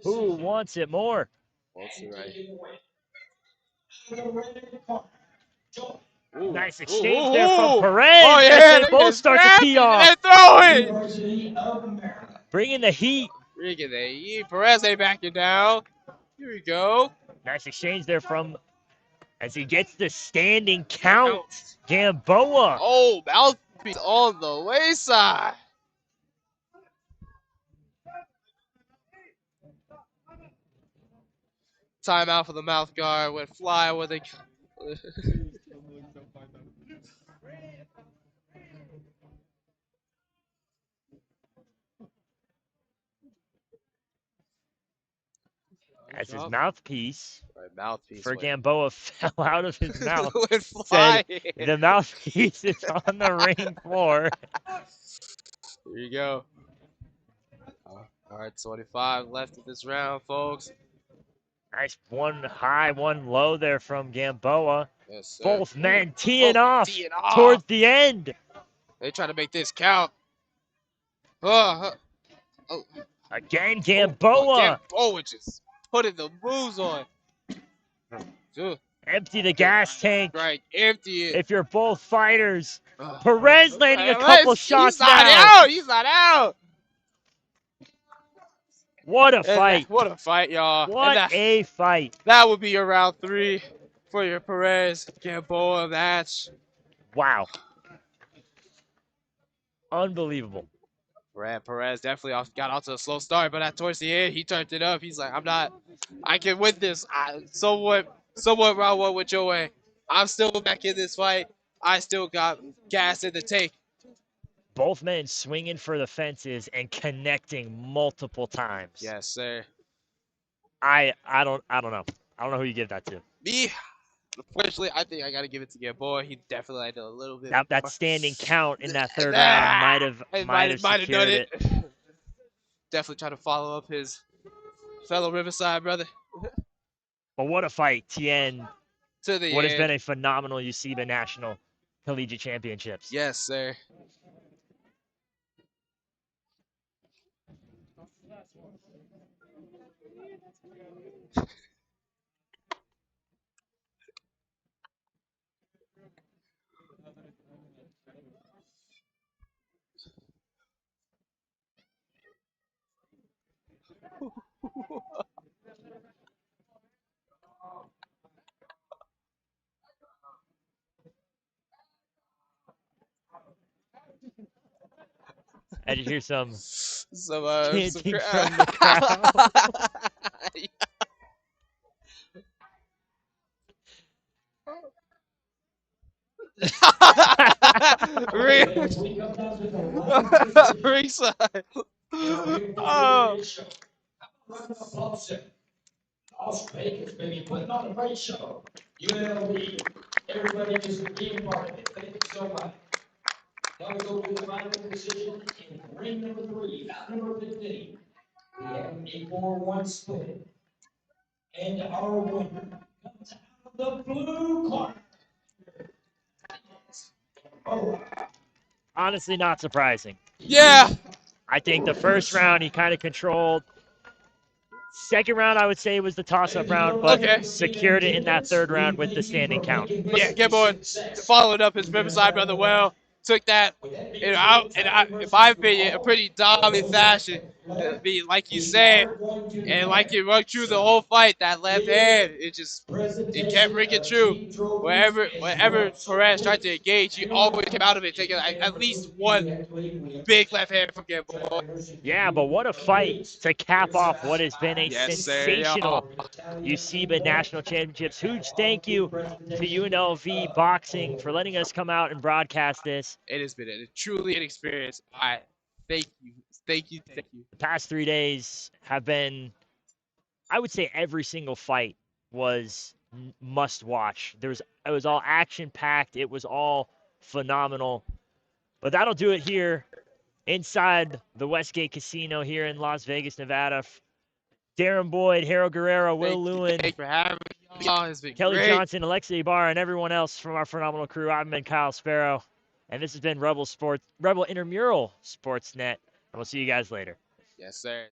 Who wants it more? Nice exchange there from Perez. Oh, yeah, they both start to tee off. And throw it. Bringing the heat. Bringing the heat. Perez ain't backing down. Here we go. Nice exchange there from, as he gets the standing count. Gamboa. Oh, mouthpiece on the wayside. Timeout for the mouth guard. Went fly with it. As his mouthpiece for went. Gamboa fell out of his mouth. Went flying. The mouthpiece is on the ring floor. Here you go. All right, 25 left of this round, folks. Nice one high, one low there from Gamboa. Yes, sir. Both men teeing off Teeing towards the end. They try to make this count. Oh, Again, Gamboa. Gamboa just putting the moves on. Dude. Empty the gas tank. Right, empty it. If you're both fighters. Perez landing a couple shots He's not now. out. He's not out. What a fight. What a fight, y'all. What a fight. That would be your round 3 for your Perez Gamboa match. Wow. Unbelievable. Perez definitely got off to a slow start, but towards the end, he turned it up. He's like, I can win this. Somewhat round 1 with Joe. I'm still back in this fight. I still got gas in the tank. Both men swinging for the fences and connecting multiple times. Yes, sir. I don't know. I don't know who you give that to. Me, unfortunately, I think I got to give it to Gamboa. He definitely had a little bit. That standing count in that third round might have done secured it. Definitely trying to follow up his fellow Riverside brother. But what a fight, Tien. To the what end. Has been a phenomenal Usiba National Collegiate Championships. Yes, sir. I did hear some chanting some from the crowd. Ringside. Las Vegas, baby, putting on a great show. UNLV, everybody just being part of it. Thank you so much. Now we go to the final decision in ring number 3, bout number 15. We have a 4-1 split. And our winner comes out of the blue corner. Oh. Honestly, not surprising. Yeah. I think the first round he kind of controlled. Second round, I would say, was the toss-up round, but secured it in that third round with the standing count. Yeah, Gamboa followed up his Riverside brother well. Took that in my opinion, a pretty dominant fashion. Like you said, and like it run through the whole fight, that left hand, it kept ringing true. Wherever Perez tried to engage, he always came out of it taking at least one big left hand from Gamboa. Yeah, but what a fight to cap off what has been a sensational Usiba National Championships. Huge thank you to UNLV Boxing for letting us come out and broadcast this. It has been truly an experience. Thank you. The past 3 days have been, I would say every single fight was must watch. It was all action packed. It was all phenomenal. But that'll do it here inside the Westgate Casino here in Las Vegas, Nevada. Darren Boyd, Harold Guerrero, Will Lewin, thank you for having me. It's been Kelly great. Johnson, Alexei Ibarra, and everyone else from our phenomenal crew. I've been Kyle Sparrow, and this has been Rebel Intramural Sportsnet, and we'll see you guys later. Yes, sir.